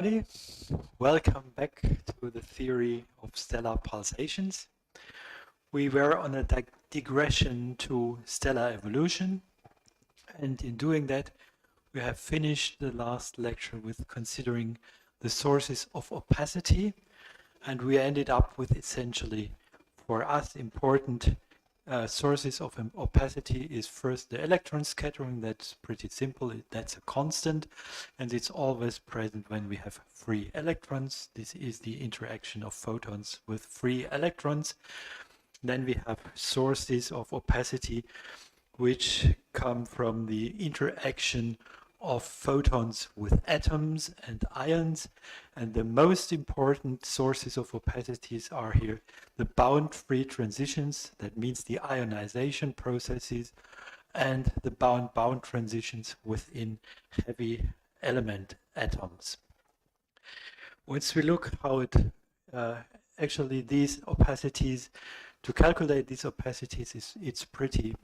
Everybody, welcome back to the theory of stellar pulsations. We were on a digression to stellar evolution, and in doing that, we have finished the last lecture with considering the sources of opacity, and we ended up with essentially, for us, important sources of opacity is first the electron scattering. That's pretty simple. That's a constant, and it's always present when we have free electrons. This is the interaction of photons with free electrons. Then we have sources of opacity which come from the interaction of photons with atoms and ions, and the most important sources of opacities are here the bound-free transitions, that means the ionization processes, and the bound-bound transitions within heavy element atoms. Once we look how it actually these opacities, to calculate these opacities it's pretty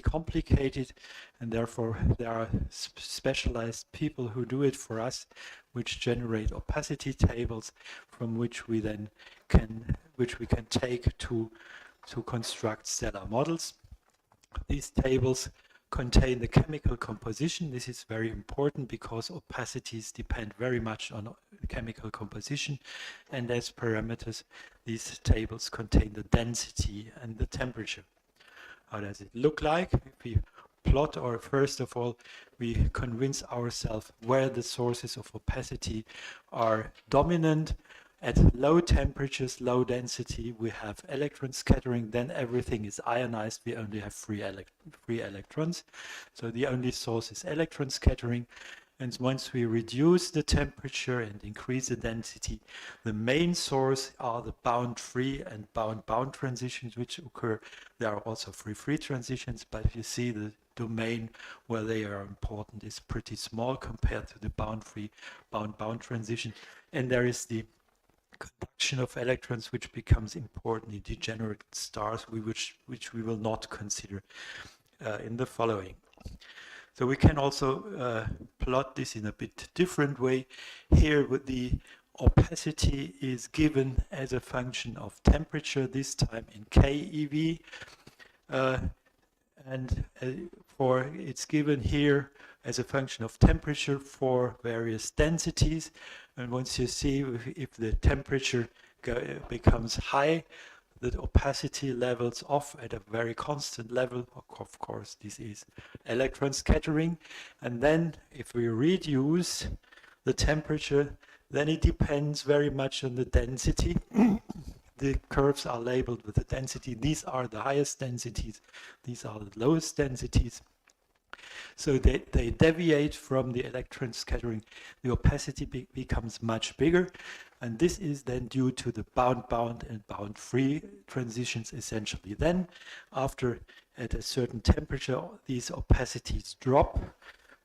complicated, and therefore there are specialized people who do it for us, which generate opacity tables from which we then can take to construct stellar models. These tables contain the chemical composition. This is very important because opacities depend very much on chemical composition, and as parameters these tables contain the density and the temperature. How does it look like? If we plot, or first of all, we convince ourselves where the sources of opacity are dominant. At low temperatures, low density, we have electron scattering, then everything is ionized, we only have free electrons. So the only source is electron scattering. And once we reduce the temperature and increase the density, the main source are the bound-free and bound-bound transitions which occur. There are also free-free transitions, but you see the domain where they are important is pretty small compared to the bound-free, bound-bound transition. And there is the conduction of electrons, which becomes important in degenerate stars, which we will not consider in the following. So we can also plot this in a bit different way. Here with the opacity is given as a function of temperature, this time in keV, and for it's given here as a function of temperature for various densities. And once you see if the temperature becomes high, the opacity levels off at a very constant level. Of course, this is electron scattering. And then if we reduce the temperature, then it depends very much on the density. The curves are labeled with the density. These are the highest densities. These are the lowest densities. So they deviate from the electron scattering. The opacity becomes much bigger. And this is then due to the bound-bound and bound-free transitions, essentially. Then, after at a certain temperature, these opacities drop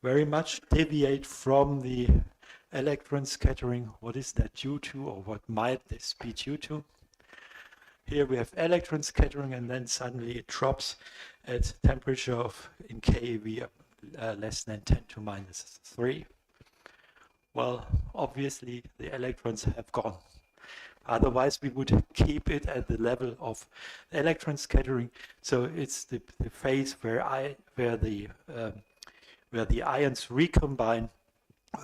very much, deviate from the electron scattering. What is that due to, or what might this be due to? Here we have electron scattering, and then suddenly it drops at temperature of, in keV, less than 10 to minus 3. Well, obviously the electrons have gone. Otherwise we would keep it at the level of electron scattering. So it's the phase where the ions recombine,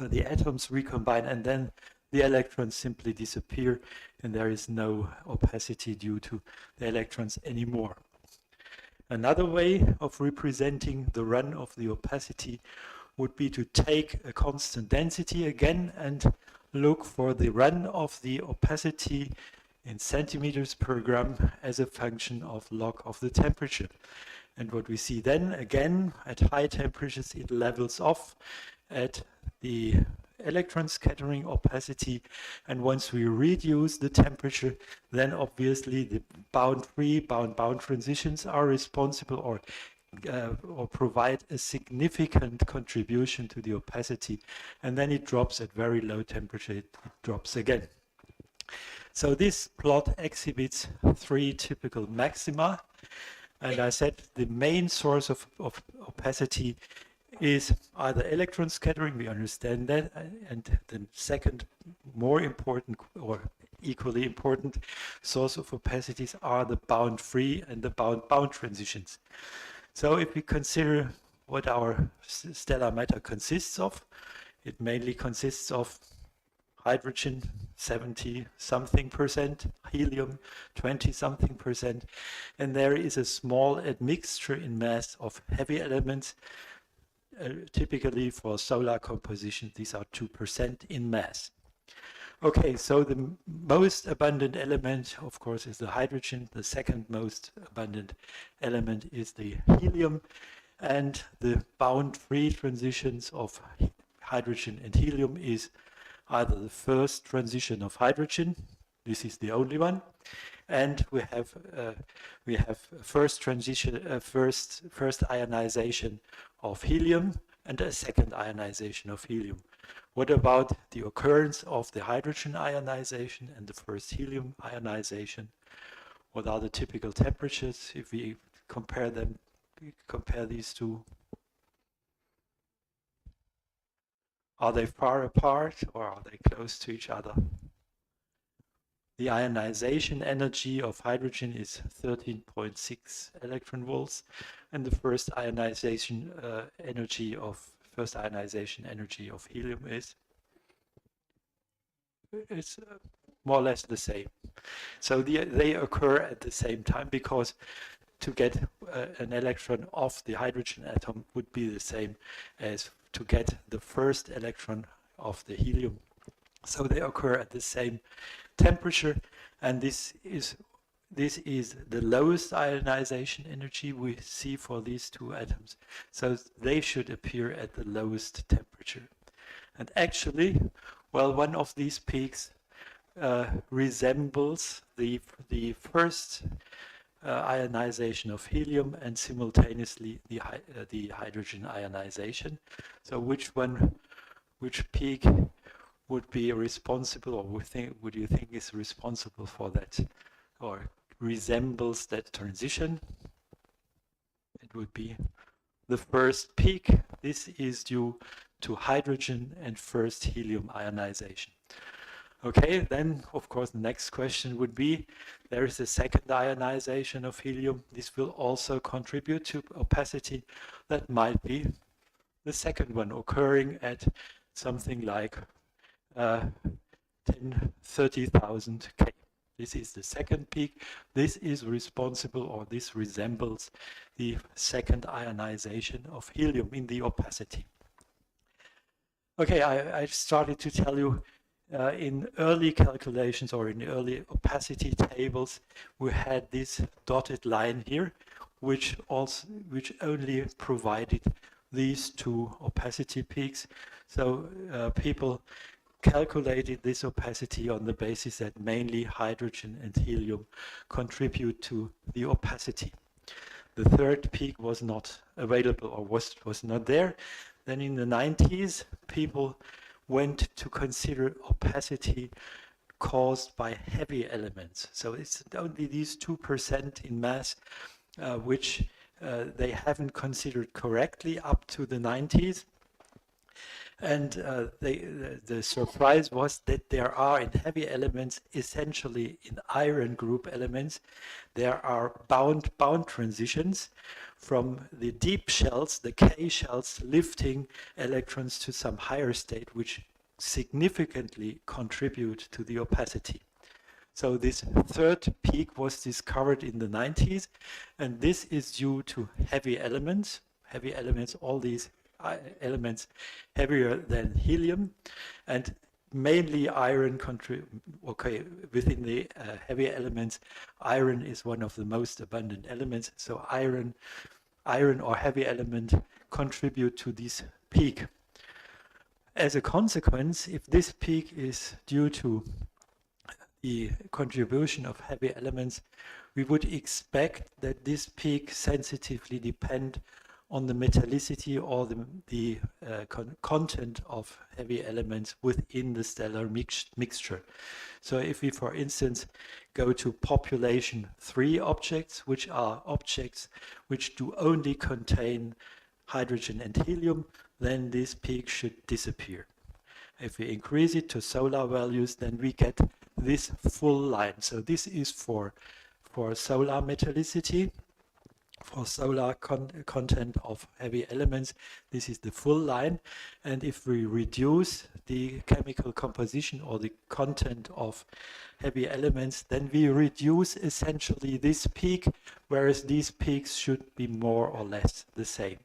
the atoms recombine, and then the electrons simply disappear, and there is no opacity due to the electrons anymore. Another way of representing the run of the opacity would be to take a constant density again and look for the run of the opacity in centimeters per gram as a function of log of the temperature. And what we see then, again, at high temperatures, it levels off at the electron scattering opacity, and once we reduce the temperature, then obviously the bound-free, bound-bound transitions are responsible or provide a significant contribution to the opacity, and then it drops at very low temperature, it drops again. So this plot exhibits three typical maxima, and I said the main source of opacity is either electron scattering, we understand that, and the second more important or equally important source of opacities are the bound-free and the bound-bound transitions. So if we consider what our stellar matter consists of, it mainly consists of hydrogen 70-something%, helium 20-something%, and there is a small admixture in mass of heavy elements. Typically for solar composition, these are 2% in mass. Okay, so the most abundant element, of course, is the hydrogen. The second most abundant element is the helium, and the bound-free transitions of hydrogen and helium is either the first transition of hydrogen, this is the only one, and we have first transition, first ionization of helium and a second ionization of helium. What about the occurrence of the hydrogen ionization and the first helium ionization? What are the typical temperatures if we compare these two? Are they far apart or are they close to each other? The ionization energy of hydrogen is 13.6 electron volts, and the first ionization energy of helium is more or less the same. So they occur at the same time, because to get an electron off the hydrogen atom would be the same as to get the first electron of the helium. So they occur at the same temperature, and this is the lowest ionization energy we see for these two atoms. So they should appear at the lowest temperature. And actually, well, one of these peaks resembles the first ionization of helium and simultaneously the hydrogen ionization. So which peak would be responsible, or would you think is responsible for that, or resembles that transition? It would be the first peak. This is due to hydrogen and first helium ionization. Okay, then of course the next question would be, there is a second ionization of helium. This will also contribute to opacity. That might be the second one occurring at something like 30,000 K. This is the second peak. This is responsible, or this resembles the second ionization of helium in the opacity. Okay, I started to tell you in early calculations or in early opacity tables, we had this dotted line here, which only provided these two opacity peaks. So people calculated this opacity on the basis that mainly hydrogen and helium contribute to the opacity. The third peak was not available, or was not there. Then in the 90s, people went to consider opacity caused by heavy elements. So it's only these 2% in mass which they haven't considered correctly up to the 90s. And the surprise was that there are in heavy elements, essentially in iron group elements, there are bound transitions from the deep shells, the K shells, lifting electrons to some higher state, which significantly contribute to the opacity. So this third peak was discovered in the 90s, and this is due to heavy elements, all these elements heavier than helium, and mainly iron within the heavy elements, iron is one of the most abundant elements. So iron or heavy element contribute to this peak. As a consequence, if this peak is due to the contribution of heavy elements, we would expect that this peak sensitively depend on the metallicity or the content of heavy elements within the stellar mixture. So if we, for instance, go to population 3 objects, which are objects which do only contain hydrogen and helium, then this peak should disappear. If we increase it to solar values, then we get this full line. So this is for solar metallicity, for solar content of heavy elements. This is the full line. And if we reduce the chemical composition or the content of heavy elements, then we reduce essentially this peak, whereas these peaks should be more or less the same.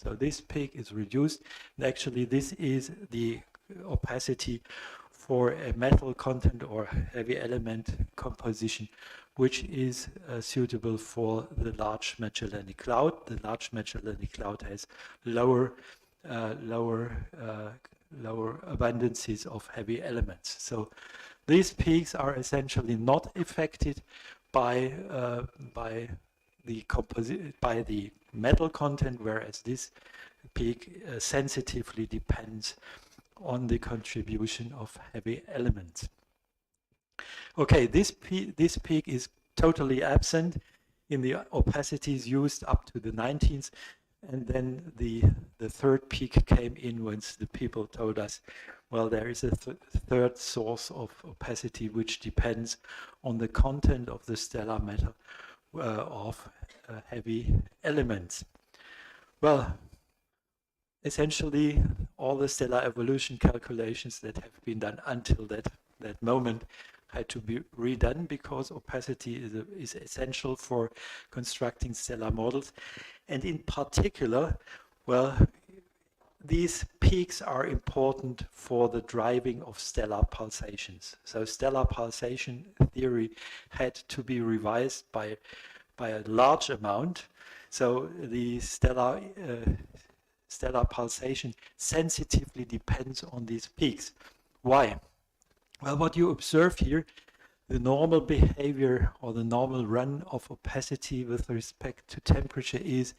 So this peak is reduced, and actually this is the opacity for a metal content or heavy element composition, which is suitable for the Large Magellanic Cloud. The Large Magellanic Cloud has lower abundances of heavy elements. So these peaks are essentially not affected by the metal content, whereas this peak sensitively depends on the contribution of heavy elements. Okay, this peak is totally absent in the opacities used up to the 19th, and then the third peak came in once the people told us, well, there is a third source of opacity which depends on the content of the stellar matter of heavy elements. Well, essentially, all the stellar evolution calculations that have been done until that moment had to be redone because opacity is essential for constructing stellar models. And in particular, well, these peaks are important for the driving of stellar pulsations. So stellar pulsation theory had to be revised by a large amount. So the stellar pulsation sensitively depends on these peaks. Why? Well, what you observe here, the normal behavior or the normal run of opacity with respect to temperature is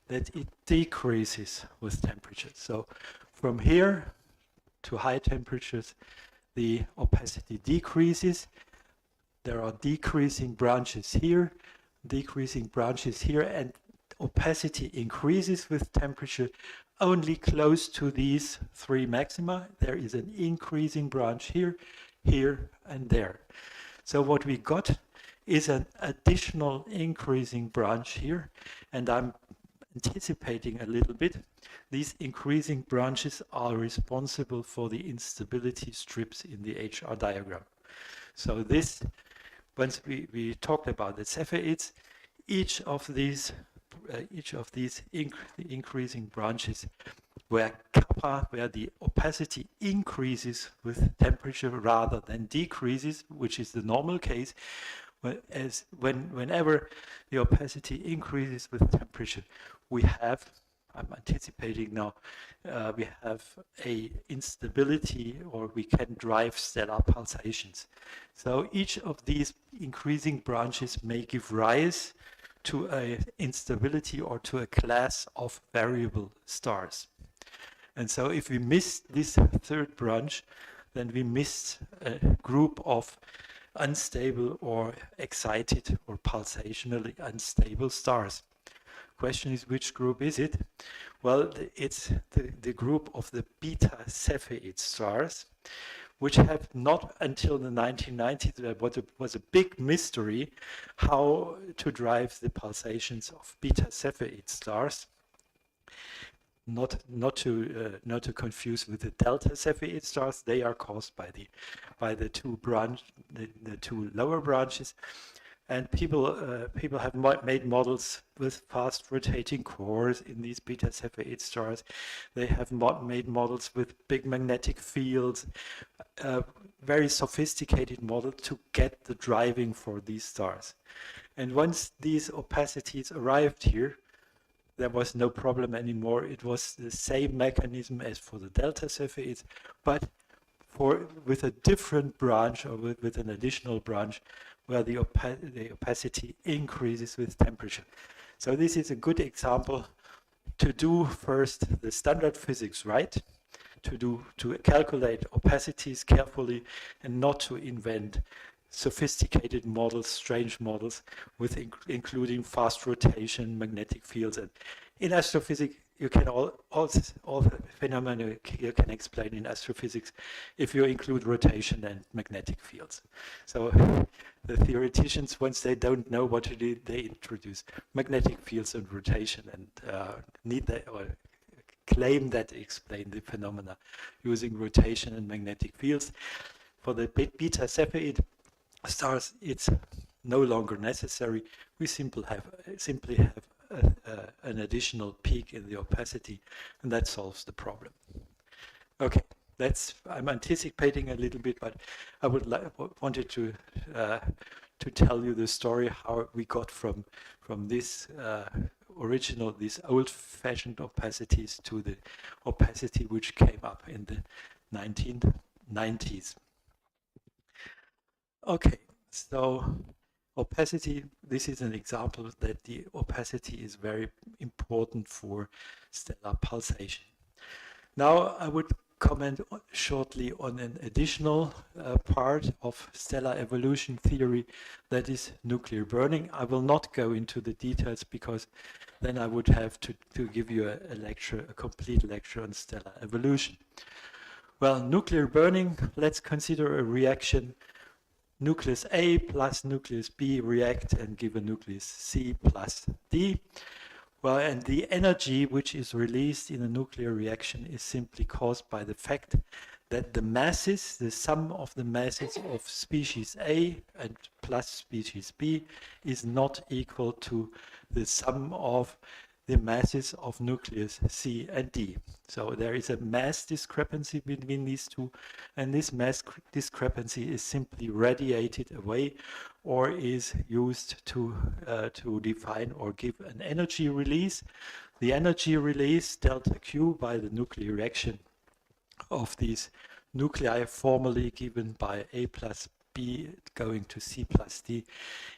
that it decreases with temperature. So from here to high temperatures, the opacity decreases. There are decreasing branches here, and opacity increases with temperature only close to these three maxima. There is an increasing branch here, here, and there. So what we got is an additional increasing branch here, and I'm anticipating a little bit. These increasing branches are responsible for the instability strips in the HR diagram. So this, once we talked about the Cepheids, each of these increasing branches where kappa, where the opacity increases with temperature rather than decreases, which is the normal case, whenever the opacity increases with temperature, we have, I'm anticipating now, we have a instability, or we can drive stellar pulsations. So each of these increasing branches may give rise to an instability or to a class of variable stars. And so if we miss this third branch, then we missed a group of unstable or excited or pulsationally unstable stars. Question is, which group is it? Well, it's the group of the beta Cepheid stars, which have not until the 1990s, there was a big mystery how to drive the pulsations of beta Cepheid stars. Not to confuse with the delta Cepheid stars. They are caused by the two lower branches. And people have made models with fast rotating cores in these beta Cepheid stars. They have made models with big magnetic fields, very sophisticated model to get the driving for these stars. And once these opacities arrived here, there was no problem anymore. It was the same mechanism as for the delta Cepheids, but with a different branch, or with an additional branch, where the opacity increases with temperature. So this is a good example to do first the standard physics right, to calculate opacities carefully, and not to invent sophisticated models, strange models, with including fast rotation, magnetic fields. And in astrophysics, you can all phenomena you can explain in astrophysics if you include rotation and magnetic fields. So the theoreticians, once they don't know what to do, they introduce magnetic fields and rotation and need that or claim that they explain the phenomena using rotation and magnetic fields. For the beta Cepheid stars, it's no longer necessary. We simply have an additional peak in the opacity, and that solves the problem. Okay, I'm anticipating a little bit, but I wanted to tell you the story how we got from this these old-fashioned opacities to the opacity which came up in the 1990s. Okay, so opacity, this is an example that the opacity is very important for stellar pulsation. Now I would comment shortly on an additional part of stellar evolution theory, that is nuclear burning. I will not go into the details because then I would have to give you a complete lecture on stellar evolution. Well, nuclear burning, let's consider a reaction. Nucleus A plus nucleus B react and give a nucleus C plus D. Well, and the energy which is released in a nuclear reaction is simply caused by the fact that the masses, the sum of the masses of species A and plus species B is not equal to the sum of the masses of nucleus C and D. So there is a mass discrepancy between these two, and this mass discrepancy is simply radiated away or is used to define or give an energy release. The energy release, delta Q, by the nuclear reaction of these nuclei formerly given by A plus B going to C plus D,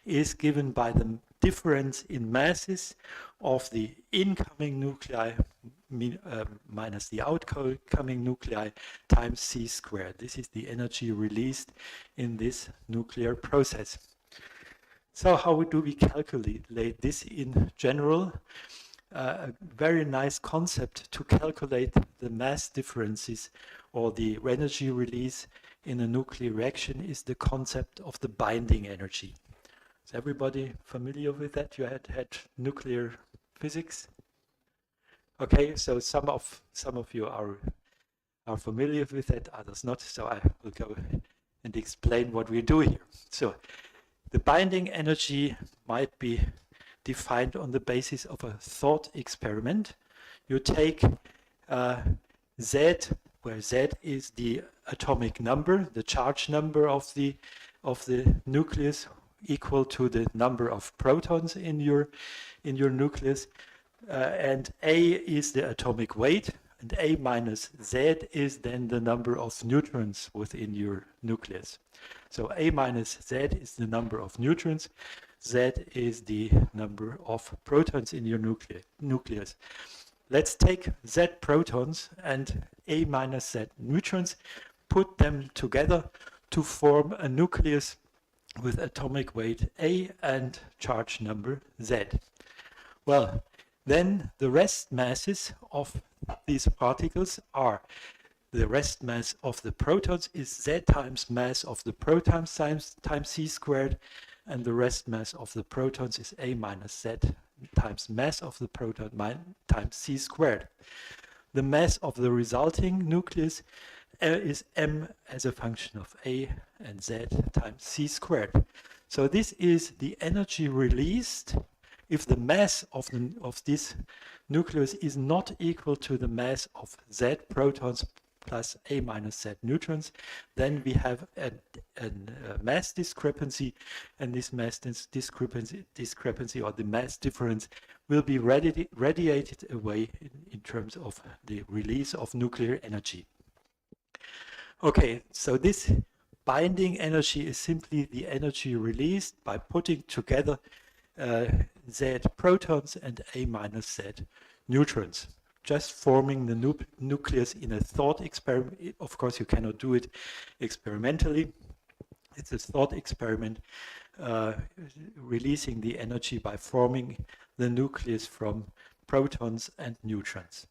is given by the difference in masses of the incoming nuclei minus the outgoing nuclei times C squared. This is the energy released in this nuclear process. So how do we calculate this in general? A very nice concept to calculate the mass differences or the energy release in a nuclear reaction is the concept of the binding energy. Is everybody familiar with that? You had nuclear physics? Okay, so some of you are familiar with that, others not. So I will go and explain what we do here. So the binding energy might be defined on the basis of a thought experiment. You take Z, where Z is the atomic number, the charge number of the nucleus, equal to the number of protons in your nucleus, and A is the atomic weight, and A minus Z is then the number of neutrons within your nucleus. So A minus Z is the number of neutrons, Z is the number of protons in your nucleus. Let's take Z protons and A minus Z neutrons, put them together to form a nucleus with atomic weight A and charge number Z. Well, then the rest masses of these particles are the rest mass of the protons is Z times mass of the protons times C squared, and the rest mass of the protons is A minus Z times mass of the proton times C squared. The mass of the resulting nucleus is M as a function of A and Z times C squared. So this is the energy released if the mass of this nucleus is not equal to the mass of Z protons plus A minus Z neutrons, then we have a mass discrepancy, and this mass discrepancy or the mass difference will be radiated away in terms of the release of nuclear energy. Okay, so this binding energy is simply the energy released by putting together Z protons and A minus Z neutrons, just forming the nucleus in a thought experiment. Of course, you cannot do it experimentally. It's a thought experiment, releasing the energy by forming the nucleus from protons and neutrons.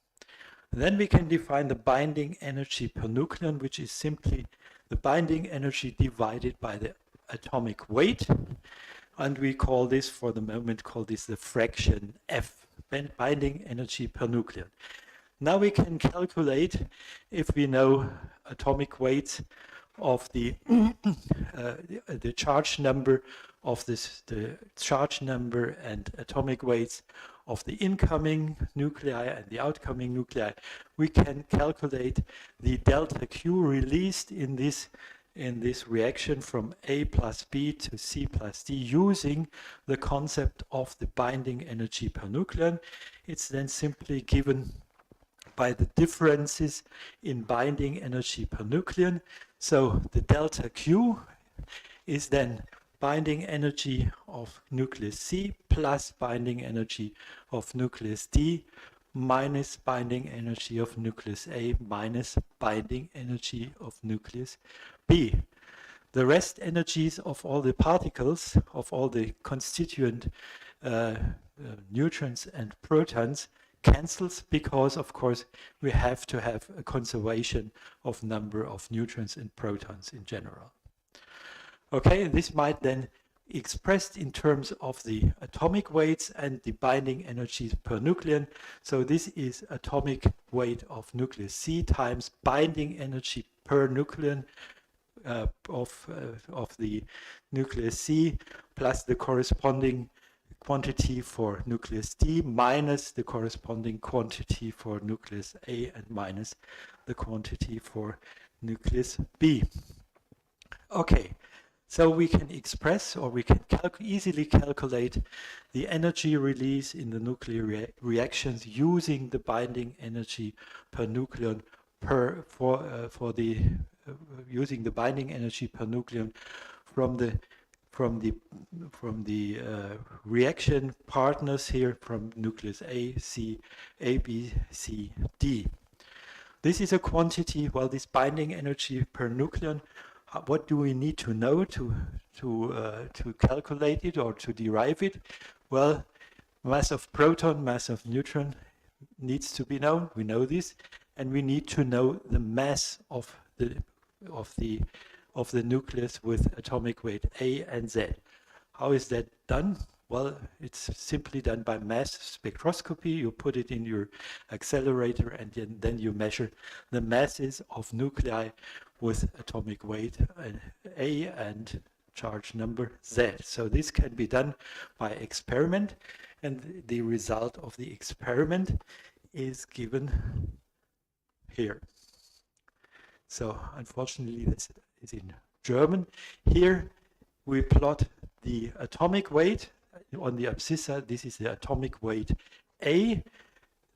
Then we can define the binding energy per nucleon, which is simply the binding energy divided by the atomic weight. And we call this, for the moment, the fraction F, binding energy per nucleon. Now we can calculate, if we know atomic weights of the charge number of the charge number and atomic weights of the incoming nuclei and the outcoming nuclei, we can calculate the delta Q released in this reaction from A plus B to C plus D using the concept of the binding energy per nucleon. It's then simply given by the differences in binding energy per nucleon. So the delta Q is then binding energy of nucleus C plus binding energy of nucleus D minus binding energy of nucleus A minus binding energy of nucleus B. The rest energies of all the particles, of all the constituent neutrons and protons, cancels because, of course, we have to have a conservation of number of neutrons and protons in general. Okay, this might then expressed in terms of the atomic weights and the binding energies per nucleon. So this is atomic weight of nucleus C times binding energy per nucleon of the nucleus C plus the corresponding quantity for nucleus D minus the corresponding quantity for nucleus A and minus the quantity for nucleus B. Okay, so we can express, or we can easily calculate the energy release in the nuclear reactions using the binding energy per nucleon using the binding energy per nucleon from the reaction partners here from nucleus A, C, A, B, C, D. This is a quantity, well, this binding energy per nucleon. What do we need to know to calculate it or to derive it? Well, mass of proton, mass of neutron needs to be known. We know this, and we need to know the mass of the nucleus with atomic weight A and Z. How is that done? Well, it's simply done by mass spectroscopy. You put it in your accelerator and then you measure the masses of nuclei with atomic weight A and charge number Z. So this can be done by experiment, and the result of the experiment is given here. So unfortunately this is in German. Here we plot the atomic weight on the abscissa. This is the atomic weight A.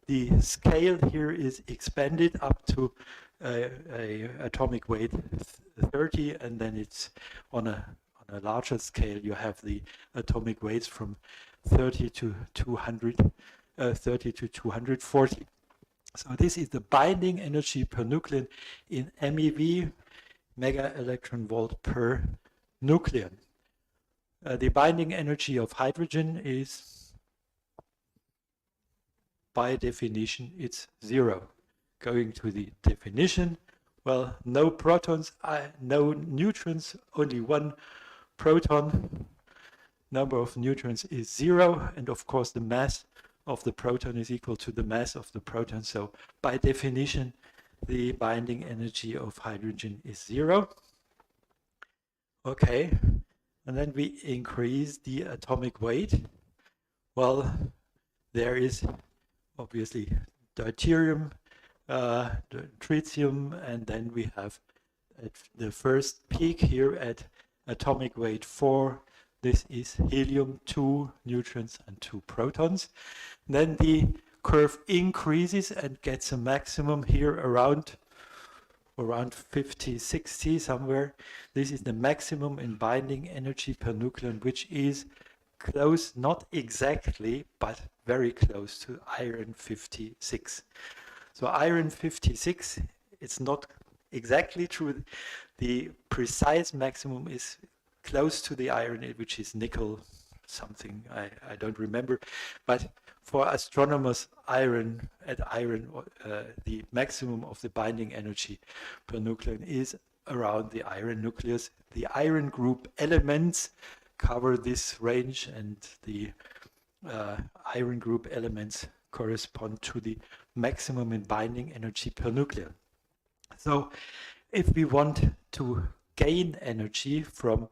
The scale here is expanded up to a atomic weight 30, and then it's on a larger scale. You have the atomic weights from 30 to 240. So this is the binding energy per nucleon in MeV, mega electron volt per nucleon. The binding energy of hydrogen is, by definition, it's 0. Going to the definition, well, no protons, no neutrons, only one proton. Number of neutrons is 0, and of course the mass of the proton is equal to the mass of the proton. So by definition, the binding energy of hydrogen is 0. Okay, and then we increase the atomic weight. Well, there is obviously deuterium, tritium, and then we have at the first peak here at atomic weight 4. This is helium, 2 neutrons and 2 protons. Then the curve increases and gets a maximum here around 50, 60 somewhere. This is the maximum in binding energy per nucleon, which is close, not exactly, but very close to iron 56. So iron 56, it's not exactly true. The precise maximum is close to the iron, which is nickel something I don't remember. But for astronomers, iron, the maximum of the binding energy per nucleon is around the iron nucleus. The iron group elements cover this range, and the iron group elements correspond to the maximum in binding energy per nucleon. So if we want to gain energy from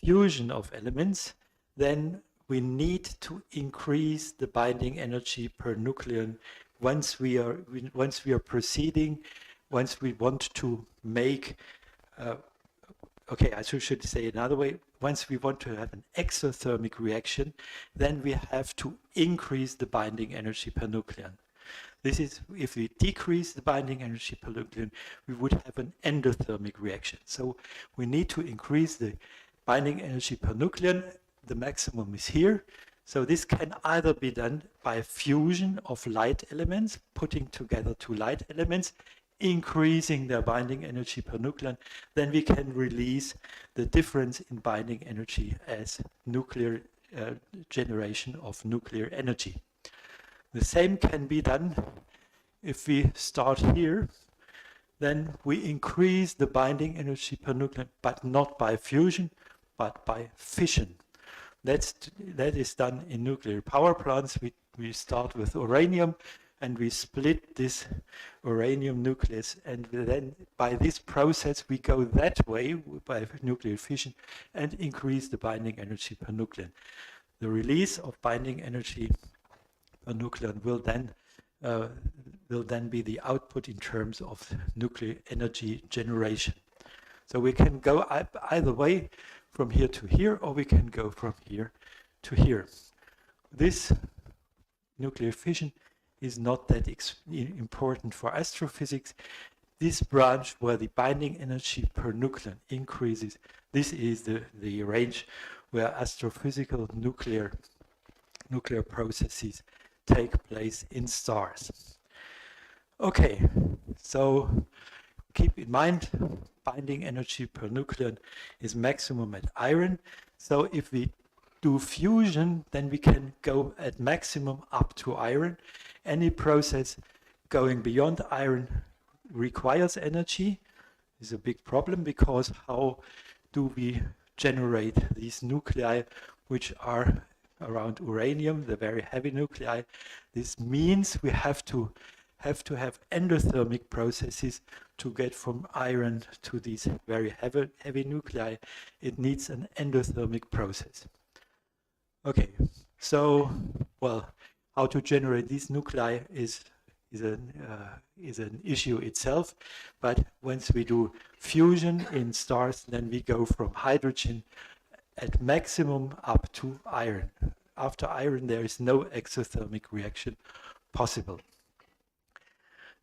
fusion of elements, then we need to increase the binding energy per nucleon once we are proceeding, once we want to make okay, I should say another way. Once we want to have an exothermic reaction, then we have to increase the binding energy per nucleon. This is, if we decrease the binding energy per nucleon, we would have an endothermic reaction. So we need to increase the binding energy per nucleon. The maximum is here. So this can either be done by fusion of light elements, putting together two light elements, increasing their binding energy per nucleon. Then we can release the difference in binding energy as nuclear generation of nuclear energy. The same can be done if we start here. Then we increase the binding energy per nucleon, but not by fusion, but by fission. That is done in nuclear power plants. We start with uranium, and we split this uranium nucleus, and then by this process we go that way by nuclear fission and increase the binding energy per nucleon. The release of binding energy per nucleon will then be the output in terms of nuclear energy generation. So we can go either way, from here to here, or we can go from here to here. This nuclear fission is not that important for astrophysics. This branch where the binding energy per nucleon increases, this is the range where astrophysical nuclear processes take place in stars. Okay, so keep in mind, binding energy per nucleon is maximum at iron. So if we do fusion, then we can go at maximum up to iron. Any process going beyond iron requires energy. This is a big problem, because how do we generate these nuclei which are around uranium, the very heavy nuclei? This means we have to have endothermic processes to get from iron to these very heavy nuclei. It needs an endothermic process. Okay, so, well, how to generate these nuclei is an issue itself. But once we do fusion in stars, then we go from hydrogen at maximum up to iron. After iron, there is no exothermic reaction possible.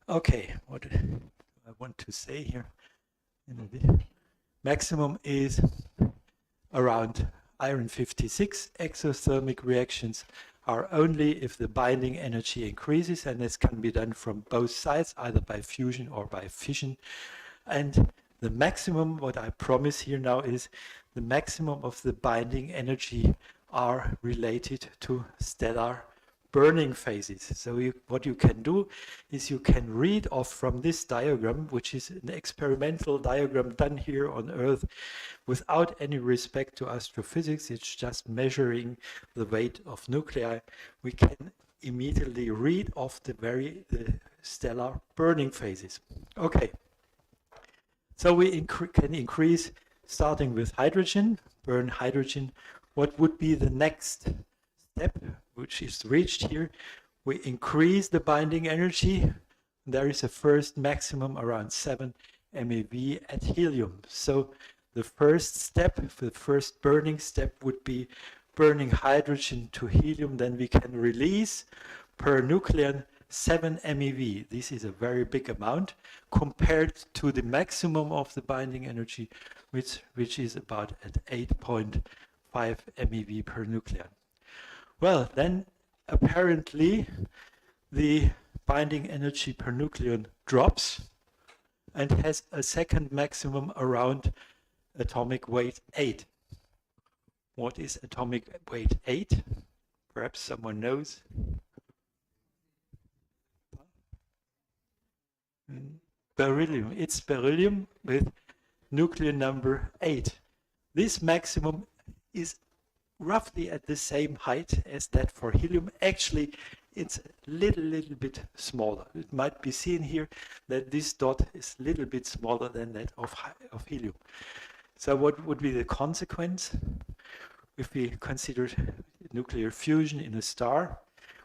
Okay, what I want to say here, maximum is around iron 56. Exothermic reactions are only if the binding energy increases, and this can be done from both sides, either by fusion or by fission. And the maximum, what I promise here now, is the maximum of the binding energy are related to stellar burning phases. So what you can do is you can read off from this diagram, which is an experimental diagram done here on Earth without any respect to astrophysics. It's just measuring the weight of nuclei. We can immediately read off the stellar burning phases. Okay, so we can increase, starting with hydrogen, burn hydrogen. What would be the next step, which is reached here? We increase the binding energy. There is a first maximum around 7 MeV at helium. So the first step, the first burning step, would be burning hydrogen to helium. Then we can release per nucleon 7 MeV. This is a very big amount compared to the maximum of the binding energy, which is about at 8.5 MeV per nucleon. Well, then apparently the binding energy per nucleon drops and has a second maximum around atomic weight 8. What is atomic weight 8? Perhaps someone knows. Beryllium. It's beryllium with nuclear number 8. This maximum is roughly at the same height as that for helium. Actually, it's a little bit smaller. It might be seen here that this dot is a little bit smaller than that of helium. So what would be the consequence if we considered nuclear fusion in a star?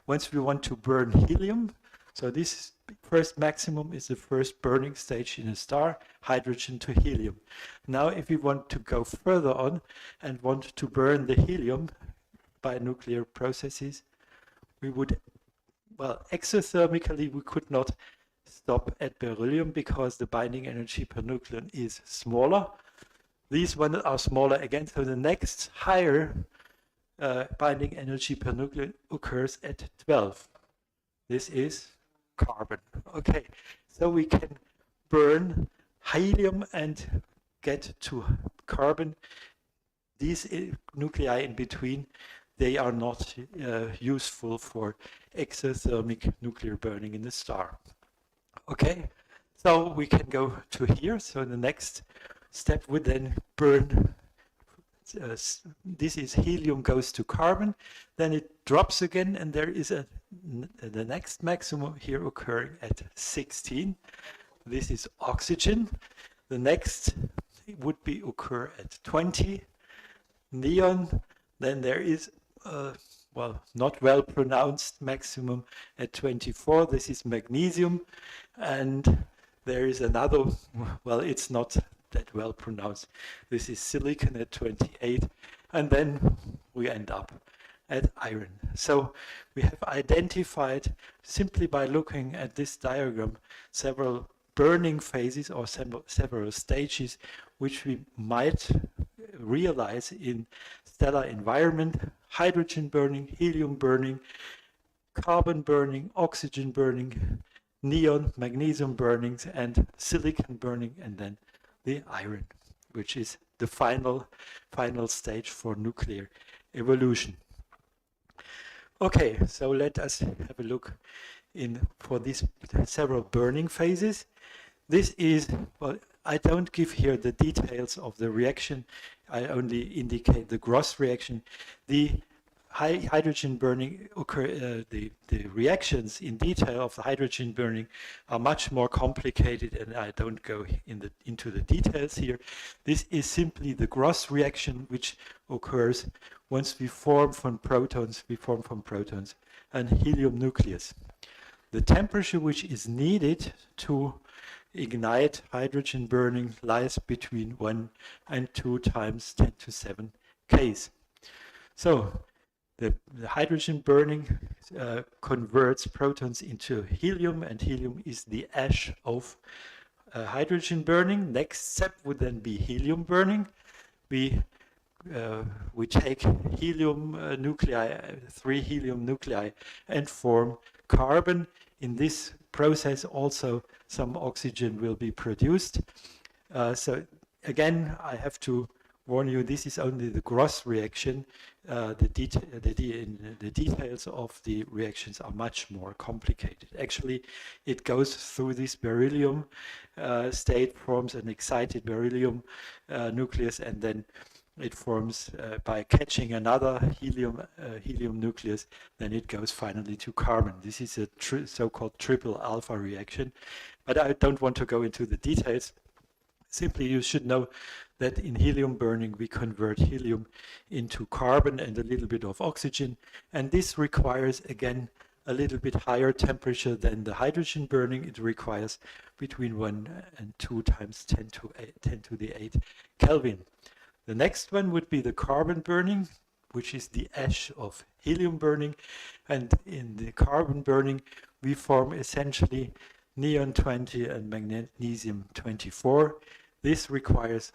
Once we want to burn helium, so this first maximum is the first burning stage in a star, hydrogen to helium. Now if we want to go further on and want to burn the helium by nuclear processes, we would, well, exothermically we could not stop at beryllium because the binding energy per nucleon is smaller. These ones are smaller again, so the next higher binding energy per nucleon occurs at 12. This is carbon. Okay, so we can burn helium and get to carbon. These nuclei in between, they are not useful for exothermic nuclear burning in the star. Okay, so we can go to here. So the next step would then burn. This is helium goes to carbon, then it drops again, and there is the next maximum here occurring at 16. This is oxygen. The next would be occur at 20. Neon. Then there is well, not well pronounced maximum at 24. This is magnesium, and there is another, well, it's not that well pronounced. This is silicon at 28, and then we end up at iron. So we have identified, simply by looking at this diagram, several burning phases or several stages which we might realize in stellar environment: hydrogen burning, helium burning, carbon burning, oxygen burning, neon, magnesium burnings, and silicon burning, and then the iron, which is the final stage for nuclear evolution. Okay, so let us have a look for these several burning phases. This is, well, I don't give here the details of the reaction. I only indicate the gross reaction. The hydrogen burning the reactions in detail of the hydrogen burning are much more complicated, and I don't go into the details here. This is simply the gross reaction which occurs once we form from protons and helium nucleus. The temperature which is needed to ignite hydrogen burning lies between 1 and 2 times 10 to 7 Ks. So the hydrogen burning converts protons into helium, and helium is the ash of hydrogen burning. Next step would then be helium burning. We take helium nuclei, 3 helium nuclei, and form carbon. In this process also some oxygen will be produced. So again, I have to warn you, this is only the gross reaction. The details of the reactions are much more complicated. Actually, it goes through this beryllium state, forms an excited beryllium nucleus, and then it forms by catching another helium nucleus, then it goes finally to carbon. This is a so-called triple alpha reaction, but I don't want to go into the details. Simply, you should know that in helium burning, we convert helium into carbon and a little bit of oxygen, and this requires, again, a little bit higher temperature than the hydrogen burning. It requires between 1 and 2 times 10 to the 8 Kelvin. The next one would be the carbon burning, which is the ash of helium burning. And in the carbon burning, we form essentially neon 20 and magnesium 24. This requires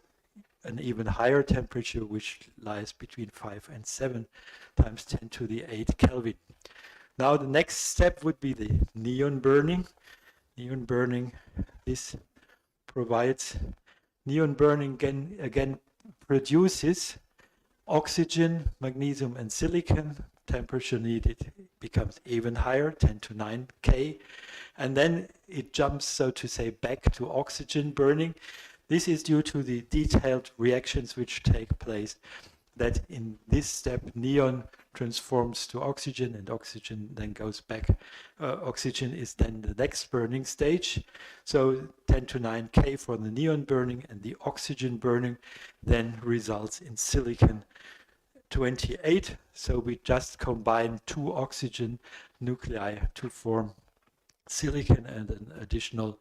an even higher temperature, which lies between 5 and 7 times 10 to the 8 Kelvin. Now the next step would be the neon burning. Neon burning, this provides, neon burning again produces oxygen, magnesium, and silicon, temperature needed becomes even higher, 10 to 9 K. And then it jumps, so to say, back to oxygen burning. This is due to the detailed reactions which take place, that in this step neon transforms to oxygen, and oxygen then goes back. Oxygen is then the next burning stage. So 10 to 9 K for the neon burning, and the oxygen burning then results in silicon 28. So we just combine two oxygen nuclei to form silicon, and an additional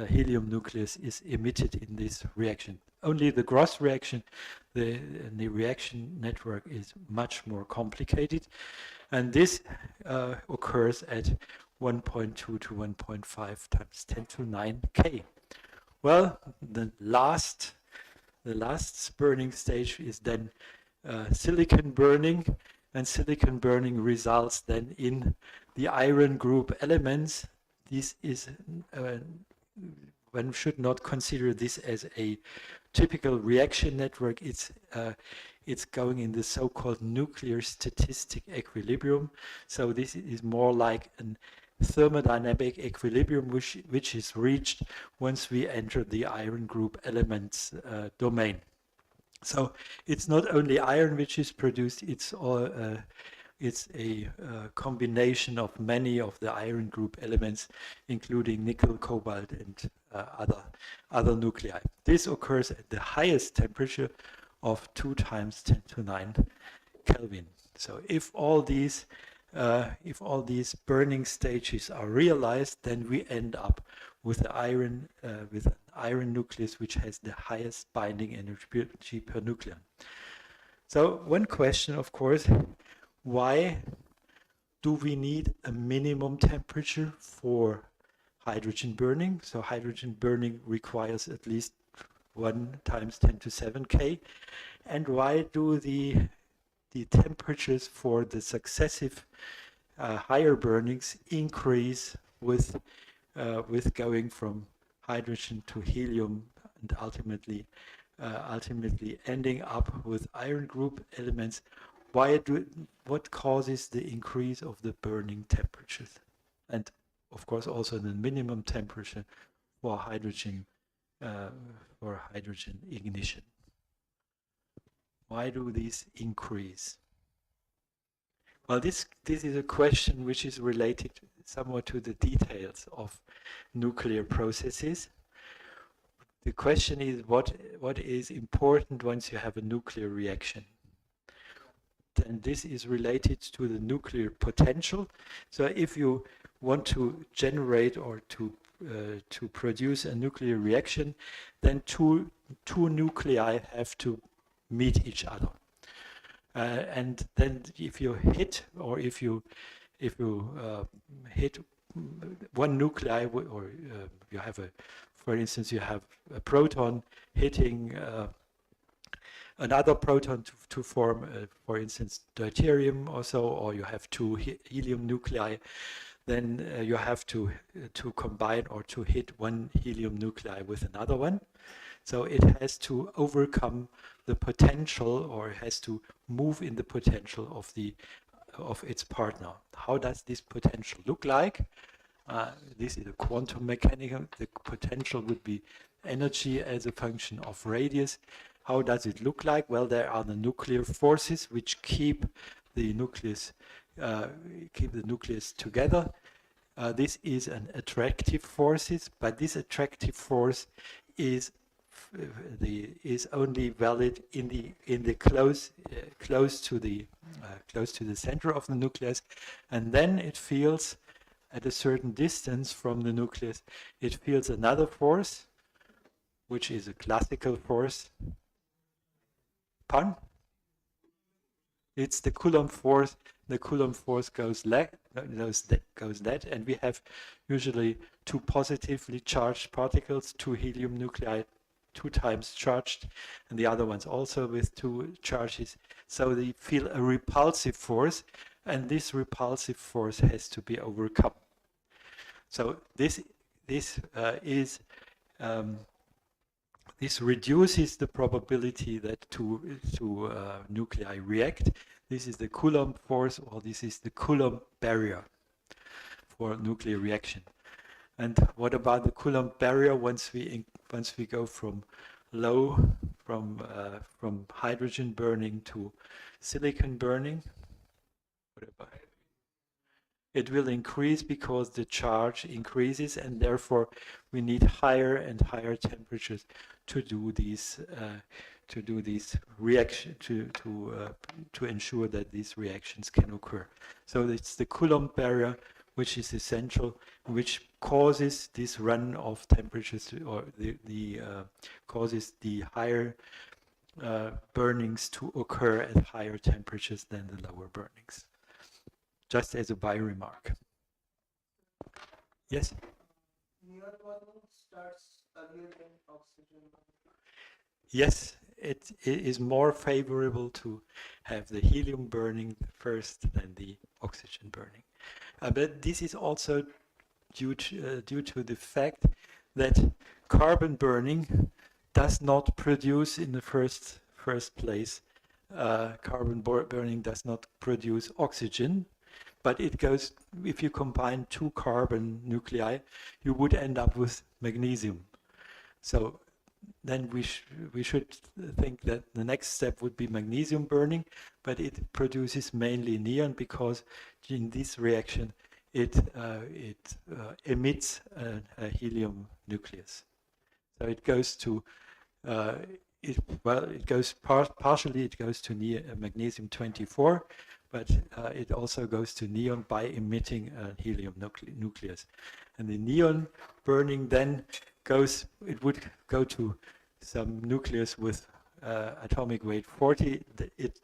helium nucleus is emitted in this reaction. Only the gross reaction, the reaction network is much more complicated, and this occurs at 1.2 to 1.5 times 10 to 9 K. Well, the last burning stage is then silicon burning, and silicon burning results then in the iron group elements. This is one should not consider this as a typical reaction network. It's going in the so-called nuclear statistic equilibrium. So this is more like a thermodynamic equilibrium which is reached once we enter the iron group elements domain. So it's not only iron which is produced, it's a combination of many of the iron group elements, including nickel, cobalt, and other nuclei. This occurs at the highest temperature of 2 times 10 to 9 Kelvin. So if all these burning stages are realized, then we end up with an iron nucleus which has the highest binding energy per nucleon. So one question, of course, why do we need a minimum temperature for hydrogen burning? So hydrogen burning requires at least 1 times 10 to 7 K. And why do the temperatures for the successive higher burnings increase with going from hydrogen to helium, and ultimately ending up with iron group elements? What causes the increase of the burning temperatures, and of course also the minimum temperature for hydrogen ignition? Why do these increase? Well, this is a question which is related somewhat to the details of nuclear processes. The question is what is important once you have a nuclear reaction. And this is related to the nuclear potential. So if you want to generate or to produce a nuclear reaction, then two nuclei have to meet each other. And then if you hit hit one nuclei, or you have for instance, you have a proton hitting another proton to form, for instance, deuterium or so, or you have two helium nuclei, then you have to combine or to hit one helium nuclei with another one. So it has to overcome the potential, or it has to move in the potential of its partner. How does this potential look like? This is a quantum mechanical. The potential would be energy as a function of radius. How does it look like? Well, there are the nuclear forces which keep the nucleus together. This is an attractive forces, but this attractive force is only valid in the close to the center of the nucleus, and then it feels at a certain distance from the nucleus, it feels another force, which is a classical force. Pardon? It's the Coulomb force. The Coulomb force goes that, and we have usually two positively charged particles, two helium nuclei, 2 times charged, and the other ones also with 2 charges. So they feel a repulsive force, and this repulsive force has to be overcome. So this is this reduces the probability that two nuclei react. This is the Coulomb force, or this is the Coulomb barrier for nuclear reaction. And what about the Coulomb barrier once we go from from hydrogen burning to silicon burning? Whatever. It will increase because the charge increases, and therefore we need higher and higher temperatures to do these reaction to ensure that these reactions can occur. So it's the Coulomb barrier which is essential, which causes this run of temperatures, or causes the higher burnings to occur at higher temperatures than the lower burnings. Just as a by remark. Yes? Neon burning starts earlier than oxygen. Yes, it is more favorable to have the helium burning first than the oxygen burning. But this is also due to the fact that carbon burning does not produce in the first place. Carbon burning does not produce oxygen, but it goes, if you combine two carbon nuclei, you would end up with magnesium. So then we should think that the next step would be magnesium burning, but it produces mainly neon because in this reaction it emits a helium nucleus. So it goes to partially it goes to magnesium 24, but it also goes to neon by emitting a helium nucleus. And the neon burning then it would go to some nucleus with atomic weight 40.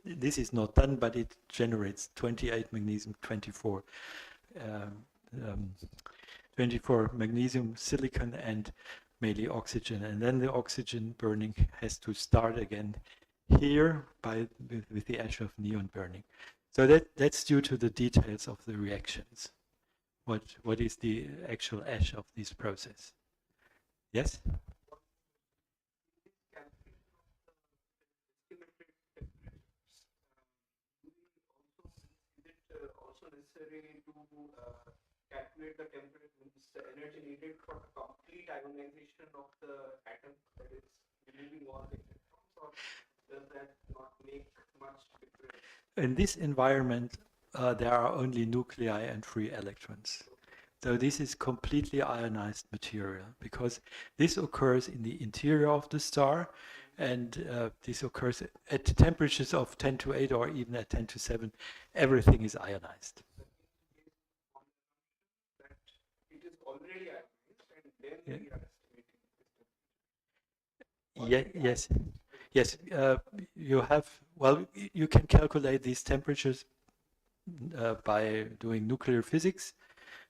This is not done, but it generates 28 magnesium 24. 24 magnesium, silicon, and mainly oxygen. And then the oxygen burning has to start again here with the ash of neon burning. So that's due to the details of the reactions. What is the actual ash of this process? Yes? Also necessary to calculate the temperature, the energy needed for the complete ionization of the atom, that is removing all the electrons, or does that not make much difference? In this environment, there are only nuclei and free electrons. So this is completely ionized material because this occurs in the interior of the star, and this occurs at temperatures of 10 to 8 or even at 10 to 7. Everything is ionized. It is already ionized, and then we are estimating Yes. this temperature. Yes, you can calculate these temperatures by doing nuclear physics,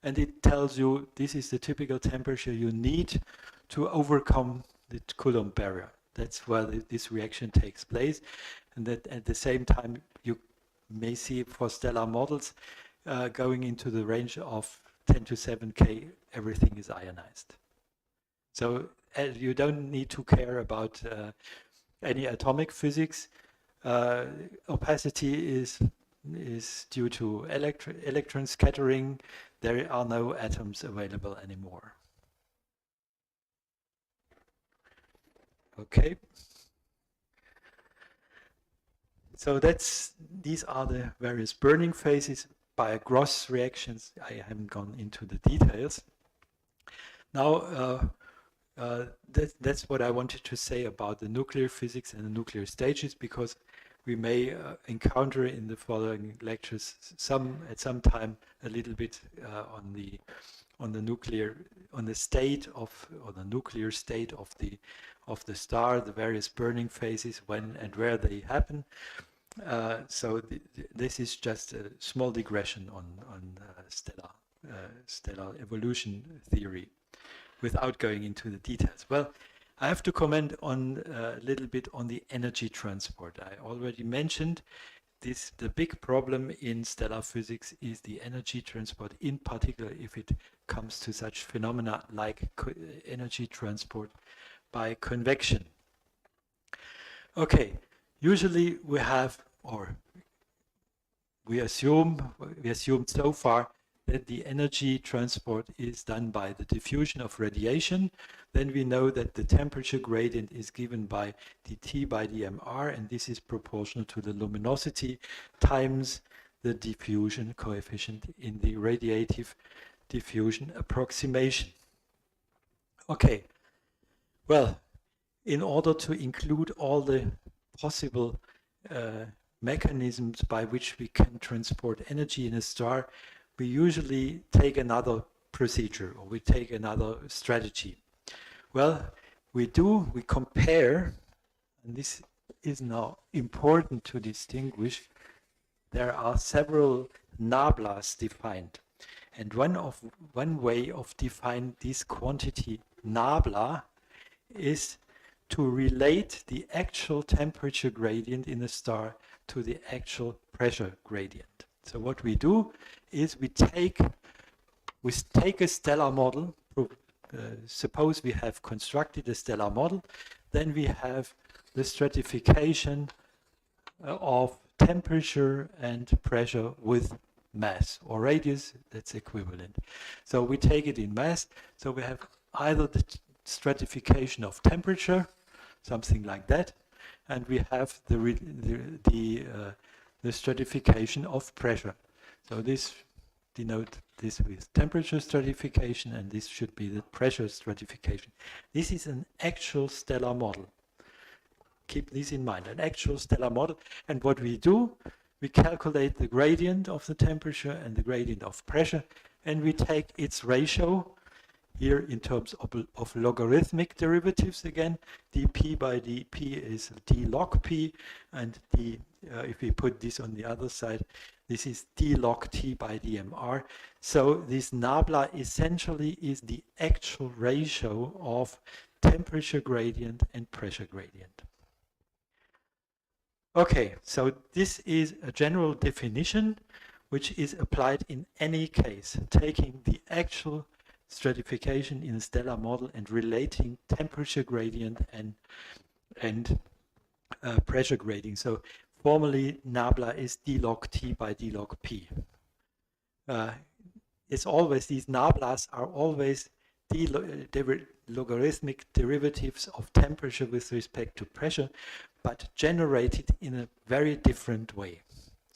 and it tells you this is the typical temperature you need to overcome the Coulomb barrier. That's where this reaction takes place, and that at the same time you may see for stellar models going into the range of 10 to 7 K, everything is ionized. So you don't need to care about any atomic physics. Opacity is due to electron scattering. There are no atoms available anymore. Okay. So these are the various burning phases by gross reactions. I haven't gone into the details. Now, that's what I wanted to say about the nuclear physics and the nuclear stages, because we may encounter in the following lectures at some time a little bit on the state of, or the nuclear state of the star, the various burning phases, when and where they happen. So this is just a small digression on stellar evolution theory, without going into the details. Well, I have to comment on a little bit on the energy transport. I already mentioned this. The big problem in stellar physics is the energy transport, in particular if it comes to such phenomena like energy transport by convection. Okay, usually we have, or we assumed so far that the energy transport is done by the diffusion of radiation. Then we know that the temperature gradient is given by dT by dmr, and this is proportional to the luminosity times the diffusion coefficient in the radiative diffusion approximation. Okay, well, in order to include all the possible mechanisms by which we can transport energy in a star, we usually take another procedure, or we take another strategy. Well, we compare, and this is now important to distinguish. There are several nablas defined, and one way of defining this quantity nabla is to relate the actual temperature gradient in a star to the actual pressure gradient. So what we do is we take a stellar model. Suppose we have constructed a stellar model, then we have the stratification of temperature and pressure with mass or radius that's equivalent. So we take it in mass. So we have either the stratification of temperature, something like that, and we have the stratification of pressure. So this denote this with temperature stratification, and this should be the pressure stratification. This is an actual stellar model. Keep this in mind, an actual stellar model. And what we do, we calculate the gradient of the temperature and the gradient of pressure, and we take its ratio here in terms of logarithmic derivatives again. dp by dp is d log p, and if we put this on the other side, this is d log t by dmr. So this nabla essentially is the actual ratio of temperature gradient and pressure gradient. Okay, so this is a general definition which is applied in any case, taking the actual stratification in a stellar model and relating temperature gradient and pressure gradient. So formally, nabla is d log t by d log p. It's always, these nablas are always logarithmic derivatives of temperature with respect to pressure, but generated in a very different way.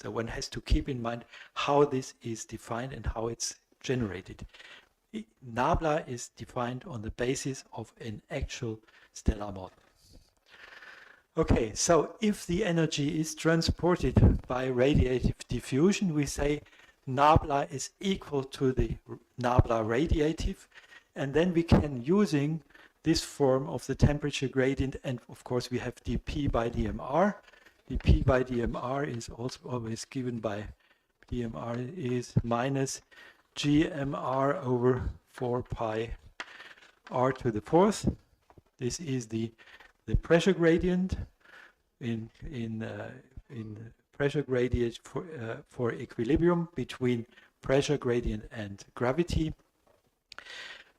So one has to keep in mind how this is defined and how it's generated. Nabla is defined on the basis of an actual stellar model. Okay, so if the energy is transported by radiative diffusion, we say nabla is equal to the nabla radiative, and then we can, using this form of the temperature gradient, and of course we have dp by dmr. dp by dmr is also always given by dmr is minus gmr over 4 pi r to the fourth. This is the pressure gradient in pressure gradient for equilibrium between pressure gradient and gravity.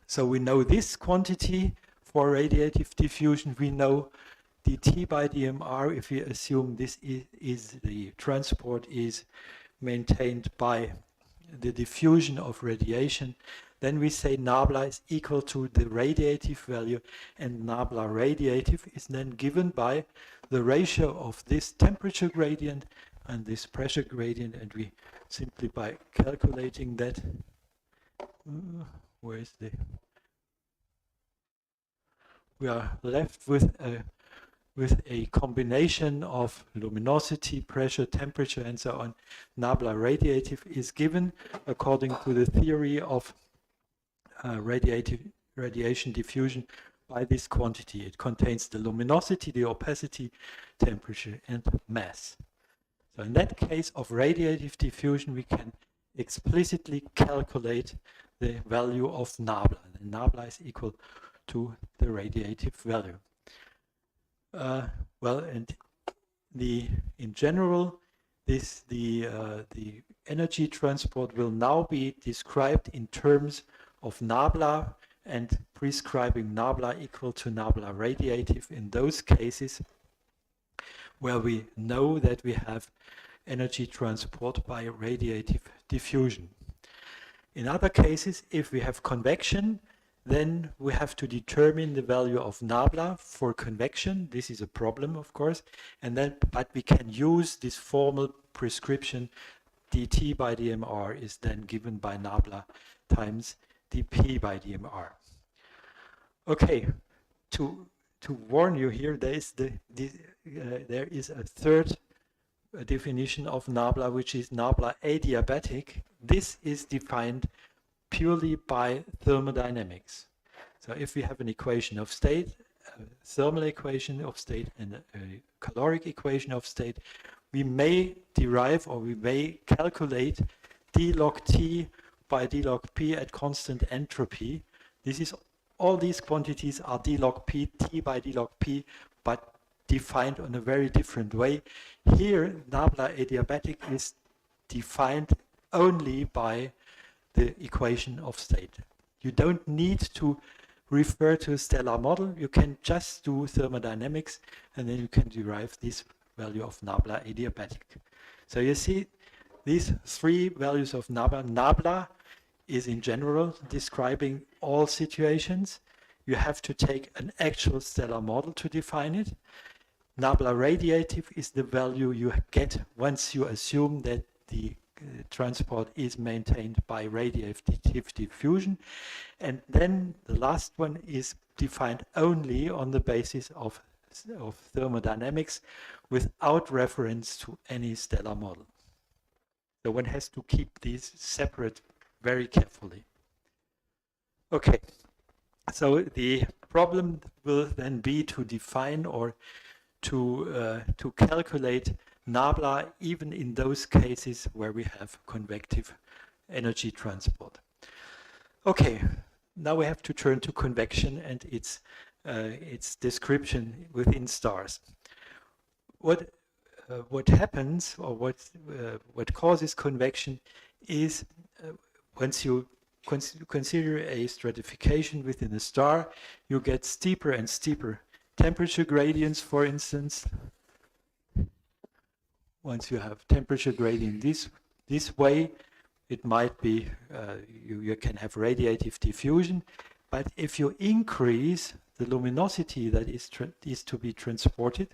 So we know this quantity for radiative diffusion. We know dt by dmr, if we assume this is the transport is maintained by the diffusion of radiation, then we say nabla is equal to the radiative value, and nabla radiative is then given by the ratio of this temperature gradient and this pressure gradient, and we simply by calculating that, we are left with a combination of luminosity, pressure, temperature, and so on. Nabla radiative is given according to the theory of radiation diffusion by this quantity. It contains the luminosity, the opacity, temperature, and mass. So in that case of radiative diffusion, we can explicitly calculate the value of nabla. And nabla is equal to the radiative value. Well, and in general, the energy transport will now be described in terms of nabla and prescribing nabla equal to nabla radiative in those cases where we know that we have energy transport by radiative diffusion. In other cases, if we have convection, then we have to determine the value of nabla for convection. This is a problem, of course, but we can use this formal prescription. dt by dmr is then given by nabla times dp by dmr. Okay, to warn you here, there is a third definition of nabla, which is nabla adiabatic. This is defined purely by thermodynamics. So if we have an equation of state, a thermal equation of state, and a caloric equation of state, we may derive or we may calculate d log T by d log P at constant entropy. All these quantities are d log P, T by d log P, but defined in a very different way. Here, nabla adiabatic is defined only by the equation of state. You don't need to refer to a stellar model. You can just do thermodynamics, and then you can derive this value of nabla adiabatic. So you see these three values of nabla. Nabla is in general describing all situations. You have to take an actual stellar model to define it. Nabla radiative is the value you get once you assume that the transport is maintained by radiative diffusion. And then the last one is defined only on the basis of thermodynamics without reference to any stellar model. So one has to keep these separate very carefully. Okay, so the problem will then be to define or to calculate nabla even in those cases where we have convective energy transport. Okay, now we have to turn to convection and its description within stars. What happens, or what causes convection, is once you consider a stratification within a star, you get steeper and steeper temperature gradients, for instance. Once you have temperature gradient this way, it might be you can have radiative diffusion. But if you increase the luminosity that is to be transported,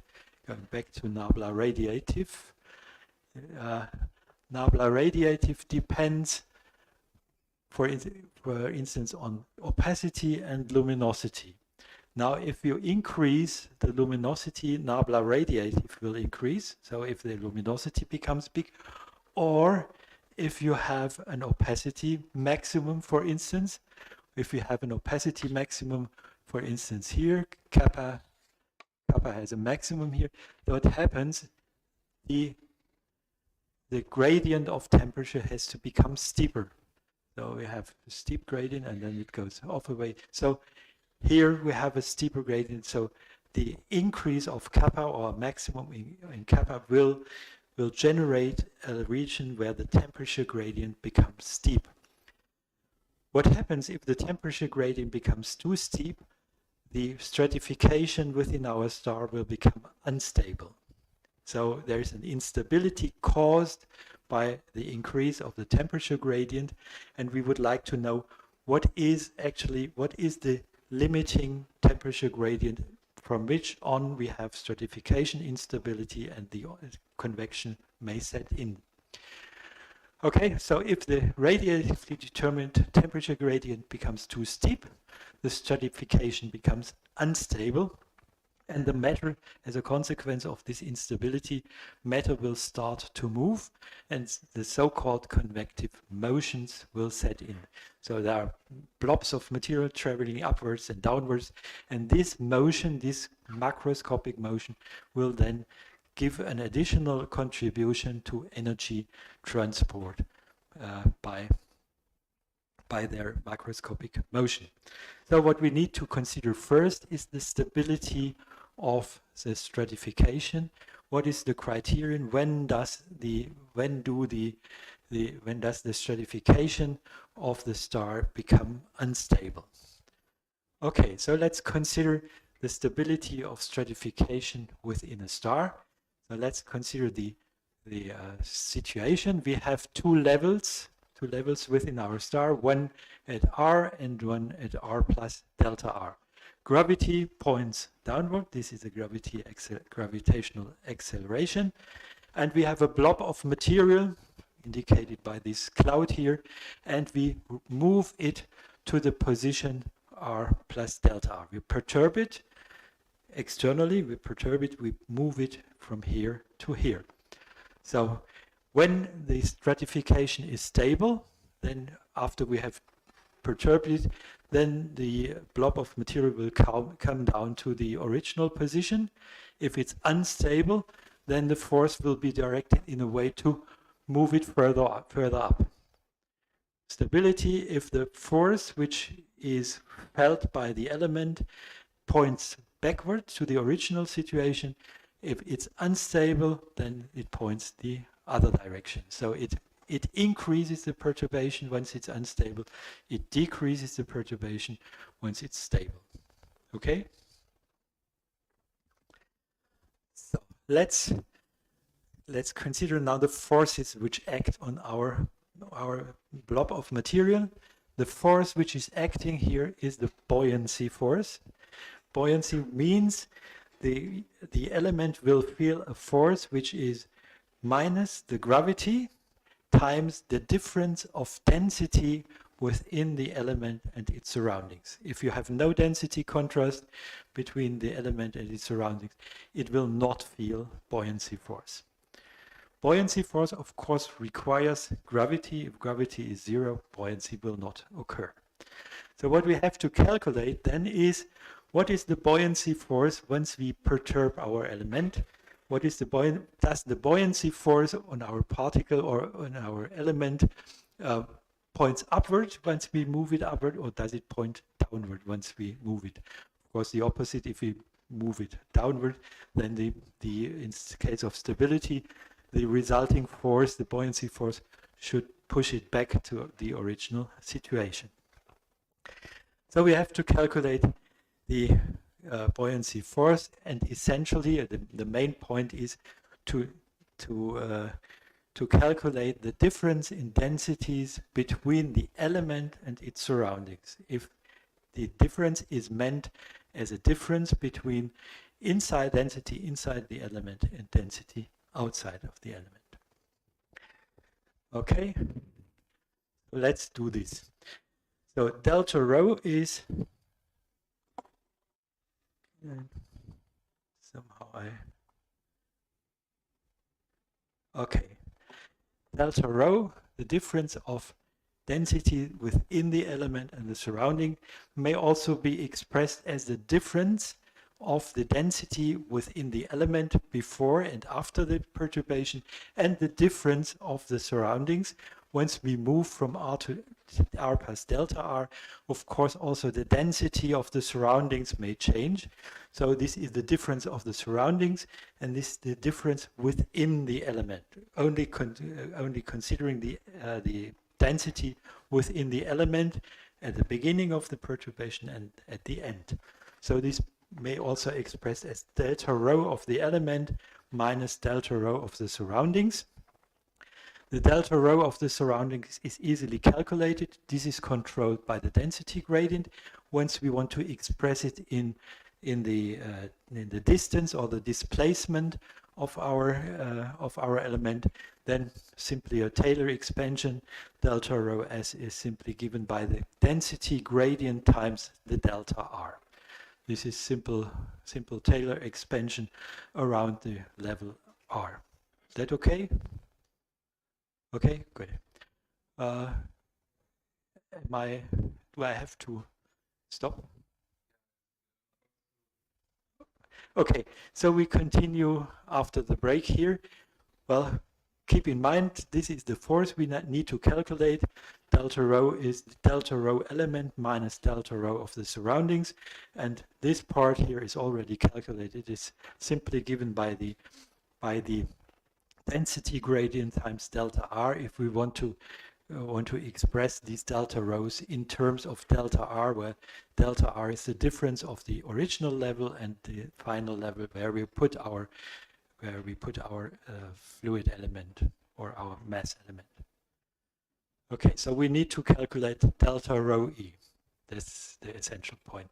going back to nabla radiative, nabla radiative depends, for instance, on opacity and luminosity. Now, if you increase the luminosity, nabla radiative will increase. So if the luminosity becomes big, or if you have an opacity maximum, for instance, if you have an opacity maximum, for instance, here, kappa has a maximum here, what happens, the gradient of temperature has to become steeper. So we have a steep gradient and then it goes off away. So here we have a steeper gradient, so the increase of kappa or maximum in kappa will generate a region where the temperature gradient becomes steep. What happens if the temperature gradient becomes too steep? The stratification within our star will become unstable. So there is an instability caused by the increase of the temperature gradient, and we would like to know what is the limiting temperature gradient from which on we have stratification instability and the convection may set in. Okay, so if the radiatively determined temperature gradient becomes too steep, the stratification becomes unstable, and the matter, as a consequence of this instability, matter will start to move, and the so-called convective motions will set in. So there are blobs of material traveling upwards and downwards, and this motion, this macroscopic motion, will then give an additional contribution to energy transport by their macroscopic motion. So what we need to consider first is the stability of the stratification. What is the criterion? When does the stratification of the star become unstable? Okay, so let's consider the stability of stratification within a star. So let's consider the situation. We have two levels within our star, one at r and one at r plus delta r. Gravity points downward. This is a gravitational acceleration. And we have a blob of material indicated by this cloud here, and we move it to the position r plus delta r. We perturb it externally, we move it from here to here. So when the stratification is stable, then after we have perturbed it, then the blob of material will come down to the original position. If it's unstable, then the force will be directed in a way to move it further up. Stability, if the force which is felt by the element points backward to the original situation. If it's unstable, then it points the other direction. So it increases the perturbation once it's unstable. It decreases the perturbation once it's stable. Okay? So let's consider now the forces which act on our blob of material. The force which is acting here is the buoyancy force. Buoyancy means the element will feel a force which is minus the gravity times the difference of density within the element and its surroundings. If you have no density contrast between the element and its surroundings, it will not feel buoyancy force. Buoyancy force, of course, requires gravity. If gravity is zero, buoyancy will not occur. So what we have to calculate then is, what is the buoyancy force once we perturb our element? What is does the buoyancy force on our particle or on our element points upward once we move it upward, or does it point downward once we move it? Of course, the opposite. If we move it downward, then in the case of stability, the resulting force, the buoyancy force, should push it back to the original situation. So we have to calculate the buoyancy force, and essentially the main point is to calculate the difference in densities between the element and its surroundings. If the difference is meant as a difference between density inside the element and density outside of the element. Okay, let's do this. So delta rho is delta rho, the difference of density within the element and the surrounding, may also be expressed as the difference of the density within the element before and after the perturbation, and the difference of the surroundings once we move from r to r plus delta r. Of course, also the density of the surroundings may change. So this is the difference of the surroundings, and this is the difference within the element, only considering the density within the element at the beginning of the perturbation and at the end. So this may also express as delta rho of the element minus delta rho of the surroundings. The delta rho of the surroundings is easily calculated. This is controlled by the density gradient. Once we want to express it in the distance or the displacement of our element, then simply a Taylor expansion. Delta rho S is simply given by the density gradient times the delta R. This is simple Taylor expansion around the level R. Is that okay? Okay, good. Do I have to stop? Okay, so we continue after the break here. Well, keep in mind, this is the force we need to calculate. Delta rho is the delta rho element minus delta rho of the surroundings. And this part here is already calculated. It's simply given by the density gradient times delta R. If we want to express these delta rho's in terms of delta R, where delta R is the difference of the original level and the final level where we put our where we put our fluid element or our mass element. Okay, so we need to calculate delta rho E. That's the essential point.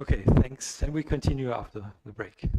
Okay, thanks. And we continue after the break.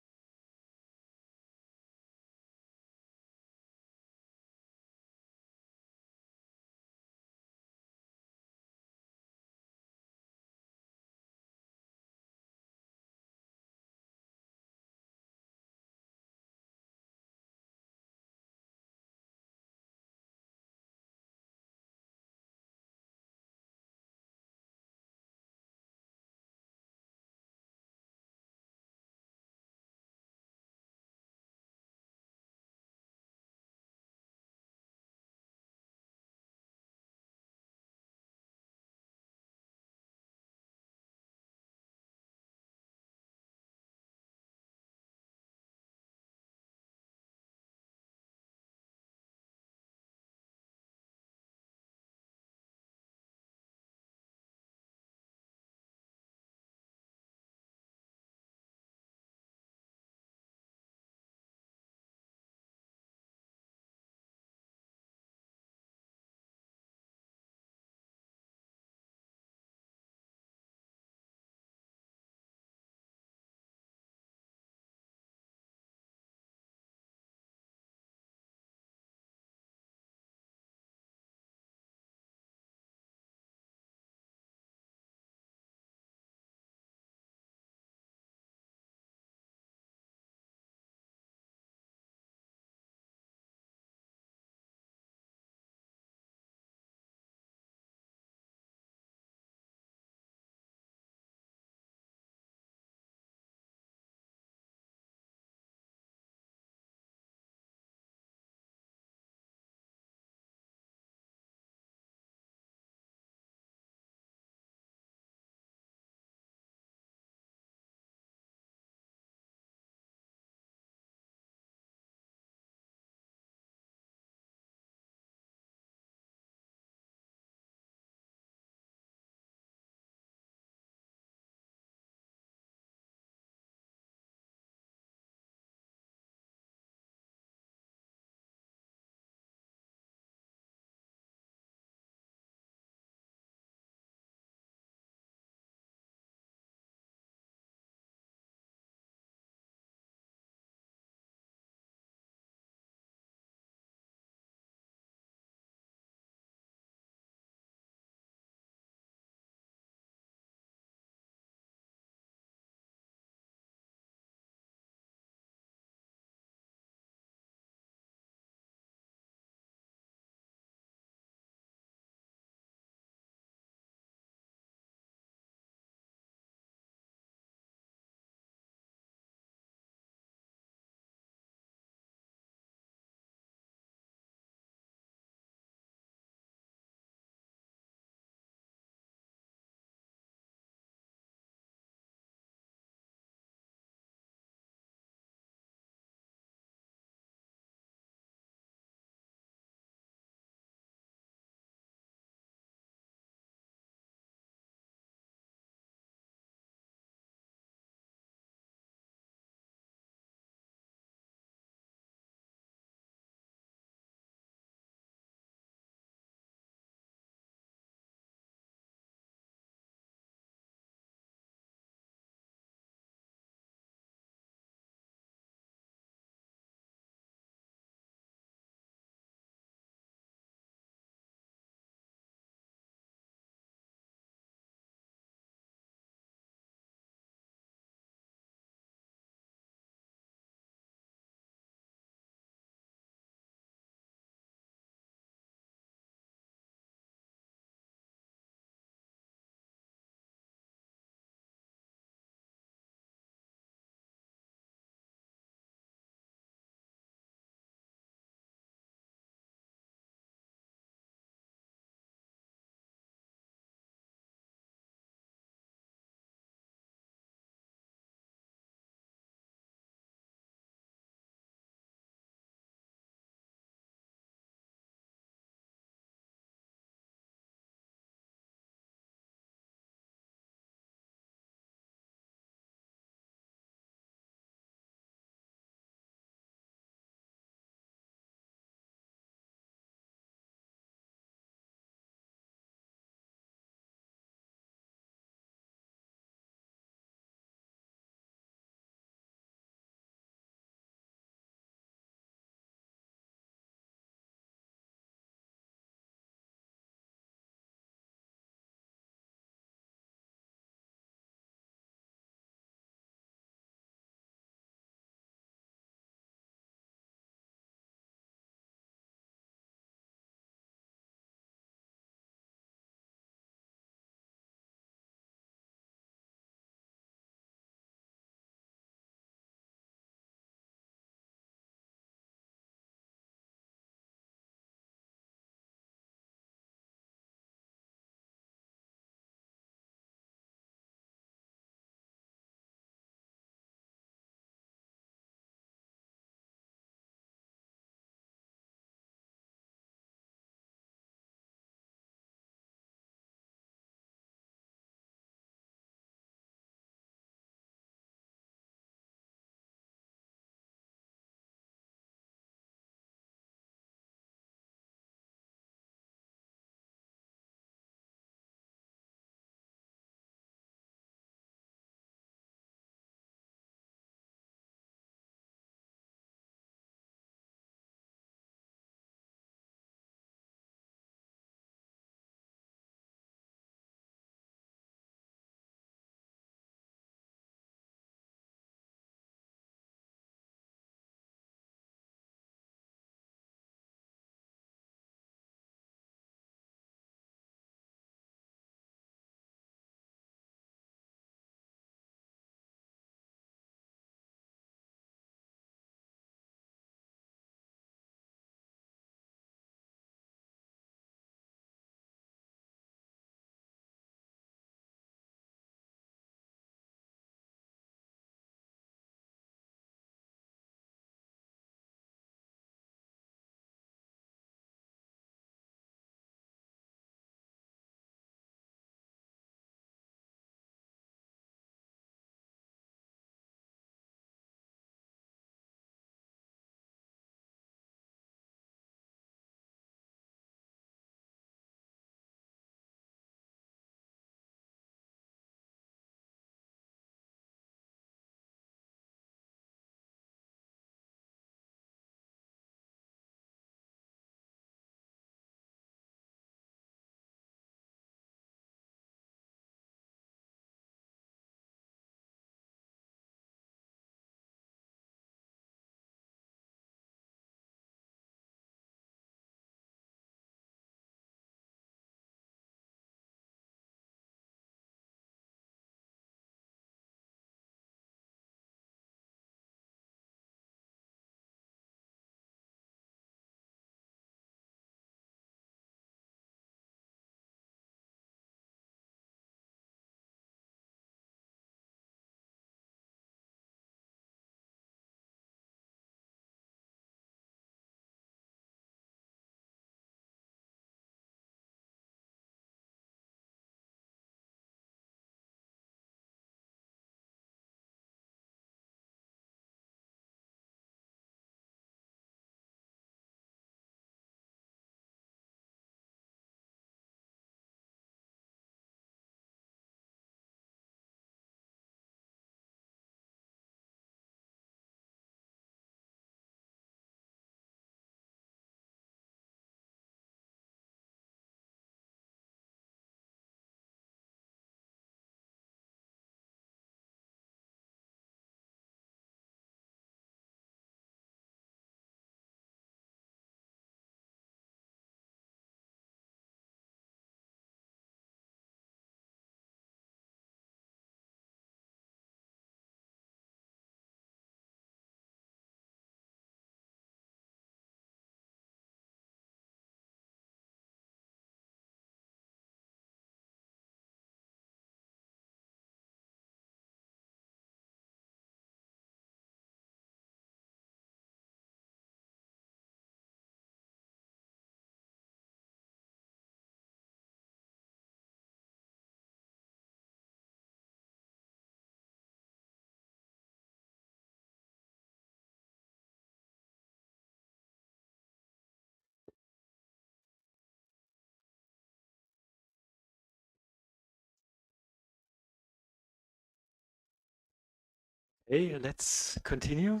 Okay, let's continue.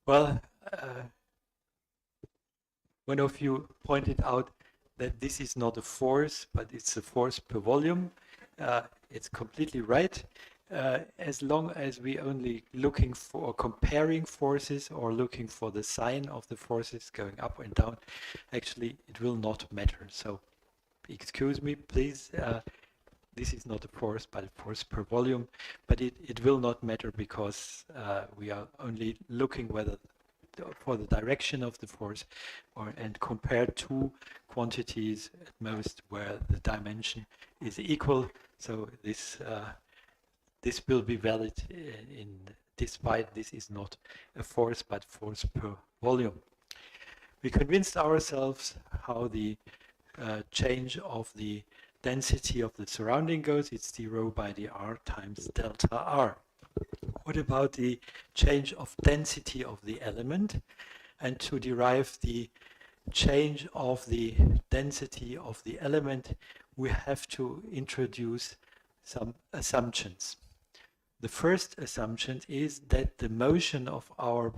Well, one of you pointed out that this is not a force, but it's a force per volume. It's completely right. As long as we only looking for comparing forces or looking for the sign of the forces going up and down, actually it will not matter. So excuse me, please. This is not a force, but a force per volume. But it will not matter because we are only looking whether for the direction of the force and compare two quantities at most where the dimension is equal. So this will be valid despite this is not a force but force per volume. We convinced ourselves how the change of the density of the surrounding goes. It's d rho by dr times delta r. What about the change of density of the element? And to derive the change of the density of the element, we have to introduce some assumptions. The first assumption is that the motion of our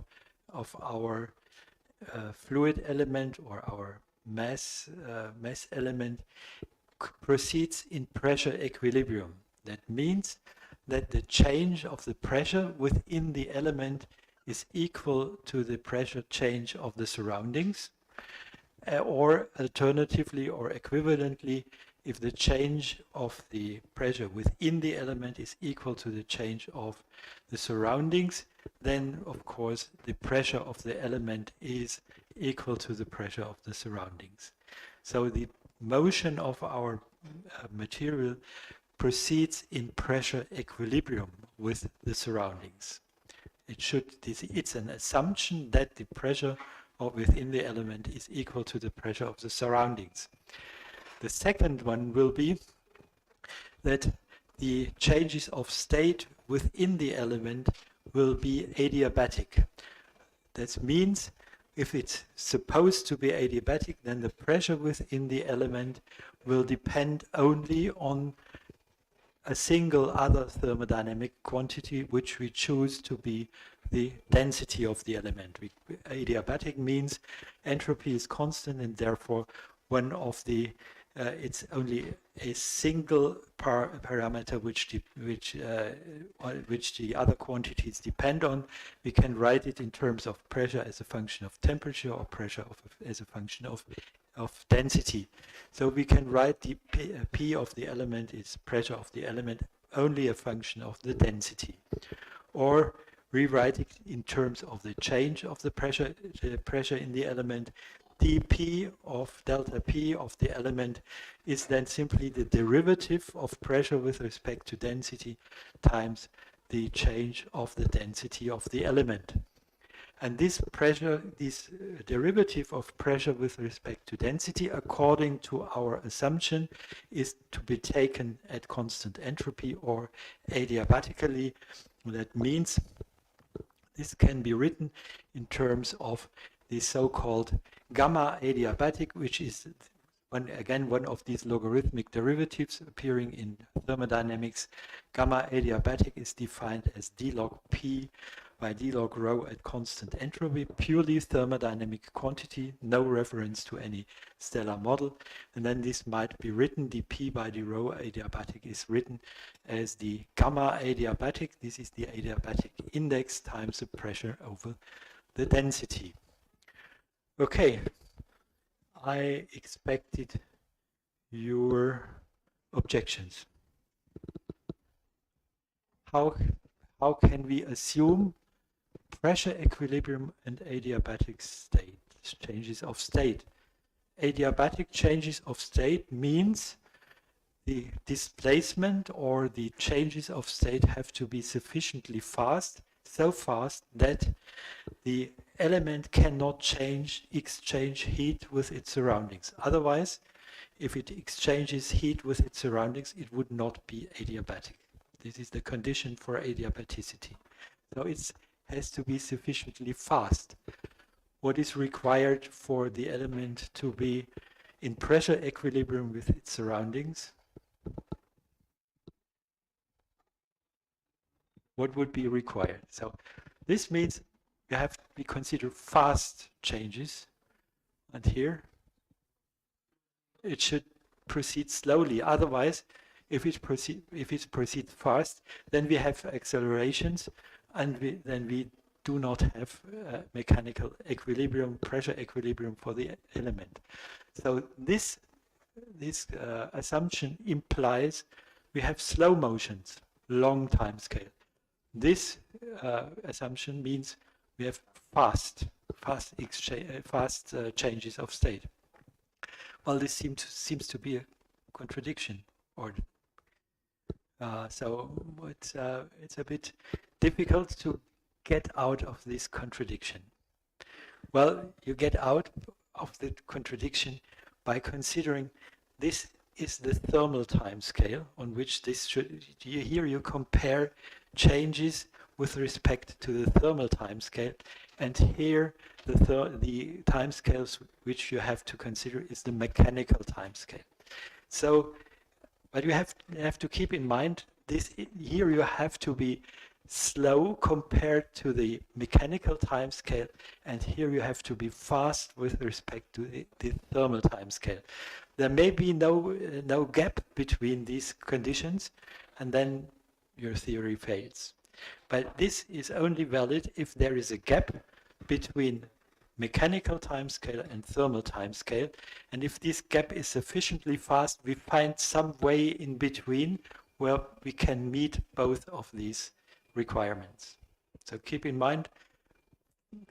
fluid element or our mass element proceeds in pressure equilibrium. That means that the change of the pressure within the element is equal to the pressure change of the surroundings, or alternatively or equivalently, if the change of the pressure within the element is equal to the change of the surroundings, then of course the pressure of the element is equal to the pressure of the surroundings. So the motion of our material proceeds in pressure equilibrium with the surroundings. It's an assumption that the pressure within the element is equal to the pressure of the surroundings. The second one will be that the changes of state within the element will be adiabatic. That means if it's supposed to be adiabatic, then the pressure within the element will depend only on a single other thermodynamic quantity, which we choose to be the density of the element. Adiabatic means entropy is constant, and therefore one of the it's only a single parameter which the other quantities depend on. We can write it in terms of pressure as a function of temperature or pressure as a function of density. So we can write the P of the element is pressure of the element only a function of the density. Or rewrite it in terms of the change of the pressure in the element. dP of delta P of the element is then simply the derivative of pressure with respect to density times the change of the density of the element. And this derivative of pressure with respect to density, according to our assumption, is to be taken at constant entropy or adiabatically. That means this can be written in terms of the so-called gamma adiabatic, which is again one of these logarithmic derivatives appearing in thermodynamics. Gamma adiabatic is defined as d log p by d log rho at constant entropy, purely thermodynamic quantity, no reference to any stellar model. And then this might be written, dP by d rho adiabatic is written as the gamma adiabatic. This is the adiabatic index times the pressure over the density. Okay, I expected your objections. How can we assume pressure equilibrium and adiabatic state, changes of state? Adiabatic changes of state means the displacement or the changes of state have to be sufficiently fast, so fast that the element cannot exchange heat with its surroundings. Otherwise, if it exchanges heat with its surroundings, it would not be adiabatic. This is the condition for adiabaticity. So it has to be sufficiently fast. What is required for the element to be in pressure equilibrium with its surroundings? what would be required. So this means we consider fast changes, and here it should proceed slowly. Otherwise, if it proceeds fast, then we have accelerations, and then we do not have mechanical equilibrium, pressure equilibrium for the element. So this assumption implies we have slow motions, long time scale. This assumption means we have fast changes of state. Well, this seems to be a contradiction, or so it's a bit difficult to get out of this contradiction. Well, you get out of the contradiction by considering this is the thermal time scale on which this should. Here you compare changes with respect to the thermal time scale, and here the time scales which you have to consider is the mechanical time scale. So, but you have to keep in mind this. Here you have to be slow compared to the mechanical time scale, and here you have to be fast with respect to the thermal time scale. There may be no gap between these conditions, and then your theory fails. But this is only valid if there is a gap between mechanical timescale and thermal timescale, and if this gap is sufficiently fast, we find some way in between where we can meet both of these requirements. So keep in mind,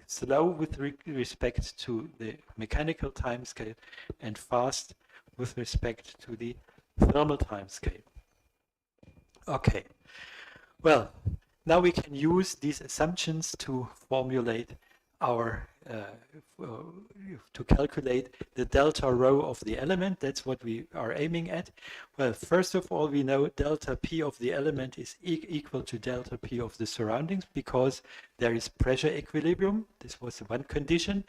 slow with respect to the mechanical timescale and fast with respect to the thermal timescale. Okay, well, now we can use these assumptions to formulate our, to calculate the delta rho of the element. That's what we are aiming at. Well, first of all, we know delta P of the element is equal to delta P of the surroundings because there is pressure equilibrium. This was one condition.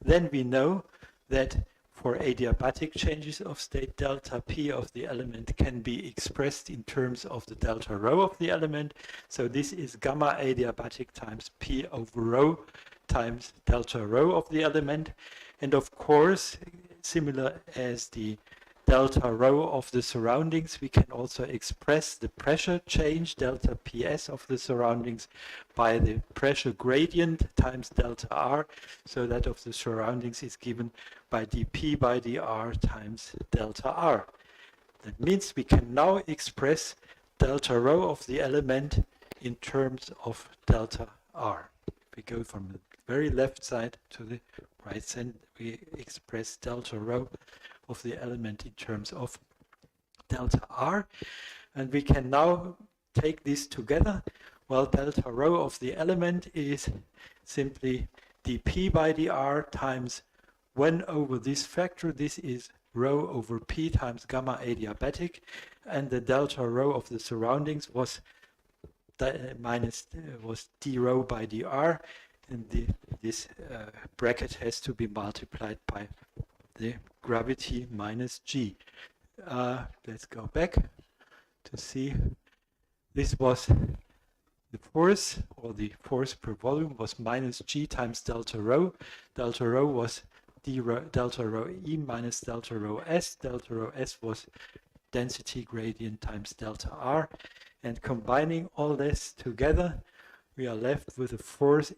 Then we know that for adiabatic changes of state, delta P of the element can be expressed in terms of the delta rho of the element. So this is gamma adiabatic times P over rho times delta rho of the element. And of course, similar as the delta rho of the surroundings, we can also express the pressure change, delta PS of the surroundings, by the pressure gradient times delta R. So that of the surroundings is given by dP by dR times delta R. That means we can now express delta rho of the element in terms of delta R. We go from the very left side to the right side, we express delta rho of the element in terms of delta R. And we can now take this together. Well, delta rho of the element is simply dP by dR times 1 over this factor. This is rho over P times gamma adiabatic. And the delta rho of the surroundings was d rho by dr. And this bracket has to be multiplied by the gravity minus g. Let's go back to see. This was the force, or the force per volume was minus g times delta rho. Delta rho was delta rho e minus delta rho s. Delta rho s was density gradient times delta r. And combining all this together, we are left with the force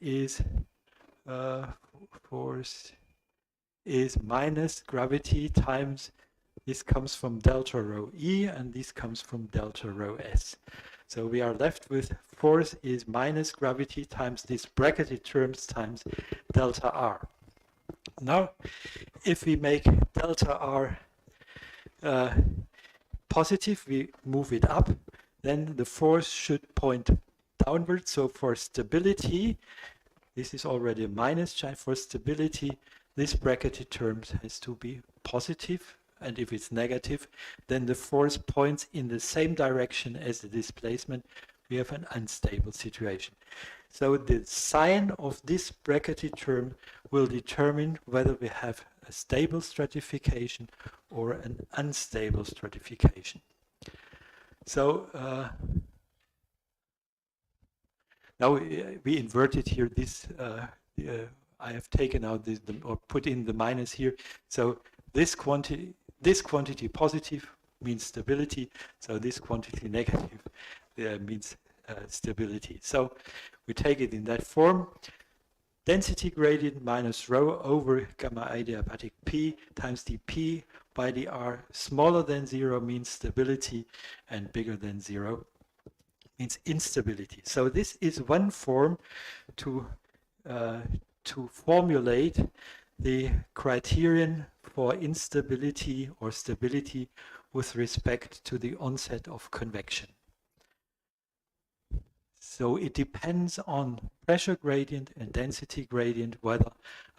is minus gravity times, this comes from delta rho e, and this comes from delta rho s. So we are left with force is minus gravity times this bracketed terms times delta r. Now, if we make delta r positive, we move it up, then the force should point downwards. So for stability, this is already a minus sign. For stability, this bracketed term has to be positive, and if it's negative, then the force points in the same direction as the displacement. We have an unstable situation. So the sign of this bracketed term will determine whether we have a stable stratification or an unstable stratification. So Now we inverted here this, I have taken out this, or put in the minus here. So this quantity positive means stability, so this quantity negative means stability. So we take it in that form. Density gradient minus rho over gamma adiabatic P times dP by dr smaller than 0 means stability, and bigger than 0 means instability. So this is one form to formulate the criterion for instability or stability with respect to the onset of convection. So it depends on pressure gradient and density gradient whether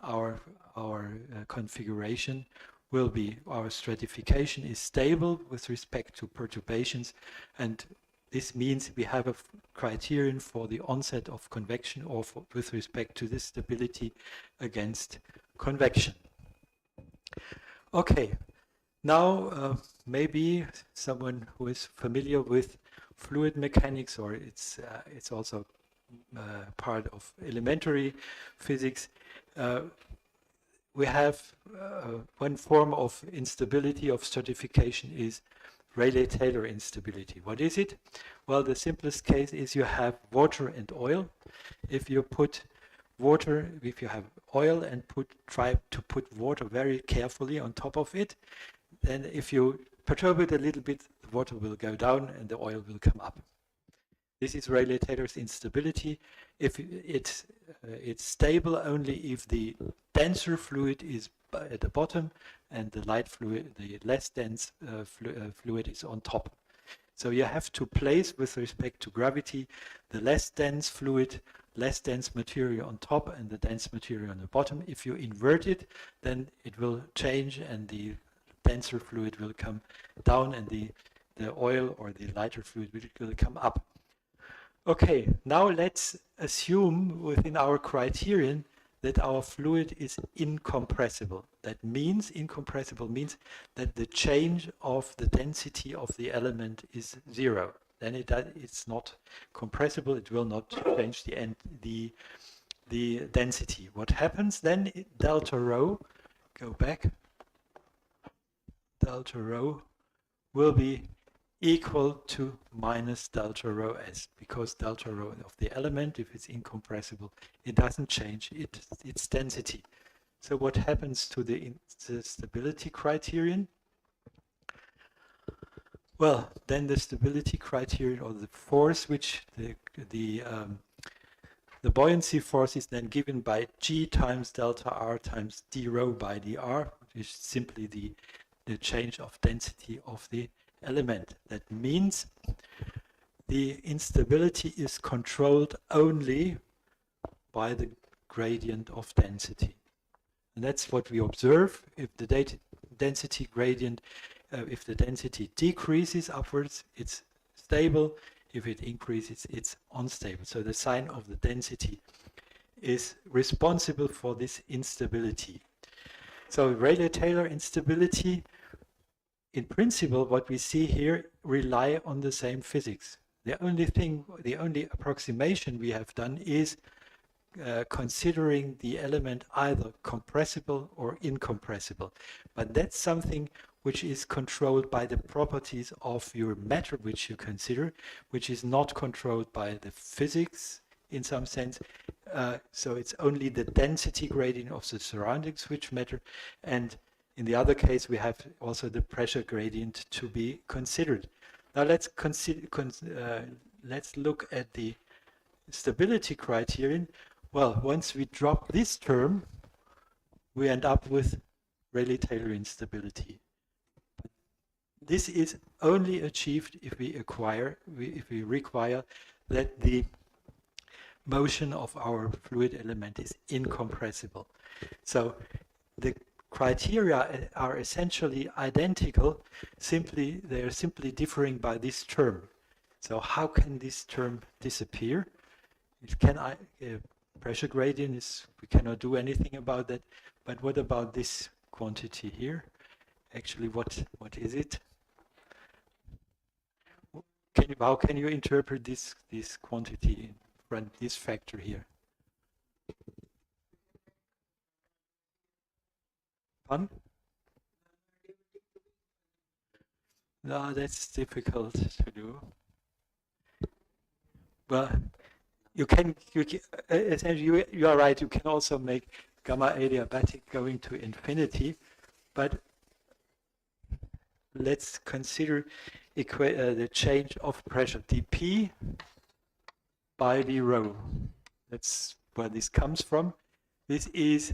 our configuration will be, our stratification is stable with respect to perturbations, and this means we have a criterion for the onset of convection or with respect to the stability against convection. Okay, now maybe someone who is familiar with fluid mechanics, or it's also part of elementary physics. We have one form of instability of stratification is Rayleigh-Taylor instability. What is it? Well, the simplest case is you have water and oil. If you put water, if you have oil and try to put water very carefully on top of it, then if you perturb it a little bit, the water will go down and the oil will come up. This is Rayleigh-Taylor's instability. If it's stable only if the denser fluid is at the bottom and the light fluid, the less dense fluid is on top. So you have to place, with respect to gravity, the less dense fluid, less dense material on top and the dense material on the bottom. If you invert it, then it will change and the denser fluid will come down and the oil or the lighter fluid will come up. Okay, now let's assume within our criterion that our fluid is incompressible. That means incompressible means that the change of the density of the element is 0. Then it's not compressible, it will not change the density. What happens then? Delta rho, go back, delta rho will be equal to minus delta rho s, because delta rho of the element, if it's incompressible, it doesn't change its density. So what happens to the stability criterion? Well, then the stability criterion, or the force which the buoyancy force is then given by G times delta R times d rho by dr, which is simply the change of density of the element. That means the instability is controlled only by the gradient of density. And that's what we observe. If the density gradient, if the density decreases upwards, it's stable. If it increases, it's unstable. So the sign of the density is responsible for this instability. So Rayleigh-Taylor instability, in principle, what we see here rely on the same physics. The only approximation we have done is considering the element either compressible or incompressible. But that's something which is controlled by the properties of your matter which you consider, which is not controlled by the physics in some sense. So it's only the density gradient of the surroundings which matter. And in the other case, we have also the pressure gradient to be considered. Now let's look at the stability criterion. Well, once we drop this term, we end up with Rayleigh-Taylor instability. This is only achieved if we require that the motion of our fluid element is incompressible. So the criteria are essentially identical, they are simply differing by this term. So how can this term disappear? Pressure gradient is, we cannot do anything about that, but what about this quantity here? Actually, what is it? How can you interpret this quantity front, this factor here. Pardon? No, that's difficult to do. Well, essentially, you are right. You can also make gamma adiabatic going to infinity, but let's consider the change of pressure, dP by d rho. That's where this comes from. This is,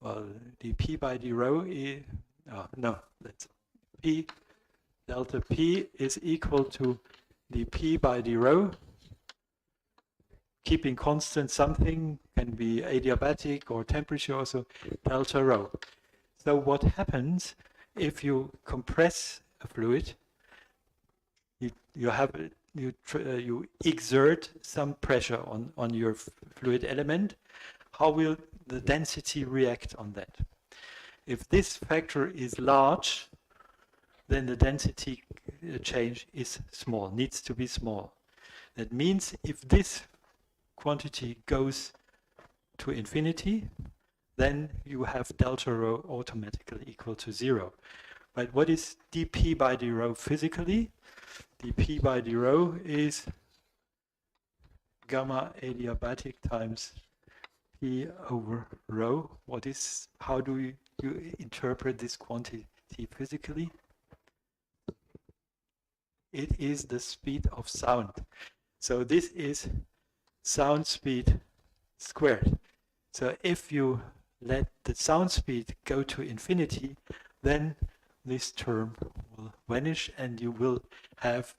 well, dP by d rho is, that's P, delta P is equal to dP by d rho. Keeping constant something can be adiabatic or temperature, also delta rho. So what happens if you compress a fluid? You exert some pressure on your fluid element. How will the density react on that? If this factor is large, then the density change is small, needs to be small. That means if this quantity goes to infinity, then you have delta rho automatically equal to 0. But what is dP by d rho physically? dP by d rho is gamma adiabatic times P over rho. How do you interpret this quantity physically? It is the speed of sound. So this is sound speed squared. So if you let the sound speed go to infinity, then this term will vanish and you will have,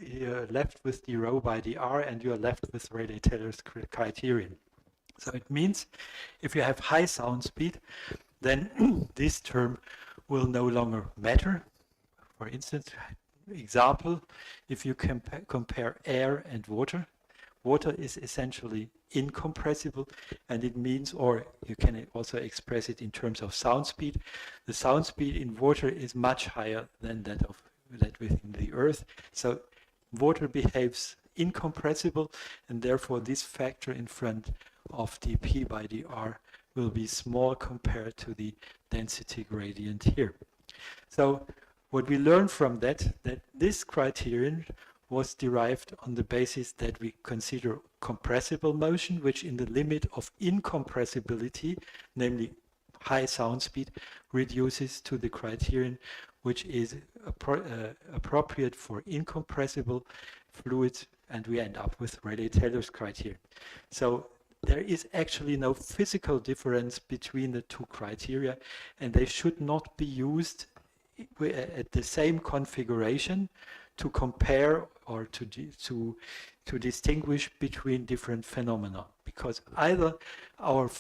you're left with d rho by dr and you're left with Rayleigh-Taylor's criterion. So it means if you have high sound speed, then this term will no longer matter. For instance, example, if you compare air and water, water is essentially incompressible, and it means, or you can also express it in terms of sound speed. The sound speed in water is much higher than that within the Earth. So water behaves incompressible, and therefore this factor in front of dP by dr will be small compared to the density gradient here. So what we learn from that this criterion was derived on the basis that we consider compressible motion, which in the limit of incompressibility, namely high sound speed, reduces to the criterion which is appropriate for incompressible fluids, and we end up with Rayleigh-Taylor's criterion. So there is actually no physical difference between the two criteria, and they should not be used at the same configuration to compare or to distinguish between different phenomena, because either our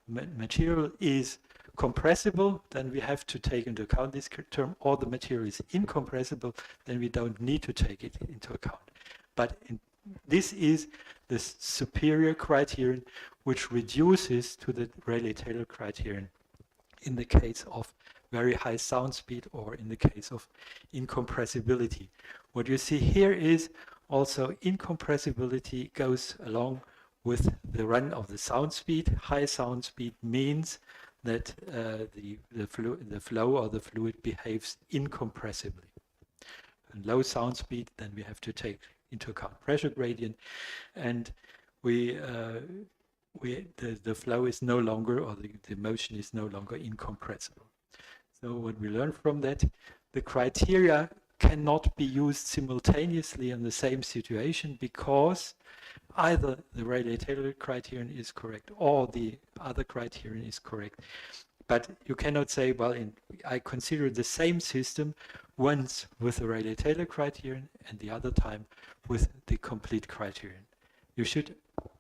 material is compressible, then we have to take into account this term, or the material is incompressible, then we don't need to take it into account. But this is the superior criterion, which reduces to the Rayleigh-Taylor criterion in the case of very high sound speed or in the case of incompressibility. What you see here is also incompressibility goes along with the run of the sound speed. High sound speed means that the flow or the fluid behaves incompressibly. And low sound speed, then we have to take into account pressure gradient, and the flow is no longer, or the motion is no longer incompressible. So what we learn from that, the criteria cannot be used simultaneously in the same situation, because either the Rayleigh-Taylor criterion is correct or the other criterion is correct. But you cannot say, well, I consider the same system once with the Rayleigh-Taylor criterion and the other time with the complete criterion. You should,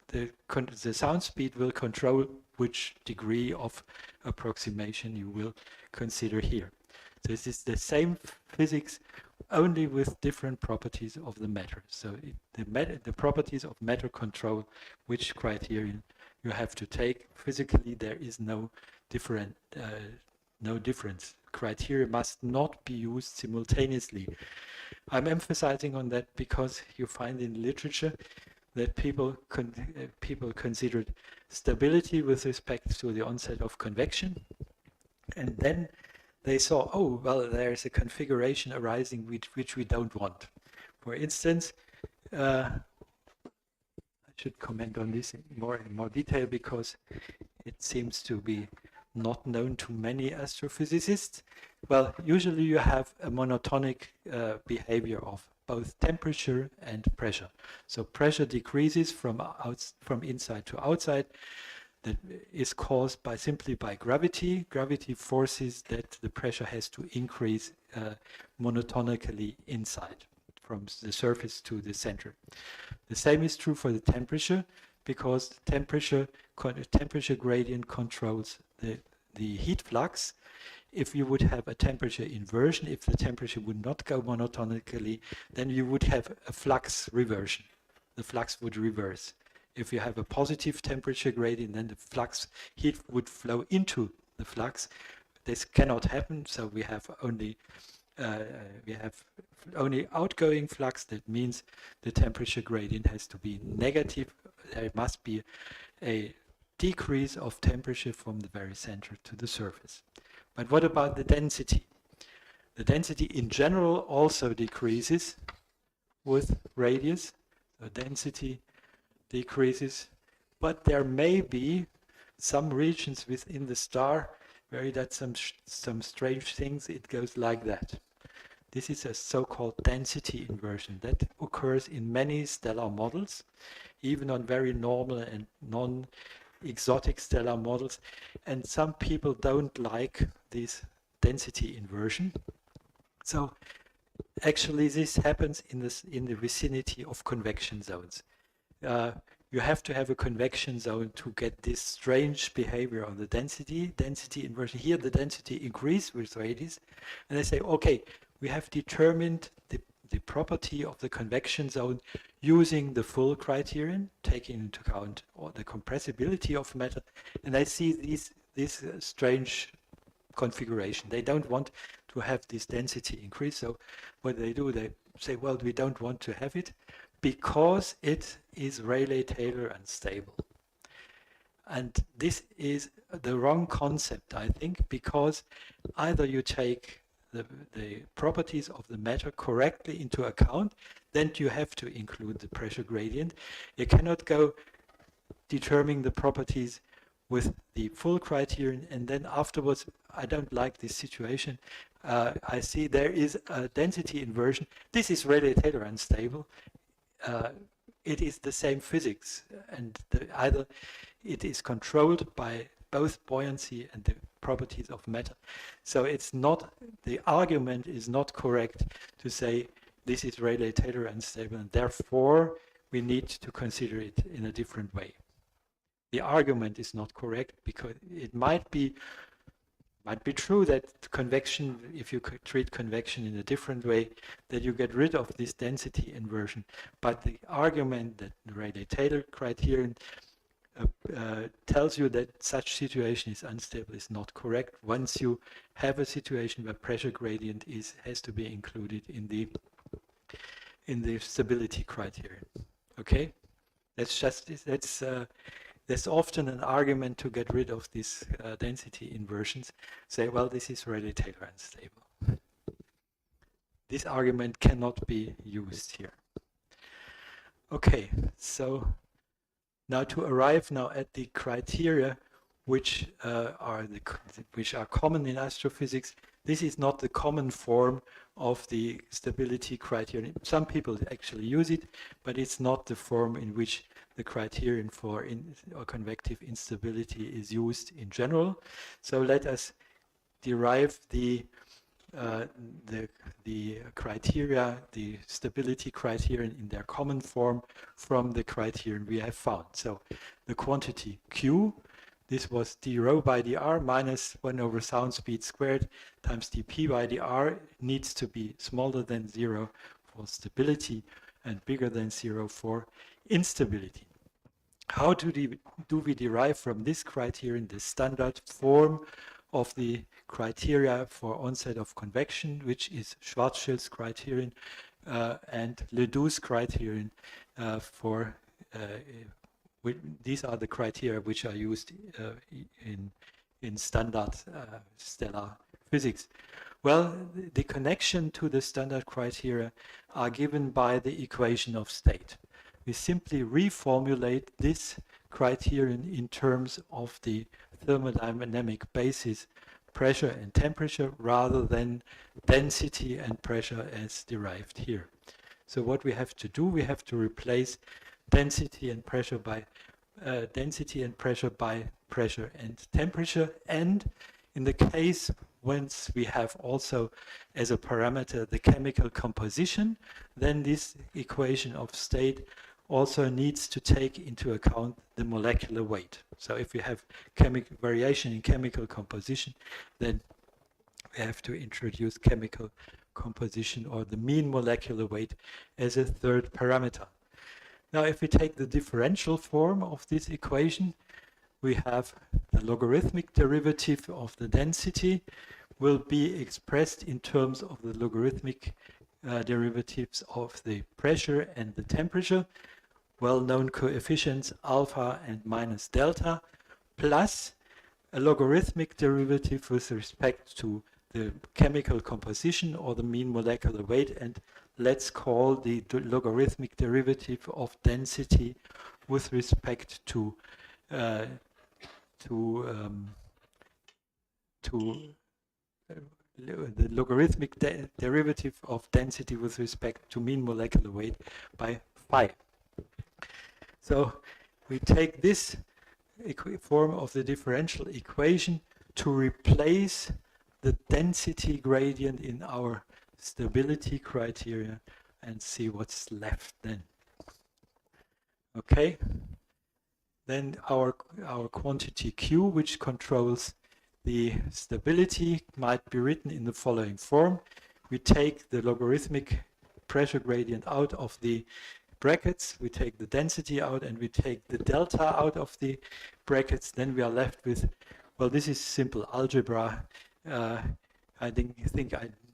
the sound speed will control which degree of approximation you will consider here. So this is the same physics, only with different properties of the matter. So the properties of matter control which criterion you have to take. Physically, there is no difference criteria must not be used simultaneously. I'm emphasizing on that because you find in literature that people considered stability with respect to the onset of convection, and then they saw, oh, well, there's a configuration arising which we don't want. For instance, I should comment on this in more detail because it seems to be not known to many astrophysicists. Well, usually you have a monotonic behavior of both temperature and pressure. So pressure decreases from inside to outside. That is caused simply by gravity. Gravity forces that the pressure has to increase monotonically inside, from the surface to the center. The same is true for the temperature, because temperature gradient controls the heat flux. If you would have a temperature inversion, if the temperature would not go monotonically, then you would have a flux reversion. The flux would reverse. If you have a positive temperature gradient, then the heat would flow into the flux. This cannot happen, so we have only outgoing flux. That means the temperature gradient has to be negative. There must be a decrease of temperature from the very center to the surface. But what about the density? The density in general also decreases with radius. So density decreases, but there may be some regions within the star where it does some strange things. It goes like that. This is a so-called density inversion that occurs in many stellar models, even on very normal and non-exotic stellar models. And some people don't like this density inversion. So actually this happens in the vicinity of convection zones. You have to have a convection zone to get this strange behavior of the density inversion. Here the density increases with radius, and they say, okay, we have determined the property of the convection zone using the full criterion, taking into account the compressibility of matter, and I see this strange configuration. They don't want to have this density increase, so what they do, they say, well, we don't want to have it because it is Rayleigh-Taylor unstable. And this is the wrong concept, I think, because either you take the properties of the matter correctly into account, then you have to include the pressure gradient. You cannot go determining the properties with the full criterion and then afterwards, I don't like this situation. I see there is a density inversion. This is Rayleigh-Taylor unstable. It is the same physics, and either it is controlled by both buoyancy and the properties of matter. So it's not, the argument is not correct to say this is Rayleigh-Taylor unstable and therefore we need to consider it in a different way. The argument is not correct because it might be true that convection, if you treat convection in a different way, that you get rid of this density inversion. But the argument that the Rayleigh-Taylor criterion tells you that such situation is unstable is not correct. Once you have a situation where pressure gradient has to be included in the stability criterion. Okay, that's often an argument to get rid of these density inversions. Say, well, this is Rayleigh-Taylor unstable. This argument cannot be used here. Okay, so now to arrive at the criteria which are common in astrophysics. This is not the common form of the stability criterion. Some people actually use it, but it's not the form in which the criterion for convective instability is used in general. So let us derive the criteria, the stability criterion in their common form from the criterion we have found. So the quantity Q, this was d rho by dr minus 1 over sound speed squared times dp by dr, needs to be smaller than 0 for stability and bigger than 0 for instability. How do we derive from this criterion the standard form of the criteria for onset of convection, which is Schwarzschild's criterion and Ledoux's criterion for these are the criteria which are used in standard stellar physics. Well, the connection to the standard criteria are given by the equation of state. We simply reformulate this criterion in terms of the thermodynamic basis, pressure and temperature, rather than density and pressure as derived here. So what we have to do, we have to replace density and pressure by pressure and temperature. And in the case once we have also as a parameter the chemical composition, then this equation of state also needs to take into account the molecular weight. So if we have chemical variation in chemical composition, then we have to introduce chemical composition or the mean molecular weight as a third parameter. Now, if we take the differential form of this equation, we have the logarithmic derivative of the density will be expressed in terms of the logarithmic derivatives of the pressure and the temperature, well-known coefficients alpha and minus delta, plus a logarithmic derivative with respect to the chemical composition or the mean molecular weight, and let's call the logarithmic derivative of density with respect to the logarithmic derivative of density with respect to mean molecular weight by phi. So we take this form of the differential equation to replace the density gradient in our stability criteria and see what's left then. Okay, then our quantity Q, which controls the stability, might be written in the following form. We take the logarithmic pressure gradient out of the brackets, we take the density out, and we take the delta out of the brackets. Then we are left with, well, this is simple algebra. I think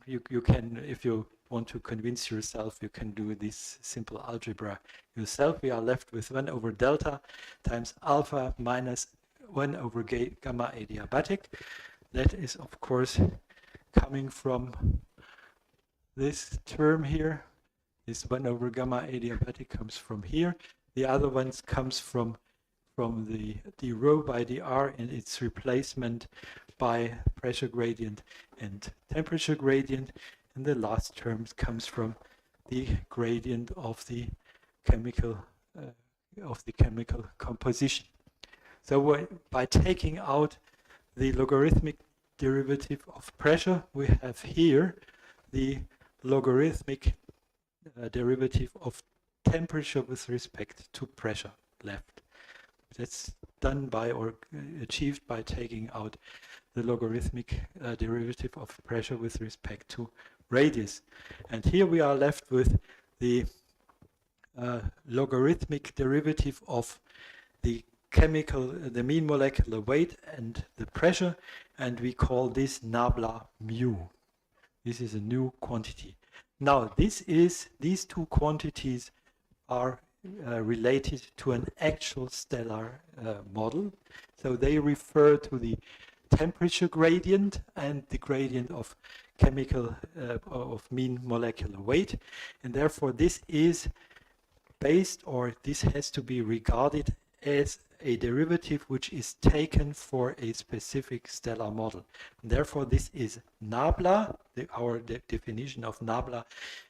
you can, if you want to convince yourself, you can do this simple algebra yourself. We are left with 1 over delta times alpha minus 1 over gamma adiabatic. That is, of course, coming from this term here. This 1 over gamma adiabatic comes from here. The other ones comes from the d rho by dr and its replacement by pressure gradient and temperature gradient. And the last term comes from the gradient of the chemical composition. So by taking out the logarithmic derivative of pressure, we have here the logarithmic derivative of temperature with respect to pressure left. That's done by or achieved by taking out the logarithmic derivative of pressure with respect to radius. And here we are left with the logarithmic derivative of the mean molecular weight and the pressure, and we call this nabla mu. This is a new quantity. Now, these two quantities are related to an actual stellar model. So they refer to the temperature gradient and the gradient of of mean molecular weight, and therefore this is based, or this has to be regarded as a derivative which is taken for a specific stellar model. And therefore this is nabla, our definition of nabla,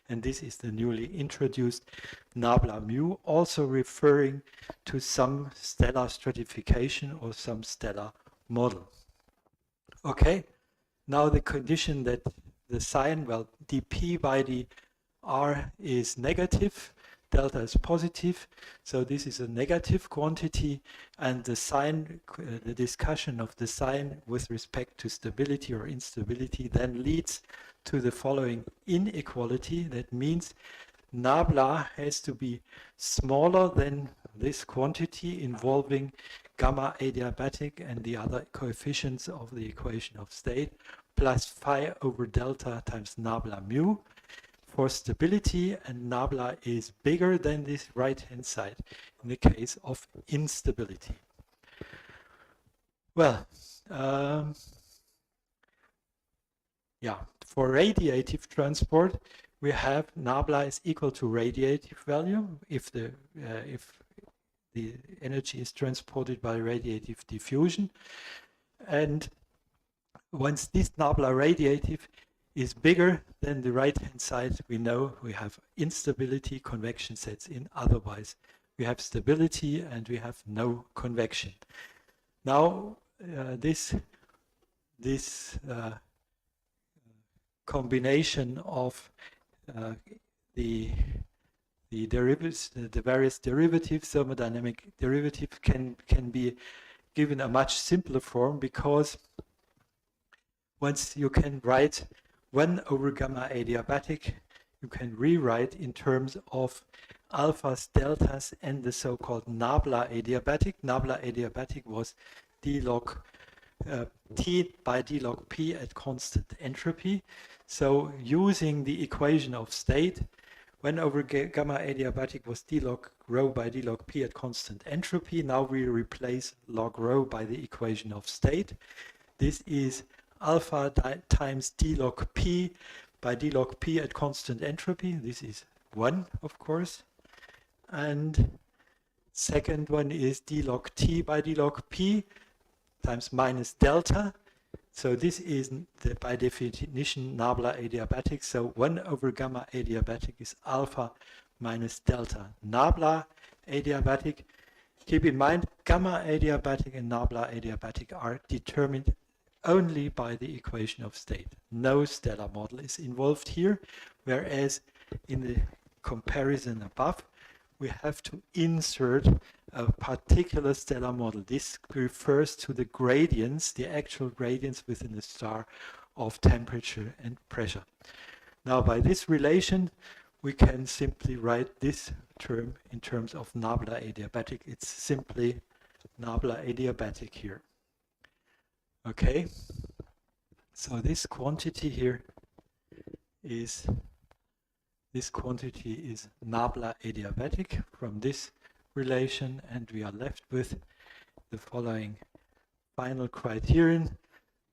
and this is the newly introduced nabla mu, also referring to some stellar stratification or some stellar model. Okay, now the condition that the sign, well, dp by dr is negative, delta is positive, so this is a negative quantity, and the sign, the discussion of the sign with respect to stability or instability then leads to the following inequality. That means nabla has to be smaller than this quantity involving gamma adiabatic and the other coefficients of the equation of state, plus phi over delta times nabla mu for stability, and nabla is bigger than this right-hand side in the case of instability. Well, yeah, for radiative transport, we have nabla is equal to radiative value if the energy is transported by radiative diffusion. And once this nabla radiative is bigger than the right-hand side, we know we have instability, convection sets in. Otherwise, we have stability and we have no convection. Now, this combination of the derivatives, the various derivatives, thermodynamic derivative can be given a much simpler form, because once you can write 1 over gamma adiabatic, you can rewrite in terms of alphas, deltas, and the so-called nabla adiabatic. Nabla adiabatic was d log T by d log P at constant entropy. So using the equation of state, 1 over gamma adiabatic was d log rho by d log P at constant entropy. Now we replace log rho by the equation of state. This is alpha times d log P by d log P at constant entropy. This is 1, of course. And second one is d log T by d log P times minus delta. So this is by definition nabla adiabatic. So 1 over gamma adiabatic is alpha minus delta nabla adiabatic. Keep in mind, gamma adiabatic and nabla adiabatic are determined only by the equation of state. No stellar model is involved here, whereas in the comparison above, we have to insert a particular stellar model. This refers to the gradients, the actual gradients within the star of temperature and pressure. Now, by this relation, we can simply write this term in terms of nabla adiabatic. It's simply nabla adiabatic here. Okay, so this quantity here is nabla adiabatic from this relation, and we are left with the following final criterion.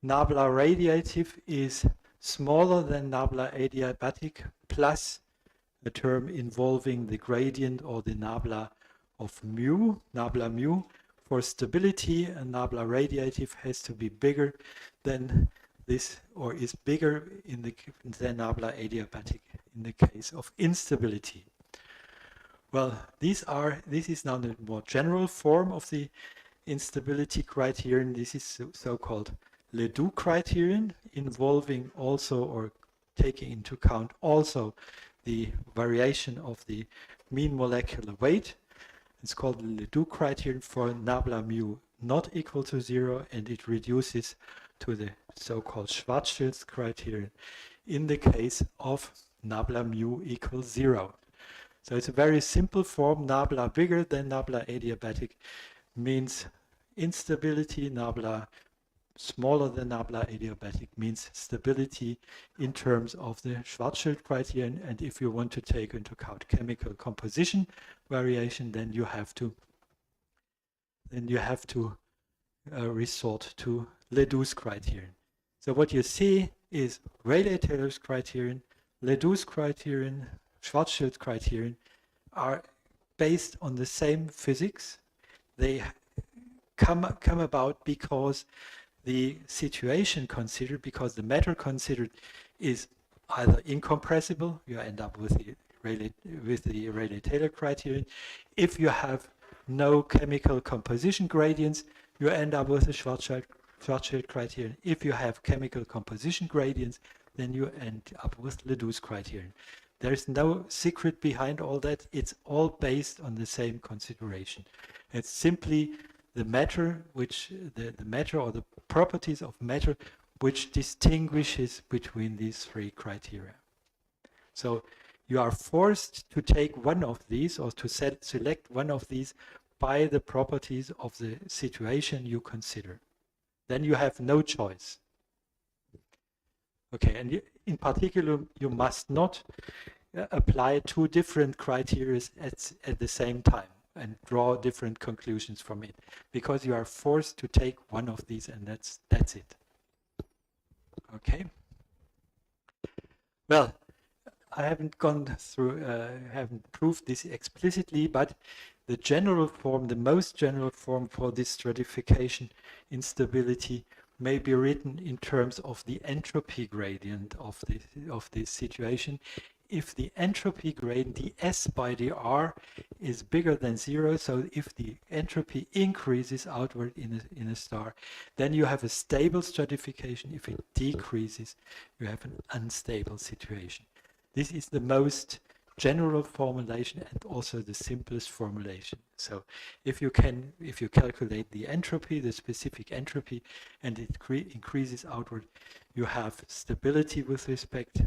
Nabla radiative is smaller than nabla adiabatic plus a term involving the gradient or the nabla of mu, nabla mu. For stability, a nabla radiative has to be bigger than this, or is bigger than nabla adiabatic in the case of instability. Well, this is now the more general form of the instability criterion. This is so-called Ledoux criterion, involving also, or taking into account also, the variation of the mean molecular weight. It's called the Ledoux criterion for nabla mu not equal to 0, and it reduces to the so-called Schwarzschild's criterion in the case of nabla mu equals 0. So it's a very simple form. Nabla bigger than nabla adiabatic means instability. Nabla smaller than nabla adiabatic means stability in terms of the Schwarzschild criterion. And if you want to take into account chemical composition variation, then you have to resort to Ledoux's criterion. So what you see is Rayleigh-Taylor's criterion, Ledoux's criterion, Schwarzschild criterion are based on the same physics. They come about because the situation considered, because the matter considered is either incompressible, you end up with the Rayleigh-Taylor criterion. If you have no chemical composition gradients, you end up with the Schwarzschild criterion. If you have chemical composition gradients, then you end up with Ledoux's criterion. There's no secret behind all that. It's all based on the same consideration. It's simply the matter which the matter or the properties of matter which distinguishes between these three criteria. So you are forced to take one of these, or to select one of these, by the properties of the situation you consider. Then you have no choice. Okay, and in particular, you must not apply two different criteria at the same time and draw different conclusions from it, because you are forced to take one of these, and that's it. Okay. Well, I haven't gone through, haven't proved this explicitly, but the general form, the most general form for this stratification instability may be written in terms of the entropy gradient of this situation. If the entropy gradient, the S by the R, is bigger than 0, so if the entropy increases outward in a star, then you have a stable stratification. If it decreases, you have an unstable situation. This is the most general formulation and also the simplest formulation. So if you calculate the entropy, the specific entropy, and it increases outward, you have stability with respect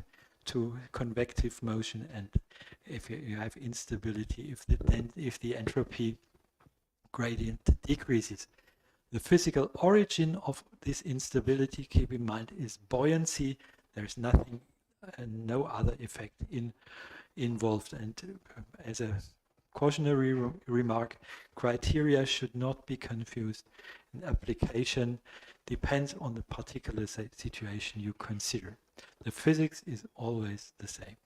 to convective motion, and if you have instability if the entropy gradient decreases. The physical origin of this instability, keep in mind, is buoyancy. There's nothing, no other effect involved. And as a cautionary remark, criteria should not be confused. An application depends on the particular situation you consider. The physics is always the same.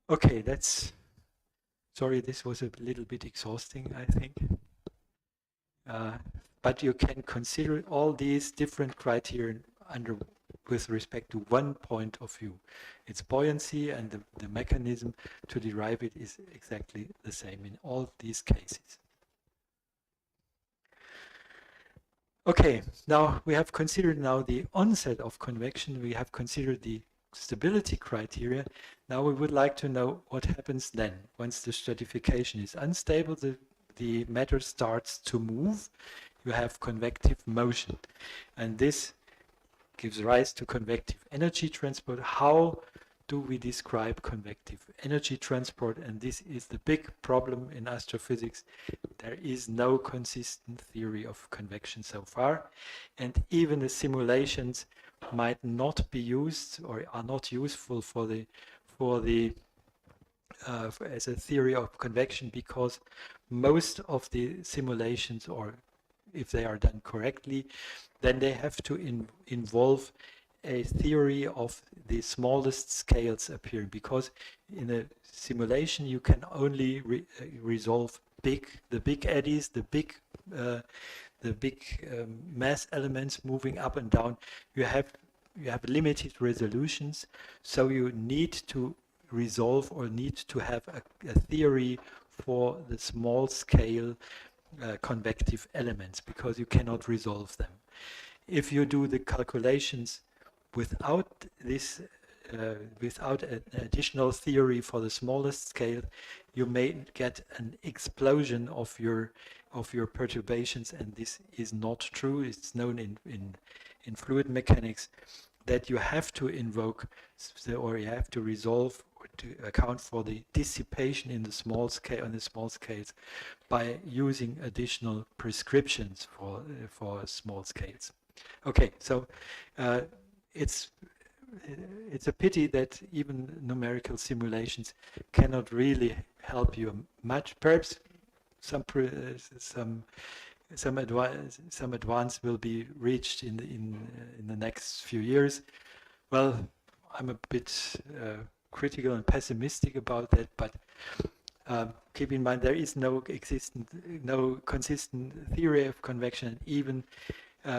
Okay, sorry, this was a little bit exhausting, I think. But you can consider all these different criteria with respect to one point of view. It's buoyancy, and the mechanism to derive it is exactly the same in all these cases. Okay, now we have considered the onset of convection. We have considered the stability criteria. Now we would like to know what happens then. Once the stratification is unstable, the matter starts to move. You have convective motion, and this gives rise to convective energy transport. How do we describe convective energy transport? And this is the big problem in astrophysics. There is no consistent theory of convection so far, and even the simulations might not be used or are not useful as a theory of convection, because most of the simulations, or if they are done correctly, then they have to involve a theory of the smallest scales appearing, because in a simulation you can only resolve the big eddies, the big mass elements moving up and down. You have limited resolutions, so you need to resolve or need to have a theory for the small scale convective elements, because you cannot resolve them. If you do the calculations without this, without an additional theory for the smallest scale, you may get an explosion of your perturbations, and this is not true. It's known in fluid mechanics that you have to invoke, or you have to resolve or to account for the dissipation in the small scale, on the small scales, by using additional prescriptions for small scales. Okay, so it's a pity that even numerical simulations cannot really help you much. Perhaps some advance will be reached in the next few years. Well, I'm a bit critical and pessimistic about that, but keep in mind there is no consistent theory of convection. Even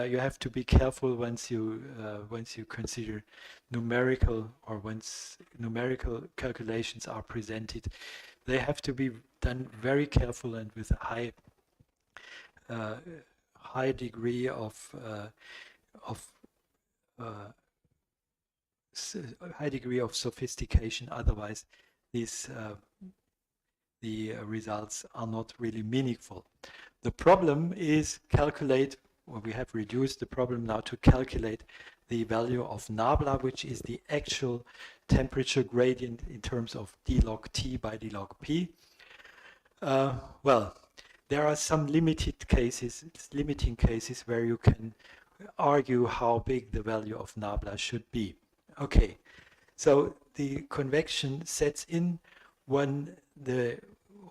you have to be careful once you consider numerical, or once numerical calculations are presented. They have to be done very careful and with a high degree of sophistication. Otherwise, the results are not really meaningful. The problem is we have reduced the problem now to calculate the value of nabla, which is the actual temperature gradient in terms of d log t by d log p. Well, there are some limiting cases where you can argue how big the value of nabla should be. Okay, so the convection sets in when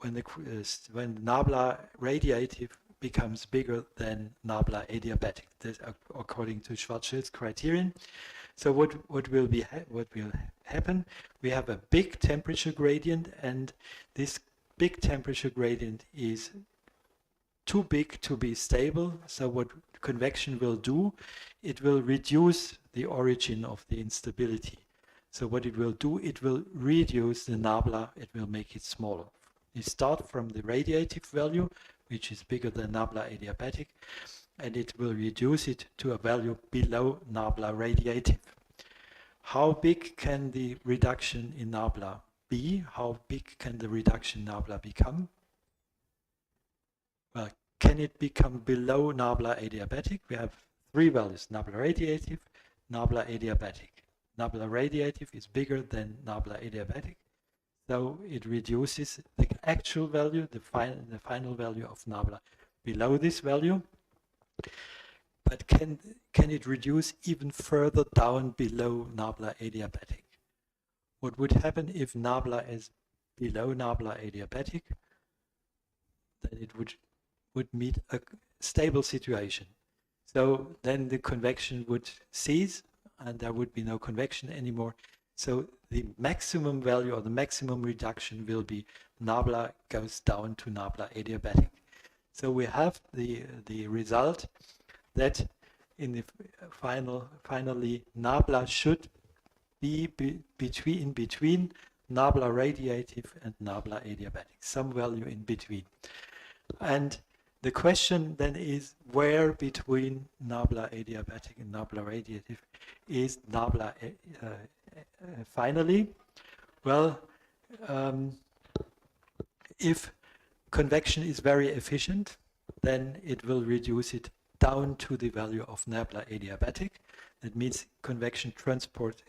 when nabla radiative becomes bigger than nabla adiabatic. This, according to Schwarzschild's criterion. So what will happen? We have a big temperature gradient, and this big temperature gradient is too big to be stable. So what convection will do, it will reduce the origin of the instability. So what it will do, it will reduce the nabla, it will make it smaller. You start from the radiative value, which is bigger than nabla adiabatic, and it will reduce it to a value below nabla radiative. How big can the reduction in nabla be? How big can the reduction in nabla become? Well, can it become below nabla adiabatic? We have three values: nabla radiative, nabla adiabatic. Nabla radiative is bigger than nabla adiabatic, so it reduces the actual value, the final value of nabla below this value. But can it reduce even further down below nabla adiabatic? What would happen if nabla is below nabla adiabatic? Then it would meet a stable situation. So then the convection would cease and there would be no convection anymore. So the maximum value or the maximum reduction will be nabla goes down to nabla adiabatic. So we have the result that in the finally nabla should be between nabla radiative and nabla adiabatic, some value in between. And the question then is, where between nabla adiabatic and nabla radiative is nabla finally? Well, if convection is very efficient, then it will reduce it down to the value of nabla adiabatic. That means convection transports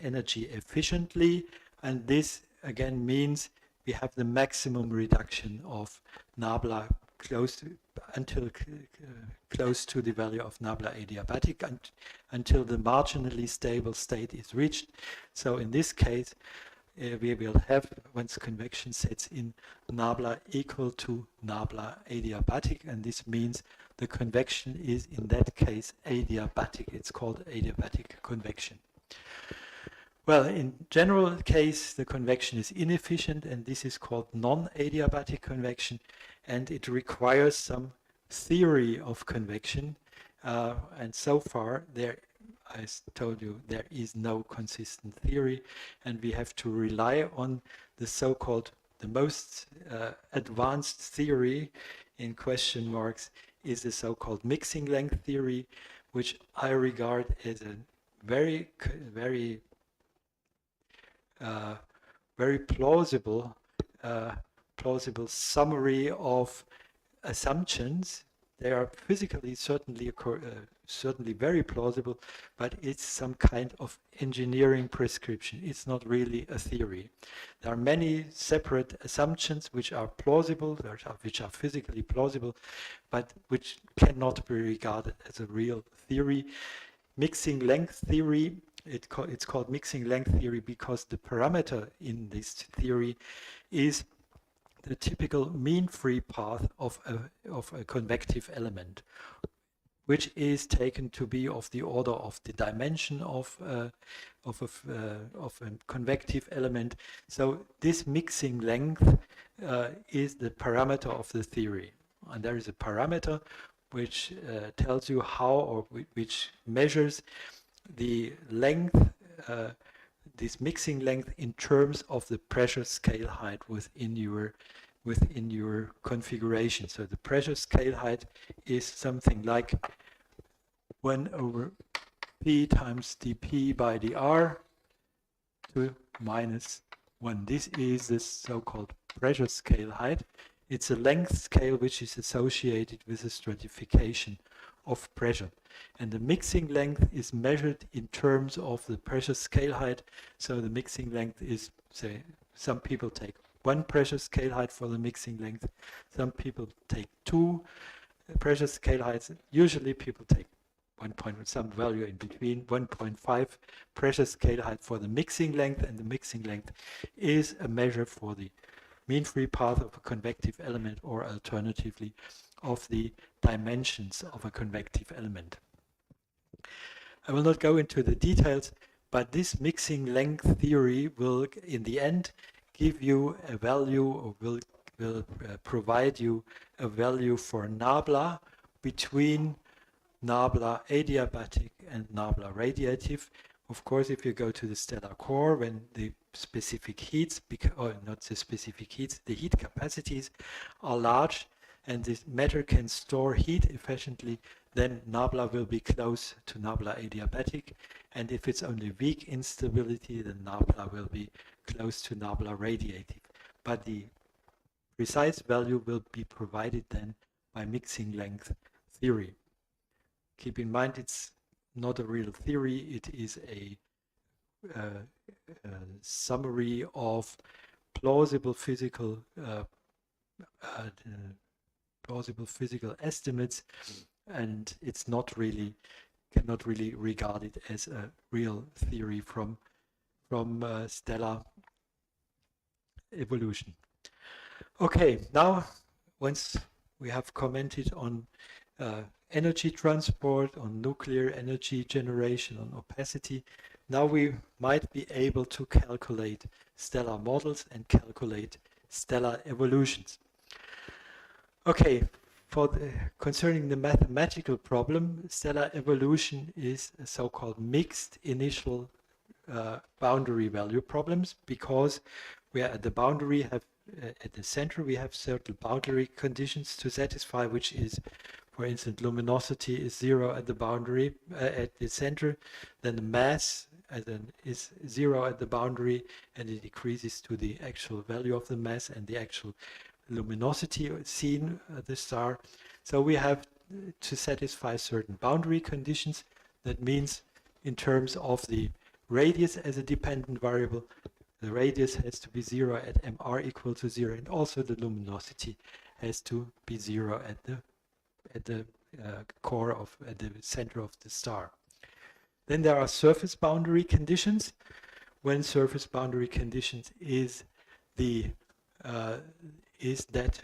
energy efficiently, and this again means we have the maximum reduction of nabla close to the value of nabla adiabatic until the marginally stable state is reached. So in this case, we will have, once convection sets in, nabla equal to nabla adiabatic, and this means the convection is in that case adiabatic. It's called adiabatic convection. Well, in general case, the convection is inefficient, and this is called non-adiabatic convection, and it requires some theory of convection. And so far, I told you, there is no consistent theory, and we have to rely on the so-called, the most advanced theory in question marks is the so-called mixing length theory, which I regard as a very plausible summary of assumptions. They are physically certainly very plausible, but it's some kind of engineering prescription. It's not really a theory. There are many separate assumptions which are plausible, which are physically plausible, but which cannot be regarded as a real theory. Mixing length theory, it's called mixing length theory because the parameter in this theory is the typical mean free path of a convective element, which is taken to be of the order of the dimension of a convective element. So this mixing length is the parameter of the theory, and there is a parameter which tells you how, or which measures the length, this mixing length in terms of the pressure scale height within your configuration. So the pressure scale height is something like 1 over P times dP by dr to minus 1. This is the so-called pressure scale height. It's a length scale which is associated with a stratification of pressure. And the mixing length is measured in terms of the pressure scale height. So the mixing length is, say, some people take one pressure scale height for the mixing length. Some people take 2 pressure scale heights. Usually people take 1 point, some value in between, 1.5 pressure scale height for the mixing length, and the mixing length is a measure for the mean free path of a convective element, or alternatively of the dimensions of a convective element. I will not go into the details, but this mixing length theory will in the end give you a value, or will provide you a value for nabla between nabla adiabatic and nabla radiative. Of course, if you go to the stellar core, when the specific heats, or not the specific heats, the heat capacities are large and the matter can store heat efficiently, then nabla will be close to nabla adiabatic. And if it's only weak instability, then nabla will be close to nabla radiative. But the precise value will be provided then by mixing length theory. Keep in mind, it's not a real theory, it is a summary of plausible physical estimates, and it's not really, cannot really regard it as a real theory from stellar evolution. Okay, now once we have commented on energy transport, on nuclear energy generation, on opacity, now we might be able to calculate stellar models and calculate stellar evolutions. Okay, concerning the mathematical problem, stellar evolution is a so-called mixed initial boundary value problems, because we are at the boundary at the center we have certain boundary conditions to satisfy, which is, for instance, luminosity is 0 at the boundary at the center, then the mass is 0 at the boundary, and it decreases to the actual value of the mass and the actual luminosity seen at the star. So we have to satisfy certain boundary conditions. That means in terms of the radius as a dependent variable, the radius has to be 0 at mr equal to 0, and also the luminosity has to be 0 at the core of, at the center of the star. Then there are surface boundary conditions. When surface boundary conditions is that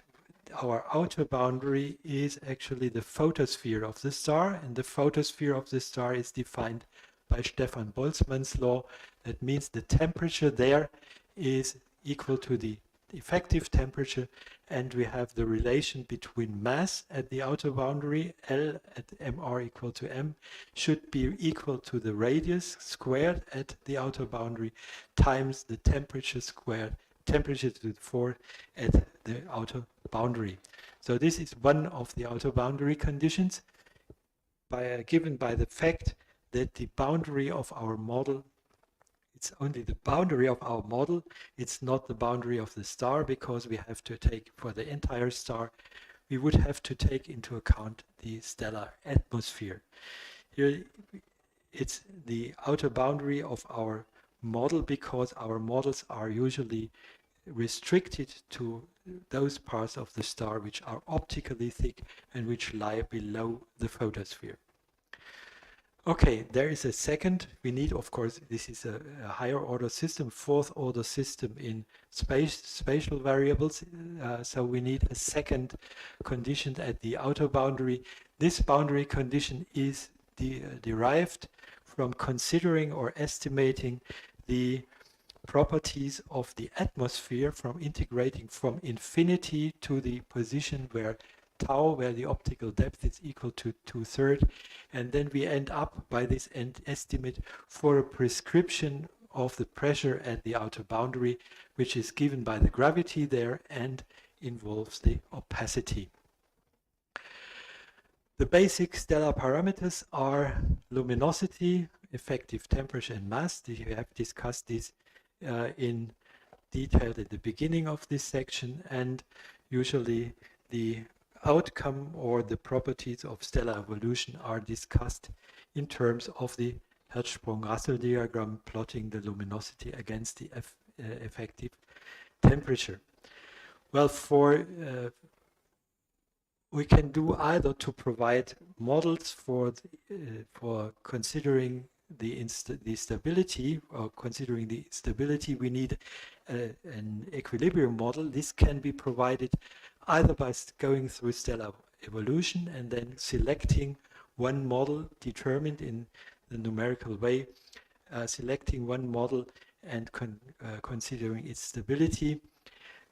our outer boundary is actually the photosphere of the star, and the photosphere of the star is defined by Stefan Boltzmann's law. That means the temperature there is equal to the effective temperature, and we have the relation between mass at the outer boundary, L at mr equal to m, should be equal to the radius squared at the outer boundary times the temperature squared, temperature to the 4 at the outer boundary. So this is one of the outer boundary conditions given by the fact that the boundary of our model, it's only the boundary of our model, it's not the boundary of the star, because we have to take, for the entire star, we would have to take into account the stellar atmosphere. Here it's the outer boundary of our model, because our models are usually restricted to those parts of the star which are optically thick and which lie below the photosphere. Okay, there is a second, we need, of course, this is a higher order system, fourth order system in spatial variables, so we need a second condition at the outer boundary. This boundary condition is derived from considering or estimating the properties of the atmosphere, from integrating from infinity to the position where tau, where the optical depth is equal to 2/3, and then we end up by this estimate for a prescription of the pressure at the outer boundary, which is given by the gravity there and involves the opacity. The basic stellar parameters are luminosity, effective temperature, and mass. We have discussed this in detail at the beginning of this section, and usually the outcome or the properties of stellar evolution are discussed in terms of the Hertzsprung-Russell diagram, plotting the luminosity against the effective temperature. Well, we can do either to provide models for considering the stability, or considering the stability, we need an equilibrium model. This can be provided either by going through stellar evolution and then selecting one model determined in the numerical way, selecting one model and considering its stability.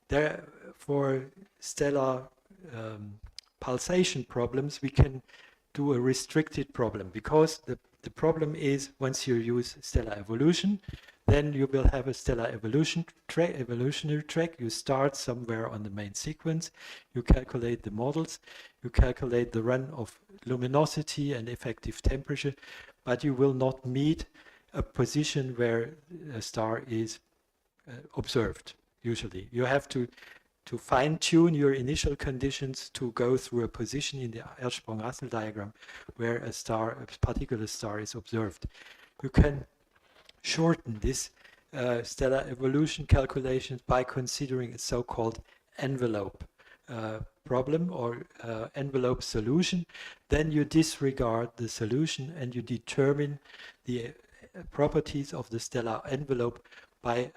There, for stellar pulsation problems, we can do a restricted problem, because the problem is, once you use stellar evolution, then you will have a stellar evolutionary track. You start somewhere on the main sequence, you calculate the models, you calculate the run of luminosity and effective temperature, but you will not meet a position where a star is observed. Usually, you have to fine-tune your initial conditions to go through a position in the Hertzsprung-Russell diagram where a particular star is observed. You can shorten this stellar evolution calculations by considering a so-called envelope problem or envelope solution. Then you disregard the solution and you determine the properties of the stellar envelope by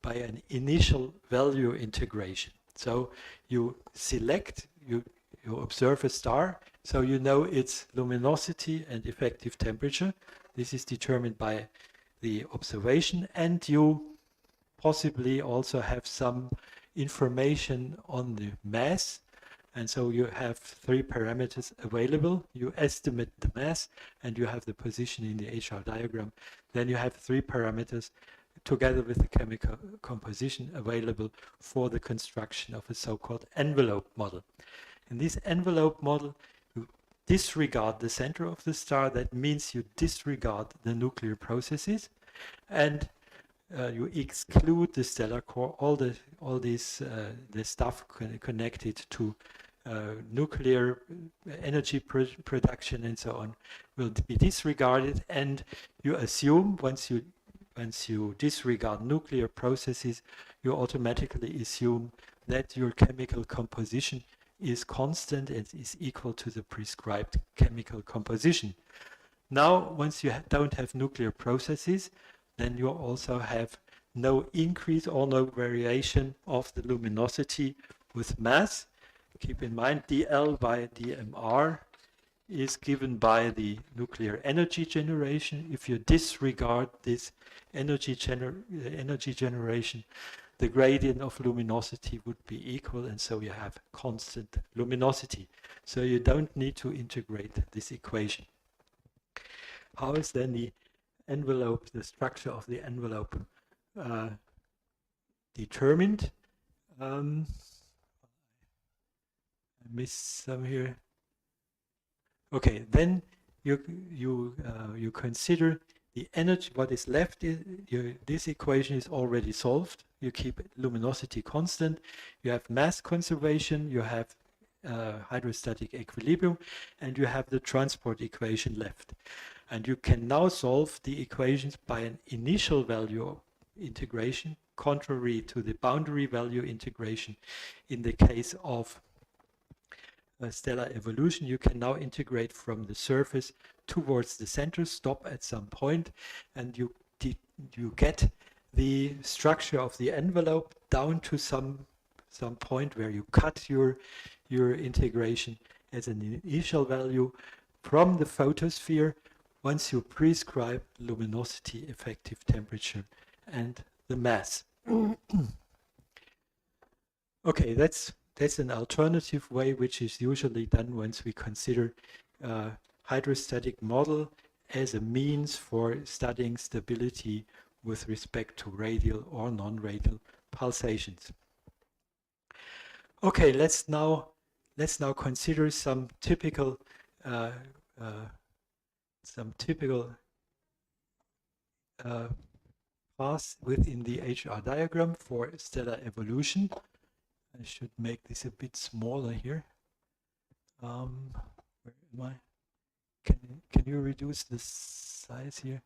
an initial value integration. So you select, you observe a star, so you know its luminosity and effective temperature. This is determined by the observation, and you possibly also have some information on the mass. And so you have three parameters available. You estimate the mass and you have the position in the HR diagram. Then you have three parameters together with the chemical composition available for the construction of a so-called envelope model. In this envelope model, you disregard the center of the star. That means you disregard the nuclear processes, and you exclude the stellar core. All this the stuff connected to nuclear energy production and so on will be disregarded, and you assume once you disregard nuclear processes, you automatically assume that your chemical composition is constant and is equal to the prescribed chemical composition. Now, once you don't have nuclear processes, then you also have no increase or no variation of the luminosity with mass. Keep in mind, dL by dmr is given by the nuclear energy generation. If you disregard this energy generation, the gradient of luminosity would be equal, and so you have constant luminosity. So you don't need to integrate this equation. How is then the envelope, the structure of the envelope determined? I missed some here. Okay, then you consider the energy. What is left is this equation is already solved. You keep luminosity constant. You have mass conservation. You have hydrostatic equilibrium, and you have the transport equation left. And you can now solve the equations by an initial value integration, contrary to the boundary value integration in the case of stellar evolution. You can now integrate from the surface towards the center, stop at some point, and you get the structure of the envelope down to some point where you cut your integration as an initial value from the photosphere once you prescribe luminosity, effective temperature, and the mass. Okay, that's an alternative way, which is usually done once we consider hydrostatic model as a means for studying stability with respect to radial or non-radial pulsations. Okay, let's now consider some typical paths within the HR diagram for stellar evolution. I should make this a bit smaller here. Where am I? Can you reduce the size here?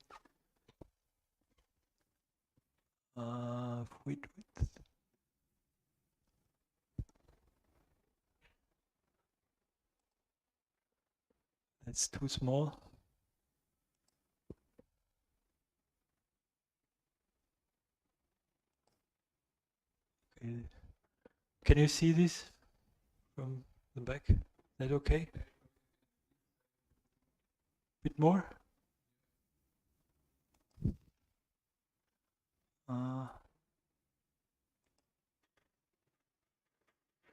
Width. That's too small. Okay. Can you see this from the back? Is that okay? Bit more?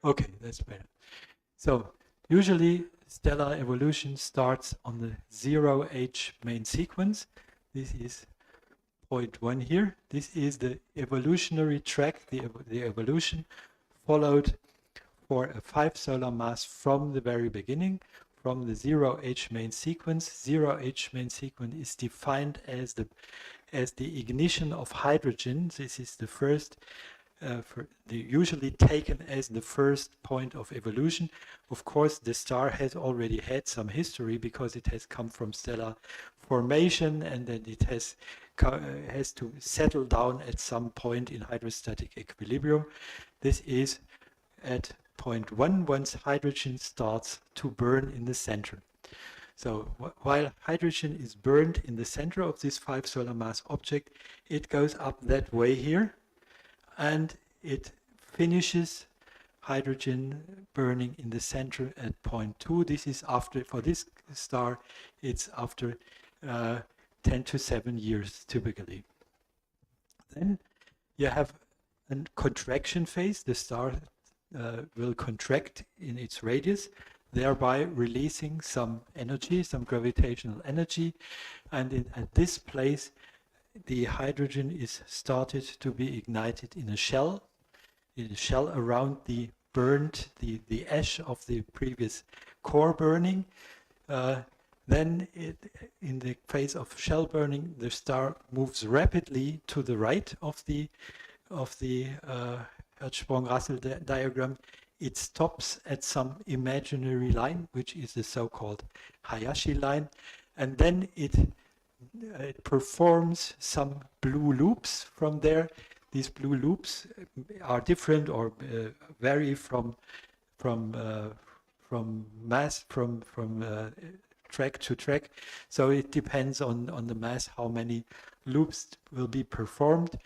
Okay, that's better. So usually stellar evolution starts on the 0H main sequence. This is point 1 here. This is the evolutionary track, the evolution followed for a 5 solar mass from the very beginning, from the 0H main sequence. 0H main sequence is defined as the ignition of hydrogen. This is the first, usually taken as the first point of evolution. Of course, the star has already had some history because it has come from stellar formation, and then it has to settle down at some point in hydrostatic equilibrium. This is at point 1 once hydrogen starts to burn in the center. So while hydrogen is burned in the center of this 5 solar mass object, it goes up that way here, and it finishes hydrogen burning in the center at point 2. This is after, for this star, it's after 10 to 7 years typically. Then you have a contraction phase. The star will contract in its radius, thereby releasing some energy, some gravitational energy. And at this place, the hydrogen is started to be ignited in a shell around the burnt, the ash of the previous core burning. Then in the phase of shell burning, the star moves rapidly to the right of the Hertzsprung-Russell diagram. It stops at some imaginary line, which is the so-called Hayashi line, and then it performs some blue loops from there. These blue loops are different or vary from track to track. So it depends on the mass how many loops will be performed,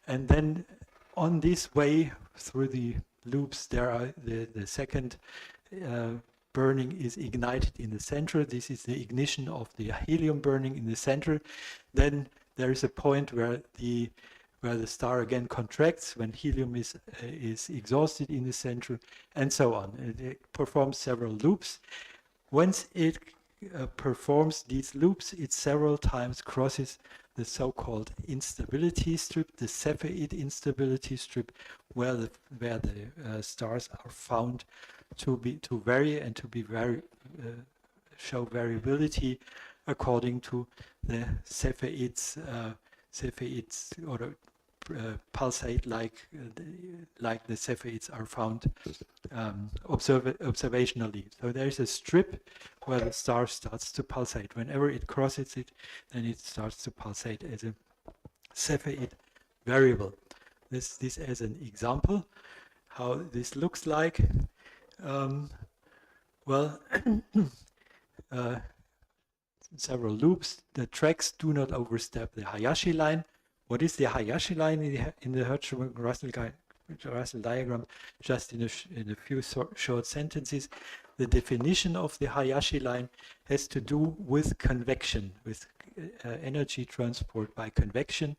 and then on this way through the loops, there are the second burning is ignited in the center. This is the ignition of the helium burning in the center. Then there is a point where the star again contracts when helium is exhausted in the center, and so on. It performs several loops. Once it performs these loops, it several times crosses the so-called instability strip, the Cepheid instability strip, where the stars are found to vary and to be show variability according to the Cepheids or pulsate like the Cepheids are found observationally. So there is a strip where the star starts to pulsate. Whenever it crosses it, then it starts to pulsate as a Cepheid variable. This as an example how this looks like. Several loops. The tracks do not overstep the Hayashi line. What is the Hayashi line in the Hertzsprung-Russell diagram? Just in a few short sentences. The definition of the Hayashi line has to do with convection, with energy transport by convection.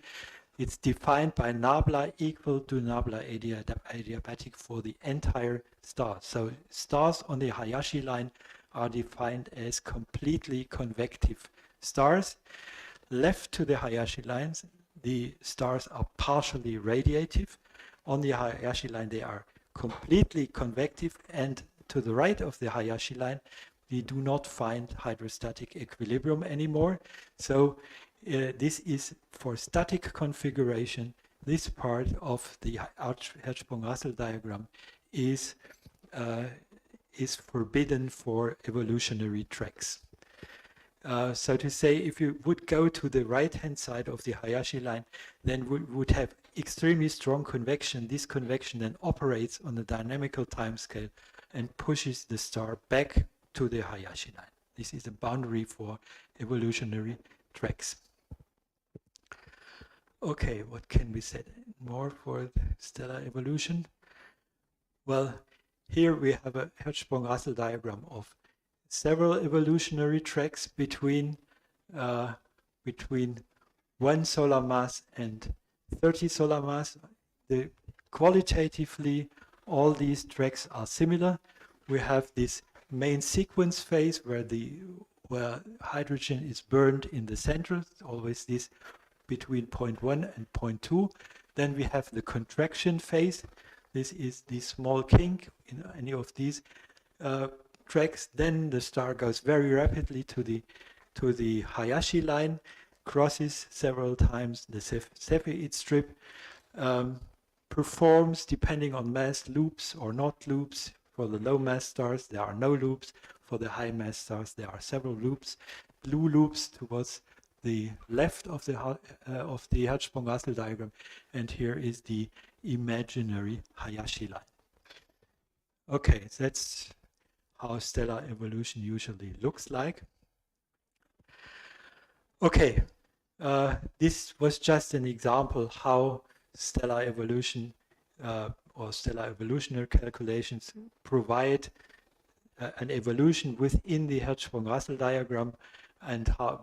It's defined by nabla equal to nabla adiabatic for the entire star. So stars on the Hayashi line are defined as completely convective stars. Left to the Hayashi lines, the stars are partially radiative. On the Hayashi line, they are completely convective, and to the right of the Hayashi line, we do not find hydrostatic equilibrium anymore. So this is for static configuration. This part of the Hertzsprung-Russell diagram is forbidden for evolutionary tracks. So to say, if you would go to the right-hand side of the Hayashi line, then we would have extremely strong convection. This convection then operates on the dynamical timescale and pushes the star back to the Hayashi line. This is a boundary for evolutionary tracks. Okay, what can we say more for stellar evolution? Well, here we have a Hertzsprung-Russell diagram of several evolutionary tracks between 1 solar mass and 30 solar mass. Qualitatively, all these tracks are similar. We have this main sequence phase where hydrogen is burned in the center, always this between 0.1 and 0.2. Then we have the contraction phase. This is the small kink in any of these tracks. Then the star goes very rapidly to the Hayashi line, crosses several times the Cepheid strip, performs, depending on mass, loops or not loops. For the low mass stars, there are no loops. For the high mass stars, there are several loops. Blue loops towards the left of the Hertzsprung-Russell diagram, and here is the imaginary Hayashi line. Okay, that's how stellar evolution usually looks like. Okay, this was just an example how stellar evolution or stellar evolutionary calculations provide an evolution within the Hertzsprung-Russell diagram, and how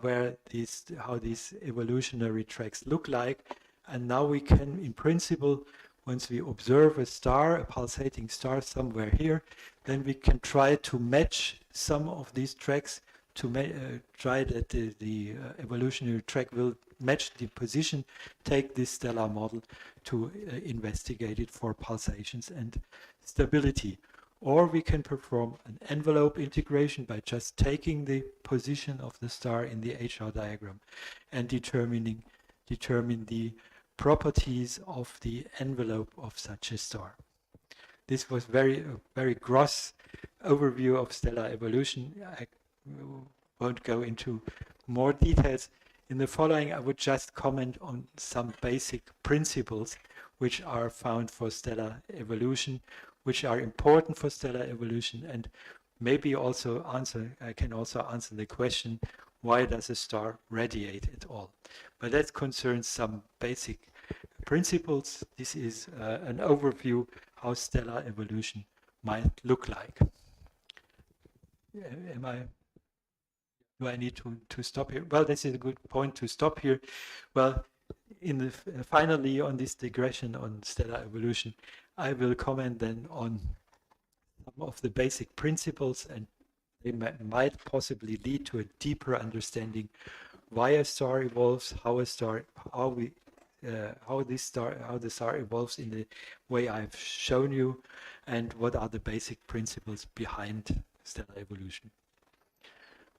these evolutionary tracks look like. And now we can, in principle, once we observe a star, a pulsating star somewhere here, then we can try to match some of these tracks to try that the evolutionary track will match the position, take this stellar model to investigate it for pulsations and stability. Or we can perform an envelope integration by just taking the position of the star in the HR diagram and determine the properties of the envelope of such a star. This was a very gross overview of stellar evolution. I won't go into more details. In the following, I would just comment on some basic principles which are found for stellar evolution, which are important for stellar evolution, and maybe also I can also answer the question, why does a star radiate at all? But that concerns some basic principles. This is an overview how stellar evolution might look like. Do I need to stop here? Well, this is a good point to stop here. Well, finally on this digression on stellar evolution, I will comment then on some of the basic principles, and they might possibly lead to a deeper understanding why a star evolves, how the star evolves in the way I've shown you, and what are the basic principles behind stellar evolution.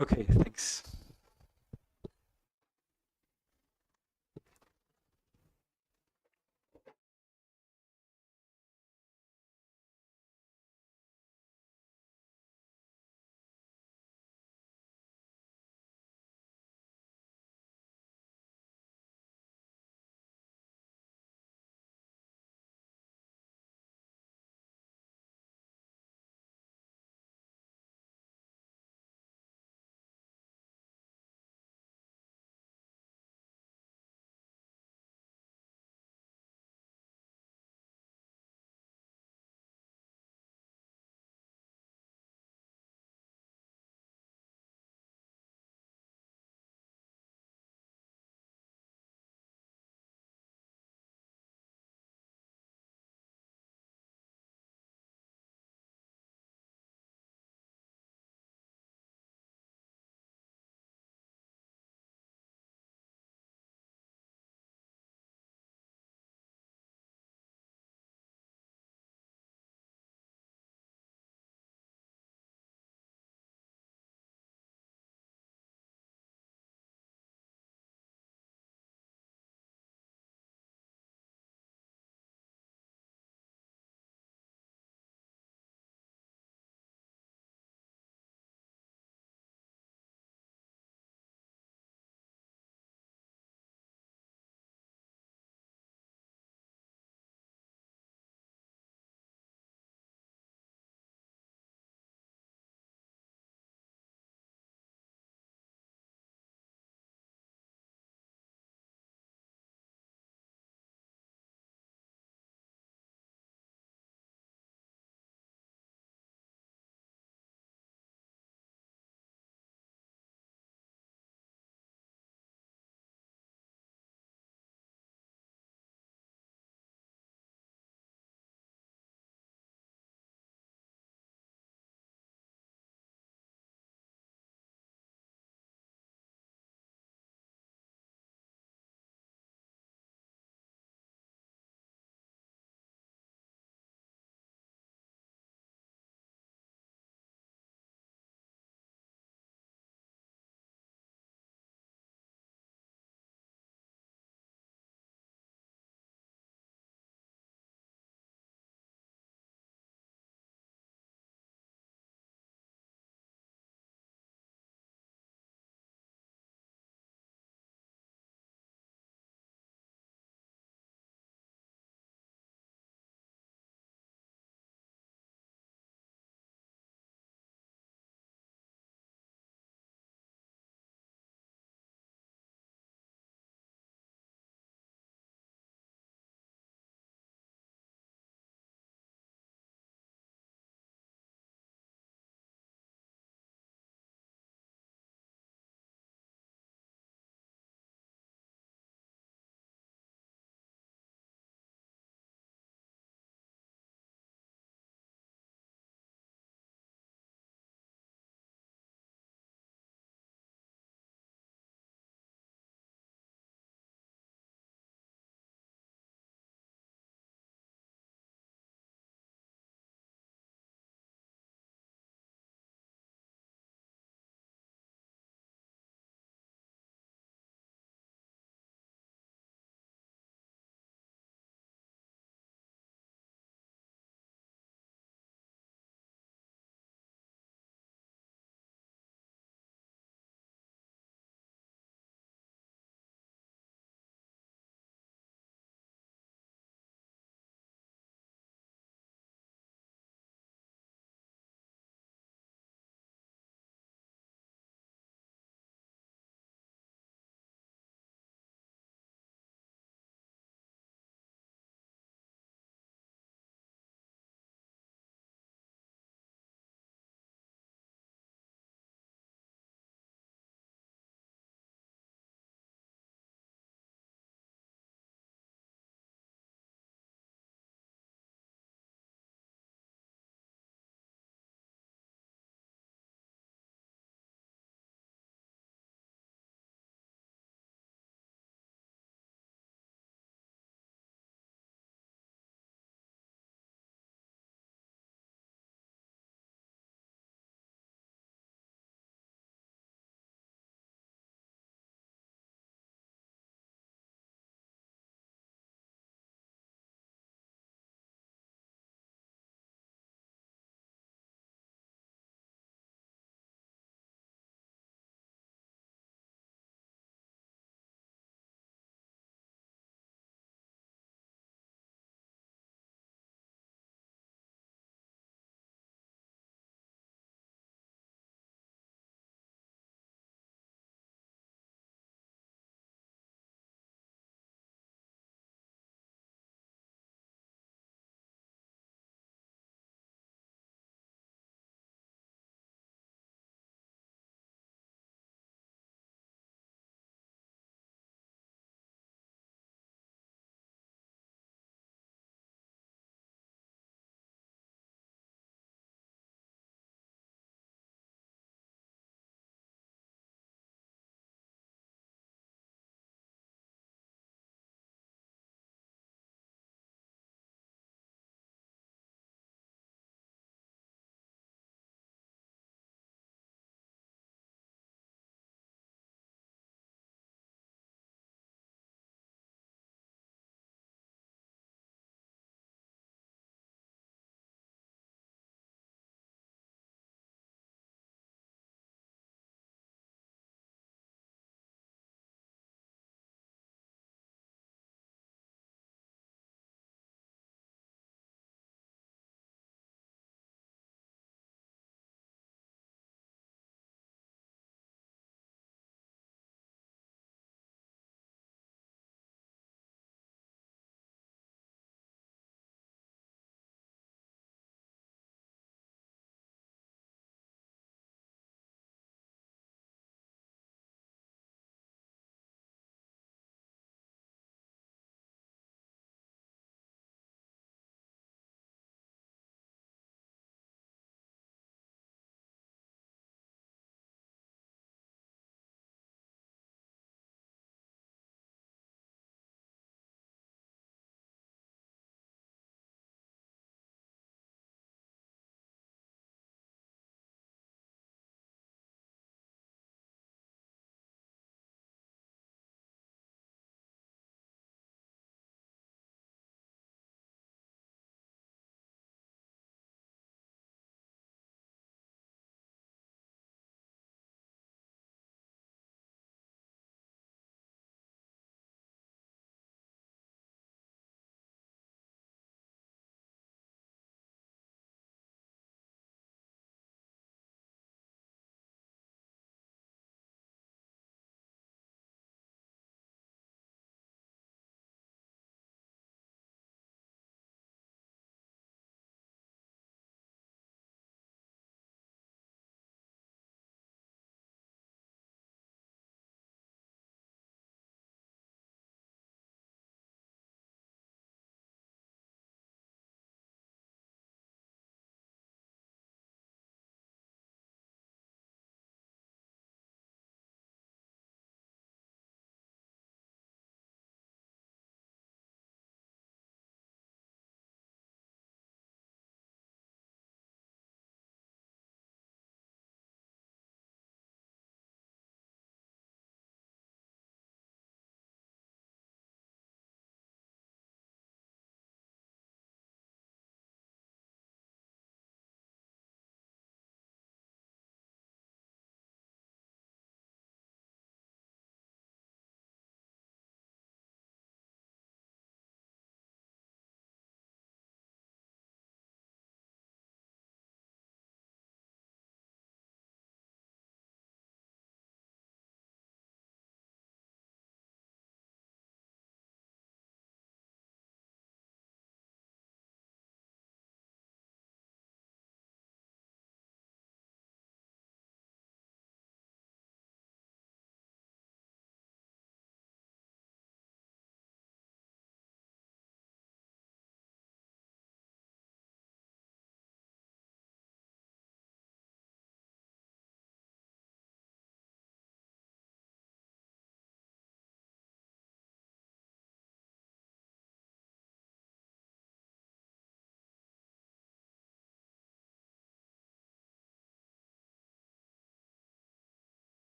Okay, thanks.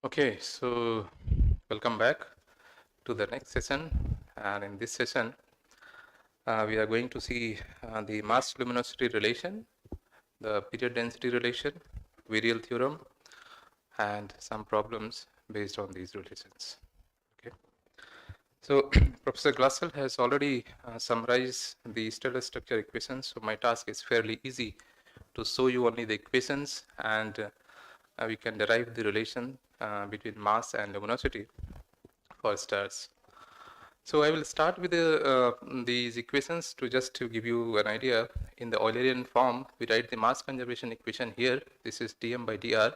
Okay, so welcome back to the next session, and in this session we are going to see the mass luminosity relation, the period density relation, virial theorem, and some problems based on these relations. Okay, so Professor Glatzel has already summarized the stellar structure equations, so my task is fairly easy to show you only the equations, and we can derive the relation between mass and luminosity for stars. So I will start with these equations to give you an idea. In the Eulerian form, we write the mass conservation equation here. This is dm by dr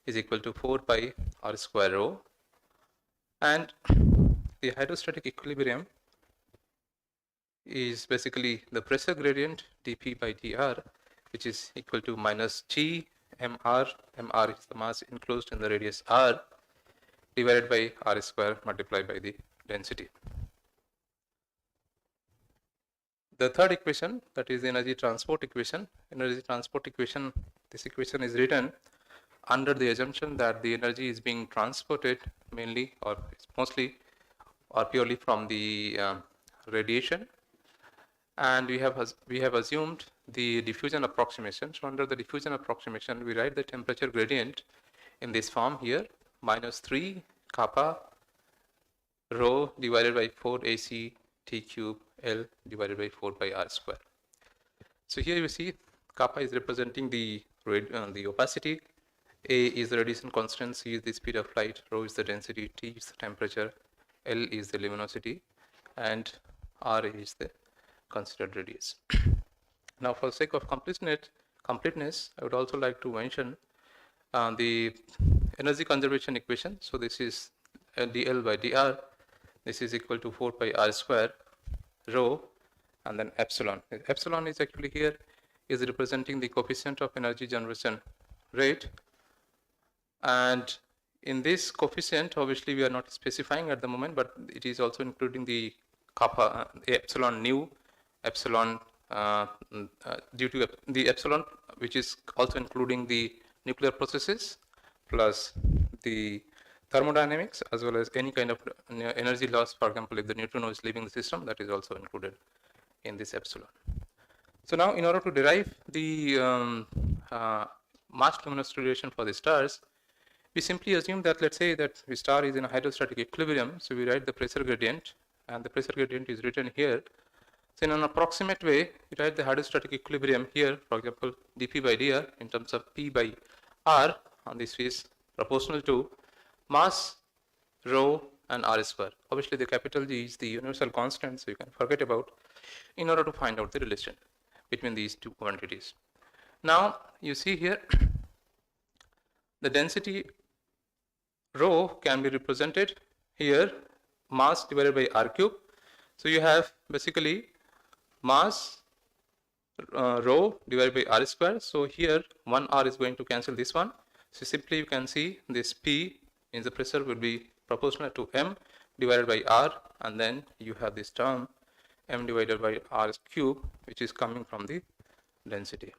is equal to 4 pi r square rho, and the hydrostatic equilibrium is basically the pressure gradient dp by dr, which is equal to minus g mr. Mr is the mass enclosed in the radius r, divided by r square multiplied by the density. The third equation, that is the energy transport equation. This equation is written under the assumption that the energy is being transported mainly or mostly or purely from the radiation, and we have assumed the diffusion approximation. So under the diffusion approximation, we write the temperature gradient in this form here, minus 3 kappa rho divided by 4 AC T cube L divided by 4 pi r square. So here you see kappa is representing the opacity, A is the radiation constant, C is the speed of light, rho is the density, T is the temperature, L is the luminosity, and R is the considered radius. Now, for the sake of completeness, I would also like to mention the energy conservation equation. So this is dl by dr. This is equal to 4 pi r square rho and then epsilon. Epsilon is actually here is representing the coefficient of energy generation rate, and in this coefficient obviously we are not specifying at the moment, but it is also including the kappa, epsilon nu, epsilon due to the epsilon, which is also including the nuclear processes plus the thermodynamics as well as any kind of energy loss. For example, if the neutrino is leaving the system, that is also included in this epsilon. So now, in order to derive the mass luminosity relation for the stars, we simply assume that, let's say that the star is in a hydrostatic equilibrium. So we write the pressure gradient, and the pressure gradient is written here. So in an approximate way, we write the hydrostatic equilibrium here, for example, dp by dr in terms of p by r, and this is proportional to mass, rho, and r square. Obviously, the capital G is the universal constant, so you can forget about, in order to find out the relation between these two quantities. Now, you see here, the density rho can be represented here, mass divided by r cube. So you have basically mass rho divided by r square. So here 1 r is going to cancel this one. So simply you can see this P in the pressure will be proportional to m divided by r, and then you have this term m divided by r cube, which is coming from the density.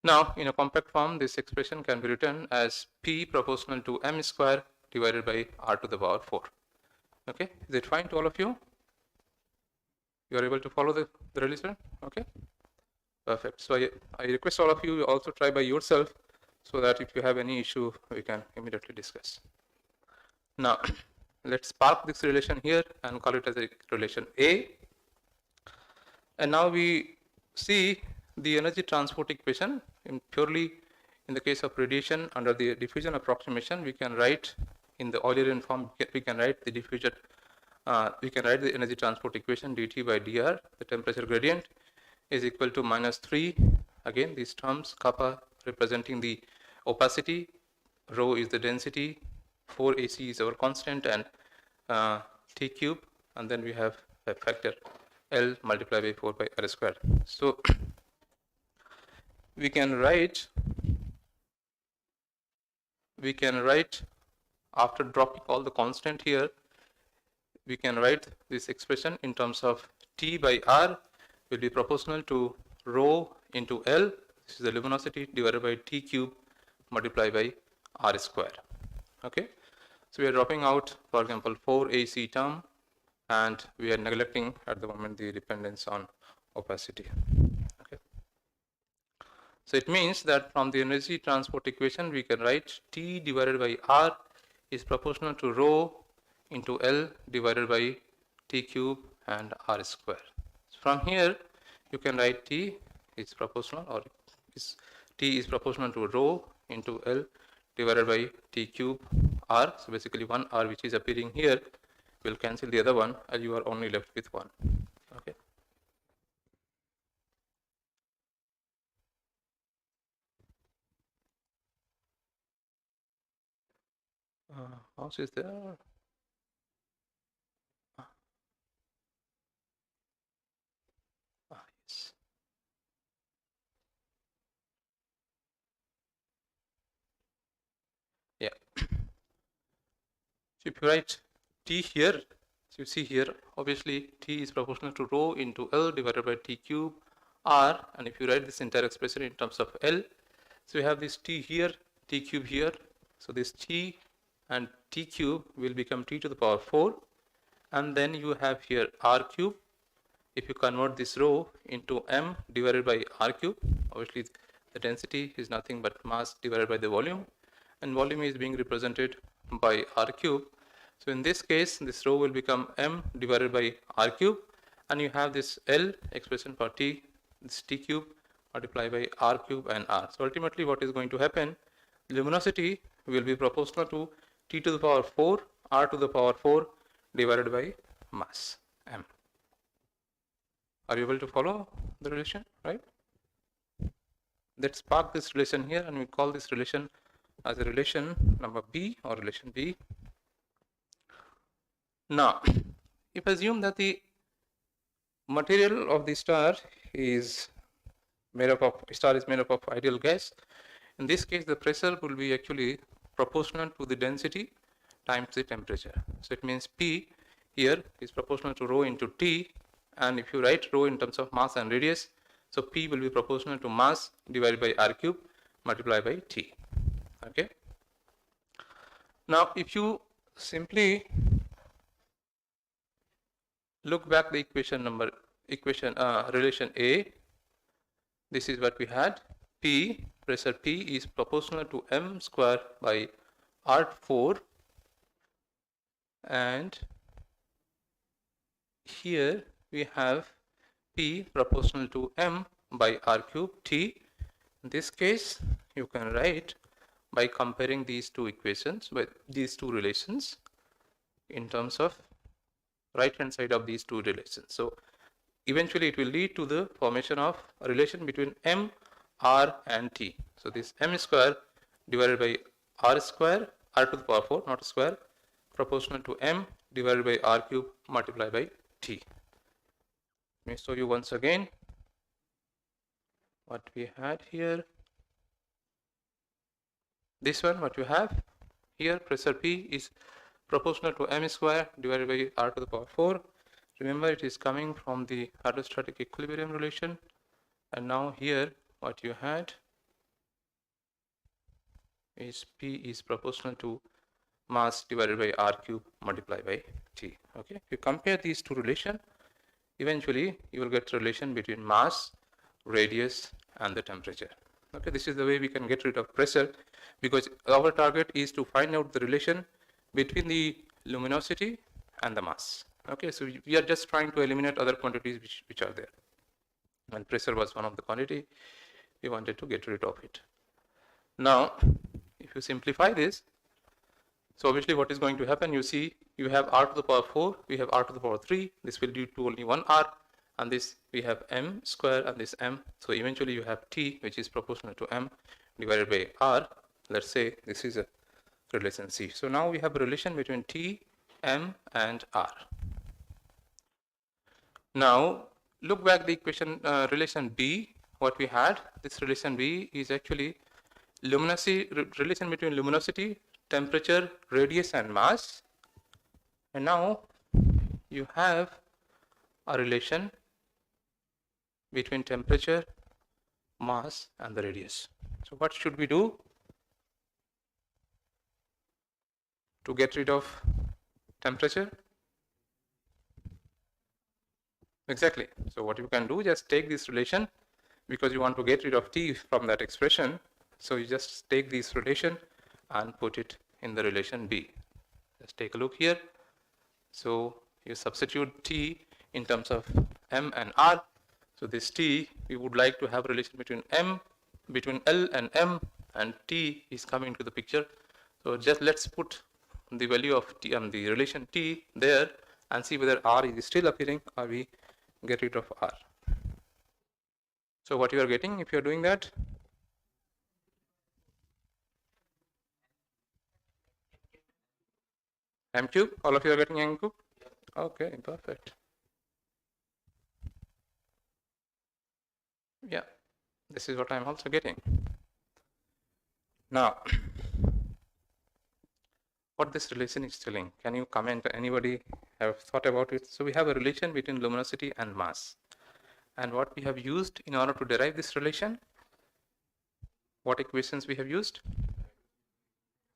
Now, in a compact form, this expression can be written as P proportional to m square divided by r to the power 4. Okay, is it fine to all of you? You are able to follow the relation? Okay, perfect. So I request all of you also try by yourself, so that if you have any issue, we can immediately discuss. Now, let's park this relation here and call it as a relation A. And now we see the energy transport equation purely in the case of radiation under the diffusion approximation. We can write in the Eulerian form, we can write the diffusion, we can write the energy transport equation dt by dr, the temperature gradient is equal to minus 3, again these terms, kappa representing the opacity, rho is the density, 4 AC is our constant, and T cube, and then we have a factor L multiplied by 4 pi r square. So we can write after dropping all the constant here, we can write this expression in terms of T by R will be proportional to rho into L, this is the luminosity, divided by T cube multiplied by r square. Okay, so we are dropping out, for example, 4ac term, and we are neglecting at the moment the dependence on opacity. Okay, so it means that from the energy transport equation we can write T divided by R is proportional to rho into L divided by T cube and R square. So from here you can write T is proportional, or T is proportional to rho into L divided by T cube R. So basically one R which is appearing here will cancel the other one, and you are only left with one. Okay. Mouse is there. Yes. Yeah. So if you write T here, so you see here, obviously T is proportional to rho into L divided by T cube R, and if you write this entire expression in terms of L, so you have this T here, T cube here, so this T and T cube will become T to the power 4, and then you have here R cube. If you convert this rho into m divided by r cube, obviously the density is nothing but mass divided by the volume, and volume is being represented by r cube. So in this case, this rho will become m divided by r cube, and you have this L expression for T, this T cube multiplied by r cube and r. So ultimately what is going to happen, luminosity will be proportional to T to the power 4, r to the power 4 divided by mass m. Are you able to follow the relation, right? Let's park this relation here and we call this relation as a relation number B or relation B. Now, if I assume that the material of the star is made up of ideal gas, in this case the pressure will be actually proportional to the density times the temperature. So it means P here is proportional to rho into T, and if you write rho in terms of mass and radius, so P will be proportional to mass divided by r cube multiplied by T. Okay. Now if you simply look back the relation A, this is what we had. P, pressure P is proportional to m square by r4, and here we have P proportional to m by r cube T. In this case you can write by comparing these two equations, by these two relations in terms of right hand side of these two relations. So eventually it will lead to the formation of a relation between m, r and T. So this m square divided by r square, r to the power 4, not square, proportional to m divided by r cube multiplied by T. Let me show you once again what we had here. This one, what you have here, pressure P is proportional to m square divided by r to the power 4. Remember, it is coming from the hydrostatic equilibrium relation, and now here what you had is P is proportional to mass divided by r cube multiplied by T. Okay, if you compare these two relations, eventually you will get a relation between mass, radius and the temperature. Okay, this is the way we can get rid of pressure, because our target is to find out the relation between the luminosity and the mass. Okay, so we are just trying to eliminate other quantities which are there, and pressure was one of the quantity we wanted to get rid of it. Now if you simplify this, so obviously what is going to happen, you see you have r to the power 4, we have r to the power 3, this will lead to only one r, and this we have m square and this m, so eventually you have T which is proportional to m divided by r. Let's say this is a relation C. So now we have a relation between T, m and r. Now look back the equation relation B, what we had, this relation B is actually relation between luminosity, temperature, radius and mass, and now you have a relation between temperature, mass and the radius. So what should we do? to get rid of temperature? Exactly. So what you can do, just take this relation, because you want to get rid of T from that expression. So you just take this relation and put it in the relation B. Just take a look here. So you substitute T in terms of M and R. So this T, we would like to have a relation between L and M, and T is coming to the picture. So just let's put the value of T, the relation T there, and see whether R is still appearing or we get rid of R. So what you are getting if you are doing that? M cube, all of you are getting M cube? Okay, perfect. Yeah, this is what I'm also getting. Now, what this relation is telling, can you comment? Anybody have thought about it? So we have a relation between luminosity and mass. And what we have used in order to derive this relation? What equations we have used?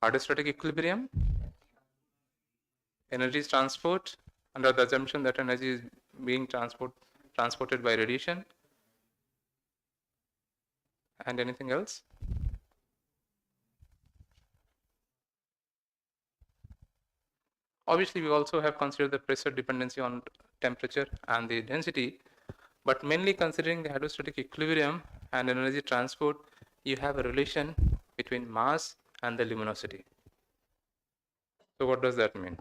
Hydrostatic equilibrium, energy transport, under the assumption that energy is being transported by radiation, and anything else? Obviously, we also have considered the pressure dependency on temperature and the density, but mainly considering the hydrostatic equilibrium and energy transport, you have a relation between mass and the luminosity. So what does that mean?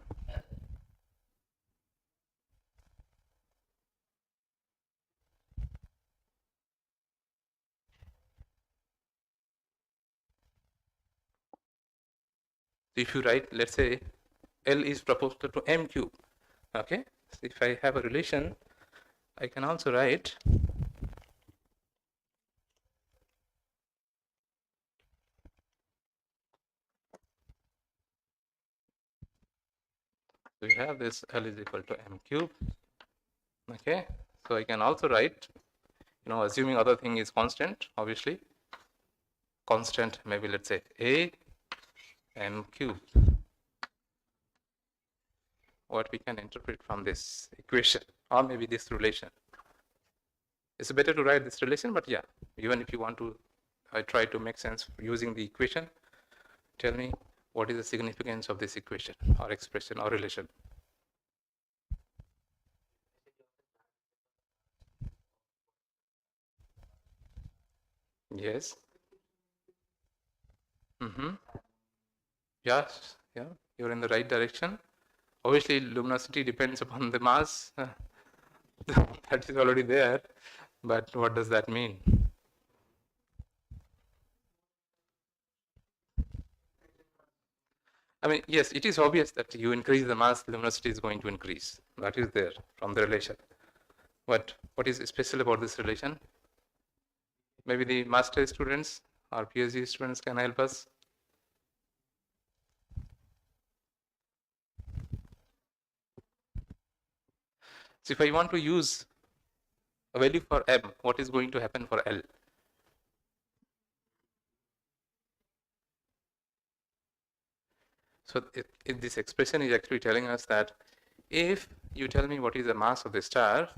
If you write, let's say, L is proportional to M cube, okay? So if I have a relation, I can also write we have this L is equal to M cube, okay? So I can also write, assuming other thing is constant, obviously, constant, maybe let's say A M cube. What we can interpret from this equation, or maybe this relation. It's better to write this relation, but yeah, even if you want to try to make sense using the equation, tell me what is the significance of this equation or expression or relation. Yes. Yes, yeah, you're in the right direction. Obviously, luminosity depends upon the mass. That is already there, but what does that mean? I mean, yes, it is obvious that you increase the mass, luminosity is going to increase. That is there from the relation. But what is special about this relation? Maybe the master students or PhD students can help us. So if I want to use a value for M, what is going to happen for L? So this expression is actually telling us that if you tell me what is the mass of the star,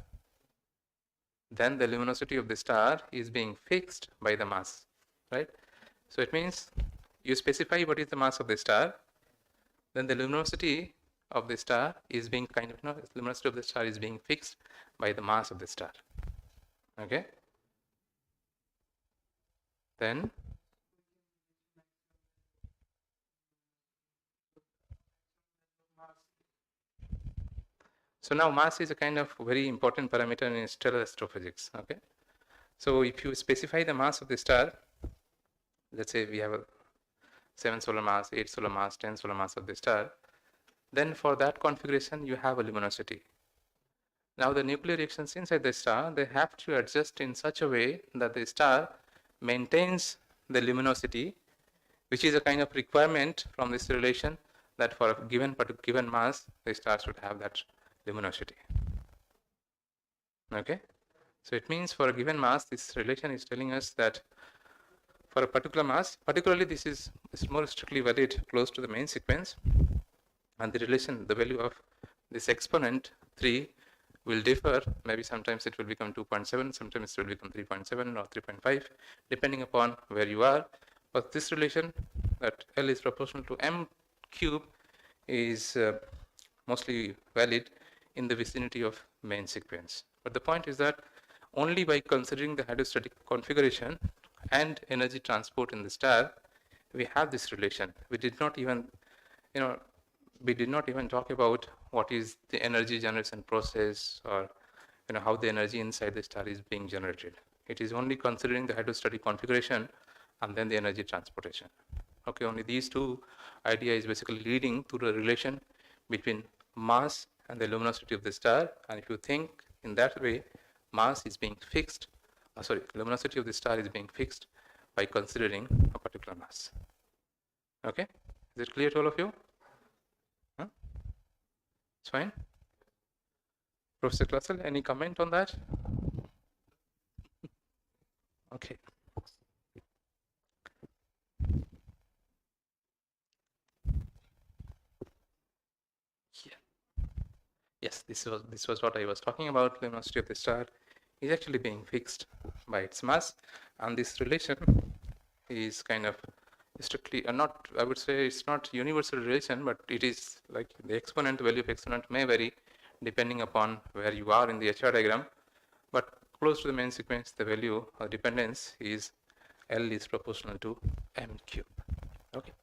then the luminosity of the star is being fixed by the mass, right? So it means you specify what is the mass of the star, then the luminosity of the star is being luminosity of the star is being fixed by the mass of the star. Okay? Then so now mass is a kind of very important parameter in stellar astrophysics. Okay? So if you specify the mass of the star, let's say we have a 7 solar mass, 8 solar mass, 10 solar mass of the star, then for that configuration you have a luminosity. Now the nuclear reactions inside the star, they have to adjust in such a way that the star maintains the luminosity, which is a kind of requirement from this relation that for a given mass, the star should have that luminosity. Okay? So it means for a given mass, this relation is telling us that for a particular mass, particularly this is more strictly valid close to the main sequence. and the relation, the value of this exponent 3 will differ. Maybe sometimes it will become 2.7, sometimes it will become 3.7 or 3.5, depending upon where you are. But this relation that L is proportional to m cube is mostly valid in the vicinity of main sequence. But the point is that only by considering the hydrostatic configuration and energy transport in the star, we have this relation. We did not even, we did not even talk about what is the energy generation process, or how the energy inside the star is being generated. It is only considering the hydrostatic configuration and then the energy transportation. Okay, only these two ideas is basically leading to the relation between mass and the luminosity of the star. And if you think in that way, mass is being fixed, luminosity of the star is being fixed by considering a particular mass. Okay, is it clear to all of you? Huh? It's fine. Professor Glatzel, any comment on that? Okay. Yes, this was what I was talking about. Luminosity of the star is actually being fixed by its mass, and this relation is kind of strictly not, I would say it's not universal relation, but it is like the exponent, value of exponent may vary depending upon where you are in the HR diagram, but close to the main sequence, the value of dependence is L is proportional to m cube. Okay.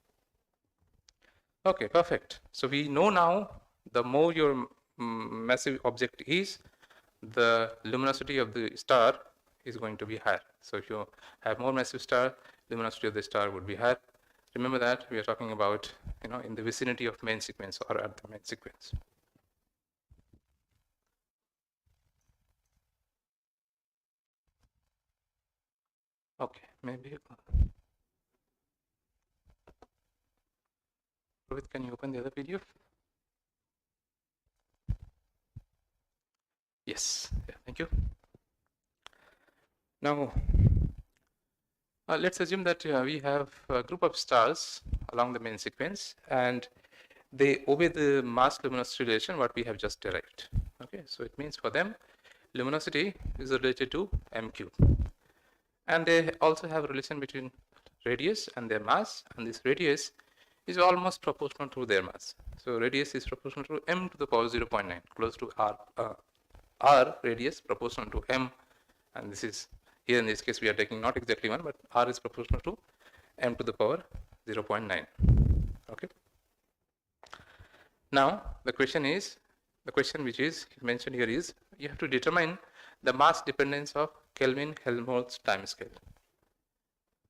Okay, perfect. So we know now the more your massive object is, the luminosity of the star is going to be higher. So if you have more massive star, luminosity of the star would be higher. Remember that we are talking about, in the vicinity of main sequence or at the main sequence. Okay, maybe. Rohit, can you open the other PDF? Yes, yeah, thank you. Now, let's assume that we have a group of stars along the main sequence, and they obey the mass luminosity relation what we have just derived. Okay, so it means for them luminosity is related to m cube, and they also have a relation between radius and their mass, and this radius is almost proportional to their mass. So radius is proportional to m to the power 0.9, close to r radius proportional to m, and this is here in this case we are taking not exactly 1, but r is proportional to m to the power 0.9. Okay. Now the question which is mentioned here is, you have to determine the mass dependence of Kelvin-Helmholtz timescale.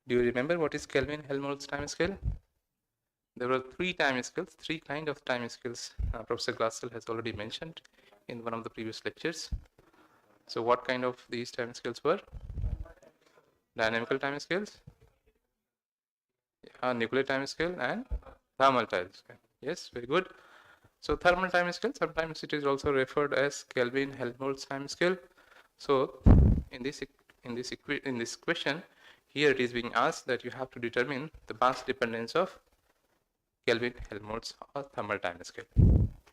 Do you remember what is Kelvin-Helmholtz timescale? There were three timescales, three kind of timescales. Professor Glatzel has already mentioned in one of the previous lectures. So what kind of these timescales were? Dynamical timescales, nuclear timescale, and thermal timescale. Yes, very good. So thermal timescale, sometimes it is also referred as Kelvin-Helmholtz timescale. So in this question, here it is being asked that you have to determine the mass dependence of Kelvin-Helmholtz or thermal timescale.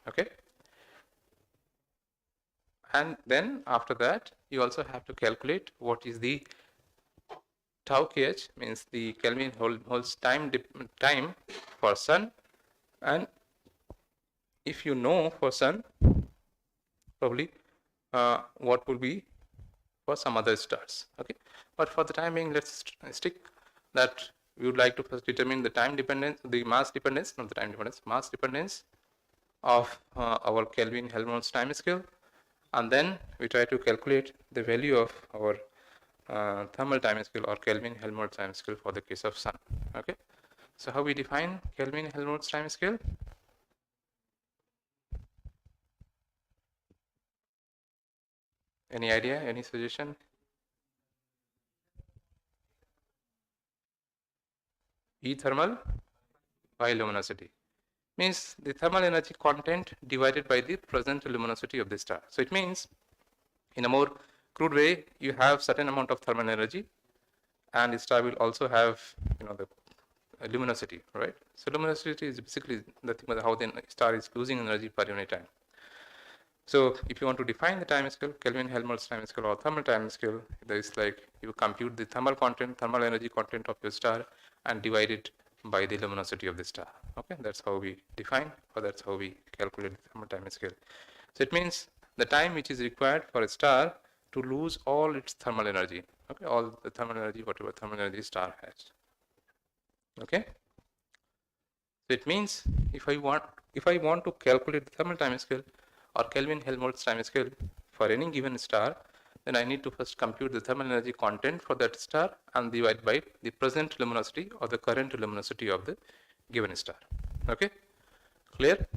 Okay. And then after that, you also have to calculate what is the tau kh, means the Kelvin-Helmholtz time for Sun, and if you know for Sun, probably what will be for some other stars. Okay, but for the time being, let's stick that we would like to first determine the time dependence, the mass dependence, not the time dependence, mass dependence of our Kelvin-Helmholtz time scale, and then we try to calculate the value of our thermal time scale or Kelvin-Helmholtz time scale for the case of Sun. Okay, so how we define Kelvin-Helmholtz time scale? Any idea? Any suggestion? E thermal by luminosity means the thermal energy content divided by the present luminosity of the star. So it means, in a more crude way, you have certain amount of thermal energy, and the star will also have, the luminosity, right? So luminosity is basically nothing but how the star is losing energy per unit time. So if you want to define the time scale, Kelvin-Helmholtz time scale or thermal time scale, there is like you compute the thermal content, thermal energy content of your star and divide it by the luminosity of the star. Okay, that's how we define, or that's how we calculate the thermal time scale. So it means the time which is required for a star to lose all its thermal energy. Okay, all the thermal energy, whatever thermal energy star has. Okay. So it means if I want to calculate the thermal time scale or Kelvin-Helmholtz time scale for any given star, then I need to first compute the thermal energy content for that star and divide by the present luminosity or the current luminosity of the given star. Okay, clear?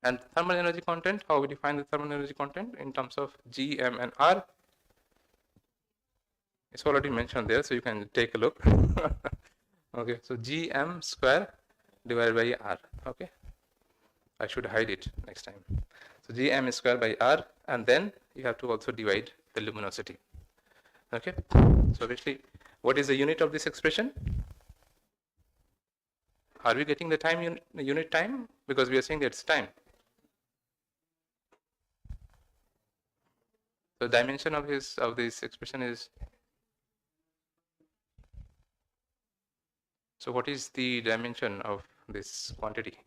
And thermal energy content, how we define the thermal energy content in terms of G, M and R. It's already mentioned there, so you can take a look. Okay, so Gm square divided by R. Okay, I should hide it next time. So Gm is square by R, and then you have to also divide the luminosity. Okay, so obviously, what is the unit of this expression? Are we getting the time unit time? Because we are saying that it's time. The dimension of this expression is. So what is the dimension of this quantity?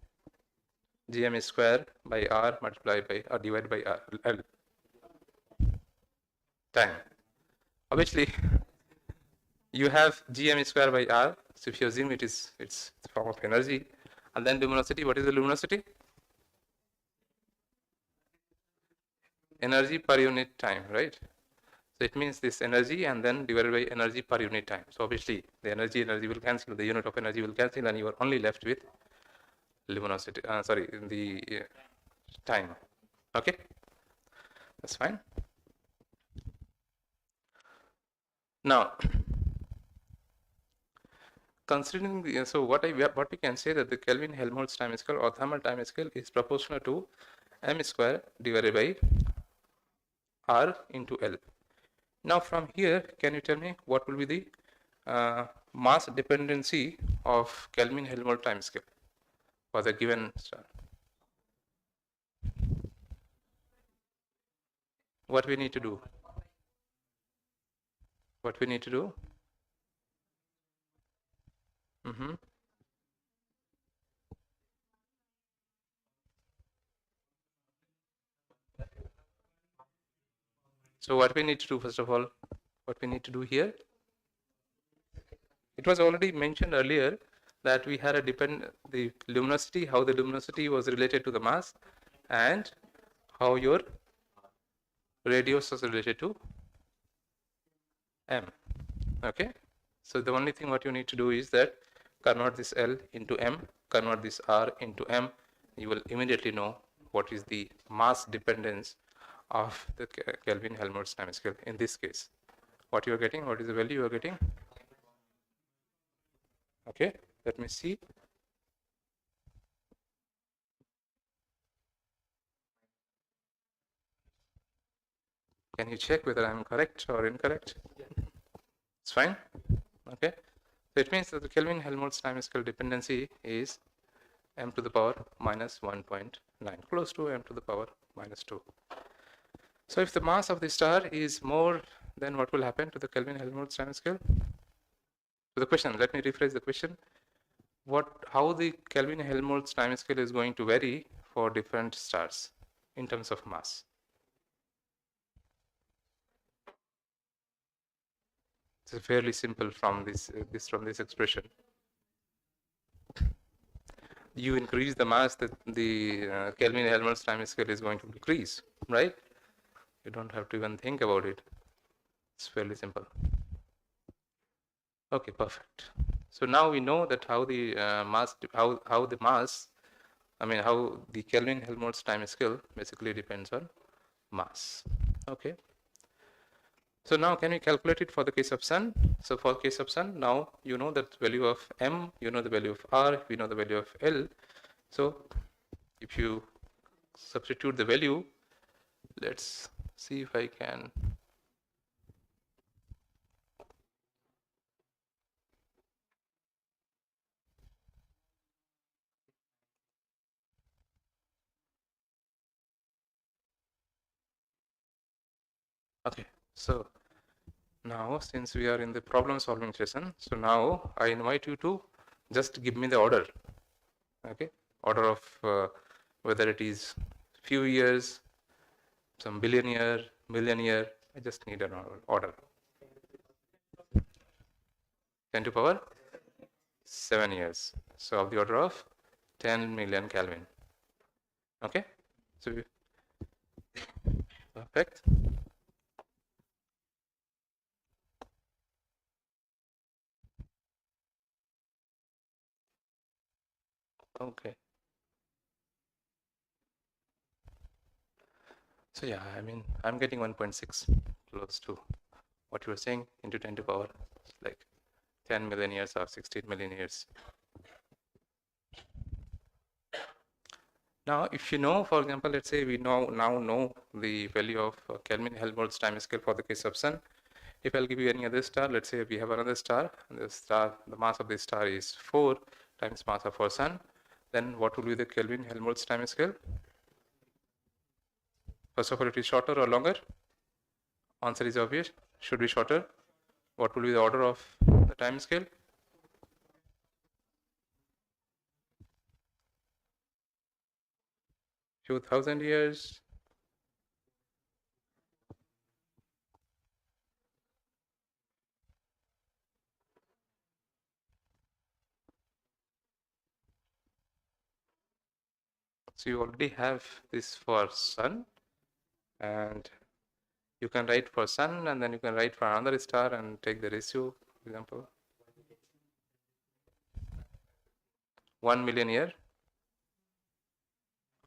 Gm is square by R multiplied by or divided by R, L. Time. Obviously, you have Gm is square by R. So if you assume it's the form of energy, and then luminosity. What is the luminosity? Energy per unit time, right? So it means this energy and then divided by energy per unit time. So obviously the energy will cancel, the unit of energy will cancel, and you are only left with luminosity. The time. Okay, that's fine. Now, considering the, so what we can say that the Kelvin-Helmholtz time scale or thermal time scale is proportional to m square divided by R into L. Now from here, can you tell me what will be the mass dependency of Kelvin-Helmholtz time scale for the given star? What we need to do? What we need to do? So what we need to do, first of all, what we need to do here? It was already mentioned earlier that we had the luminosity, how the luminosity was related to the mass, and how your radius was related to m. Okay, so the only thing what you need to do is that convert this L into m, convert this R into m. You will immediately know what is the mass dependence of the Kelvin-Helmholtz time scale in this case. What you are getting? What is the value you are getting? Okay, let me see. Can you check whether I am correct or incorrect? It's fine. Okay, so it means that the Kelvin-Helmholtz time scale dependency is m to the power minus 1.9, close to m to the power minus 2. So if the mass of the star is more, then what will happen to the Kelvin-Helmholtz time scale? So the question, let me rephrase the question. How the Kelvin-Helmholtz time scale is going to vary for different stars in terms of mass? It's fairly simple from this expression. You increase the mass, that the Kelvin-Helmholtz time scale is going to decrease, right? You don't have to even think about it. It's fairly simple. Okay, perfect. So now we know that how the how the Kelvin-Helmholtz time scale basically depends on mass. Okay. So now can we calculate it for the case of Sun? So for the case of Sun, now you know the value of m, you know the value of r, we know the value of L. So if you substitute the value, let's see if I can. Okay, so now since we are in the problem solving session, so now I invite you to just give me the order. Okay, order of whether it is few years, some billion year, million year. I just need an order. 10 to power 7 years. So of the order of 10 million Kelvin. Okay, so perfect. Okay. So yeah, I mean, I'm getting 1.6 close to what you were saying into 10 to power like 10 million years or 16 million years. Now, if you know, for example, let's say we now know the value of Kelvin Helmholtz time scale for the case of Sun. If I'll give you any other star, let's say we have another star, and the mass of this star is 4 times mass of our Sun, then what will be the Kelvin Helmholtz time scale? First of all, it is shorter or longer? Answer is obvious, should be shorter. What will be the order of the time scale? Few thousand years. So you already have this for Sun, and you can write for Sun, and then you can write for another star and take the ratio, for example, 1 million year.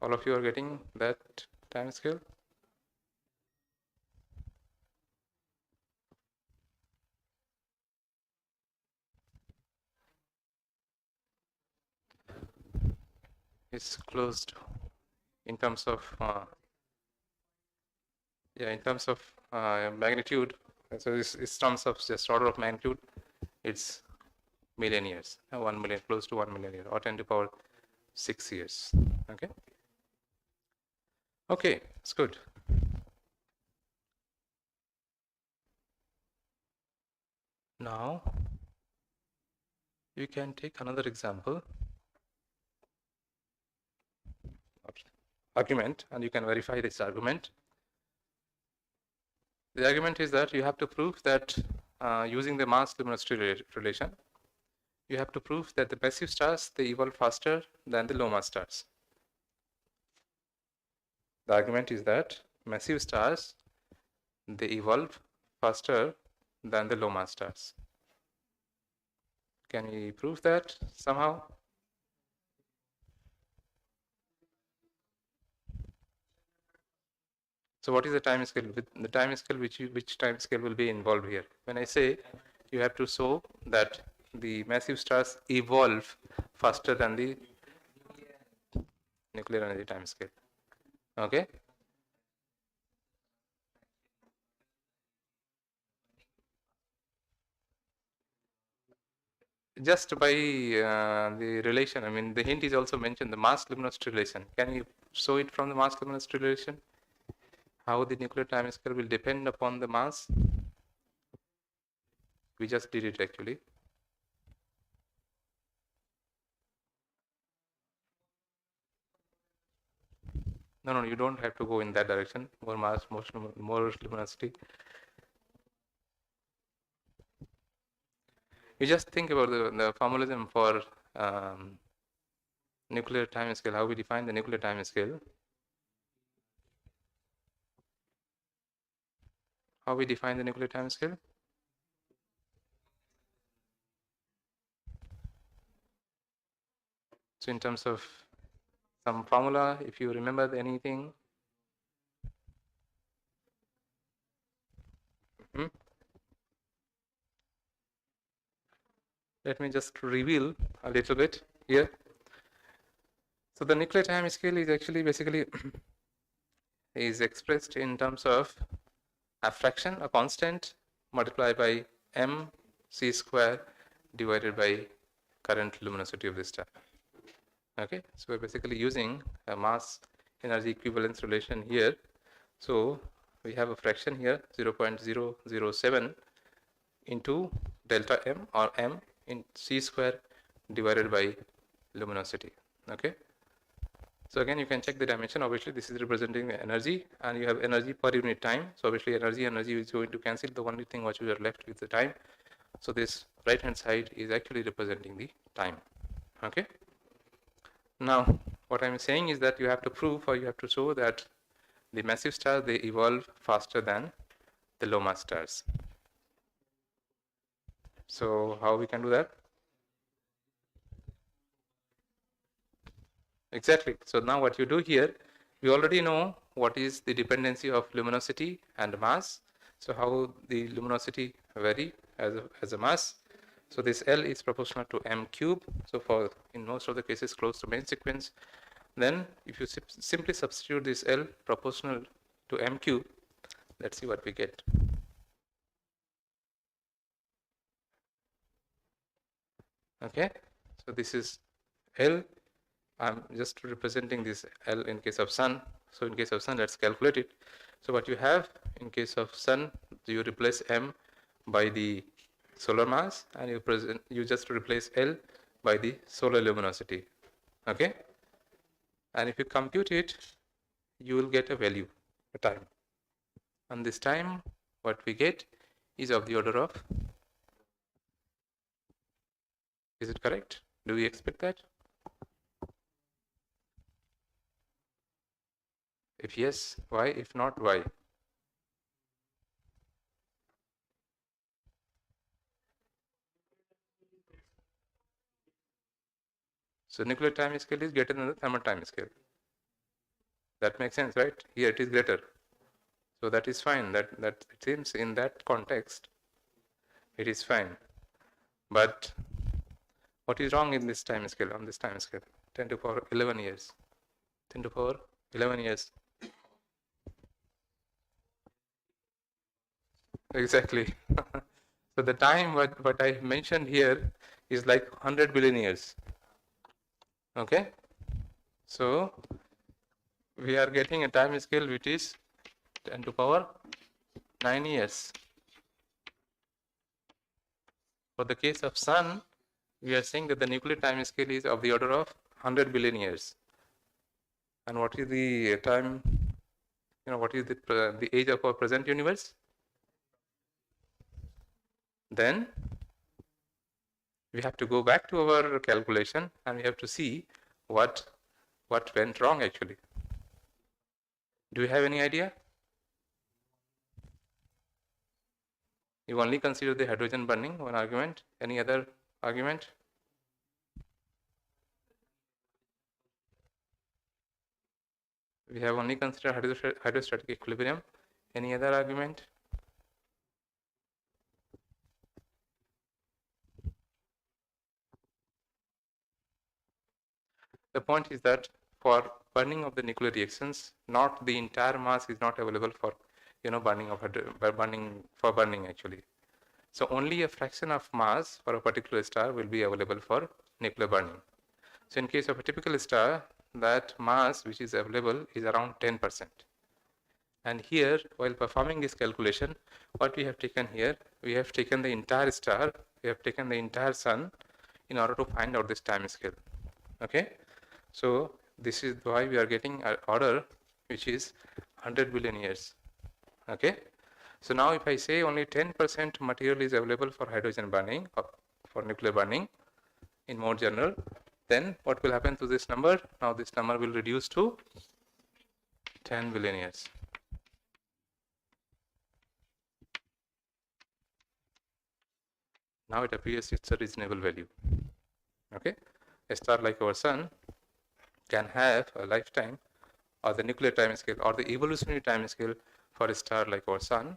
All of you are getting that time scale? It's closed in terms of magnitude. So it's terms of just order of magnitude. It's million years, 1 million, close to 1 million years, or 10 to the power 6 years. Okay. Okay, it's good. Now you can take another example, argument, and you can verify this argument. The argument is that you have to prove that using the mass-luminosity relation, you have to prove that the massive stars, they evolve faster than the low mass stars. The argument is that massive stars, they evolve faster than the low mass stars. Can we prove that somehow? So what is the time scale? The time scale, which time scale will be involved here? When I say you have to show that the massive stars evolve faster than the nuclear energy time scale. Okay. Just by the relation, I mean, the hint is also mentioned, the mass-luminosity relation. Can you show it from the mass-luminosity relation? How the nuclear time scale will depend upon the mass? We just did it actually. No, you don't have to go in that direction. More mass, more luminosity. You just think about the formalism for nuclear time scale, how we define the nuclear time scale. How we define the nuclear time scale? So in terms of some formula, if you remember anything. Let me just reveal a little bit here. So the nuclear time scale is actually basically is expressed in terms of a fraction, a constant, multiplied by mc square divided by current luminosity of the star. Okay, so we're basically using a mass energy equivalence relation here. So we have a fraction here 0.007 into delta m or m in c square divided by luminosity. Okay. So again, you can check the dimension. Obviously, this is representing the energy, and you have energy per unit time. So obviously, energy is going to cancel. The only thing what you are left with the time. So this right hand side is actually representing the time. Okay. Now, what I'm saying is that you have to prove or you have to show that the massive stars, they evolve faster than the low mass stars. So how we can do that? Exactly. So now what you do here, we already know what is the dependency of luminosity and mass. So how the luminosity vary as a mass. So this L is proportional to m cube. So for in most of the cases close to main sequence, then if you simply substitute this L proportional to m cube, let's see what we get. Okay, so this is L. I'm just representing this L in case of sun. So in case of sun, let's calculate it. So what you have in case of sun, you replace m by the solar mass, and you just replace L by the solar luminosity. Okay, and if you compute it, you will get a value, a time, and this time what we get is of the order of. Is it correct? Do we expect that? If yes, why? If not, why? So nuclear time scale is greater than the thermal time scale. That makes sense, right? Here it is greater. So that is fine. That it seems in that context, it is fine. But what is wrong in this time scale, on this time scale? 10 to the power 11 years. 10 to the power 11 years. Exactly. So the time what I mentioned here is like 100 billion years. Okay. So we are getting a time scale which is 10 to the power 9 years. For the case of sun, we are saying that the nuclear time scale is of the order of 100 billion years. And what is the time, what is the age of our present universe? Then we have to go back to our calculation and we have to see what went wrong actually. Do you have any idea? You only consider the hydrogen burning, one argument. Any other argument? We have only considered hydrostatic equilibrium. Any other argument? The point is that for burning of the nuclear reactions, not the entire mass is not available for burning actually. So only a fraction of mass for a particular star will be available for nuclear burning. So in case of a typical star, that mass which is available is around 10%. And here, while performing this calculation, what we have taken here, we have taken the entire star, we have taken the entire sun in order to find out this time scale. Okay. So this is why we are getting an order which is 100 billion years. Okay. So now if I say only 10% material is available for hydrogen burning, or for nuclear burning in more general, then what will happen to this number? Now this number will reduce to 10 billion years. Now it appears it's a reasonable value. Okay. A star like our sun can have a lifetime, or the nuclear time scale, or the evolutionary time scale for a star like our sun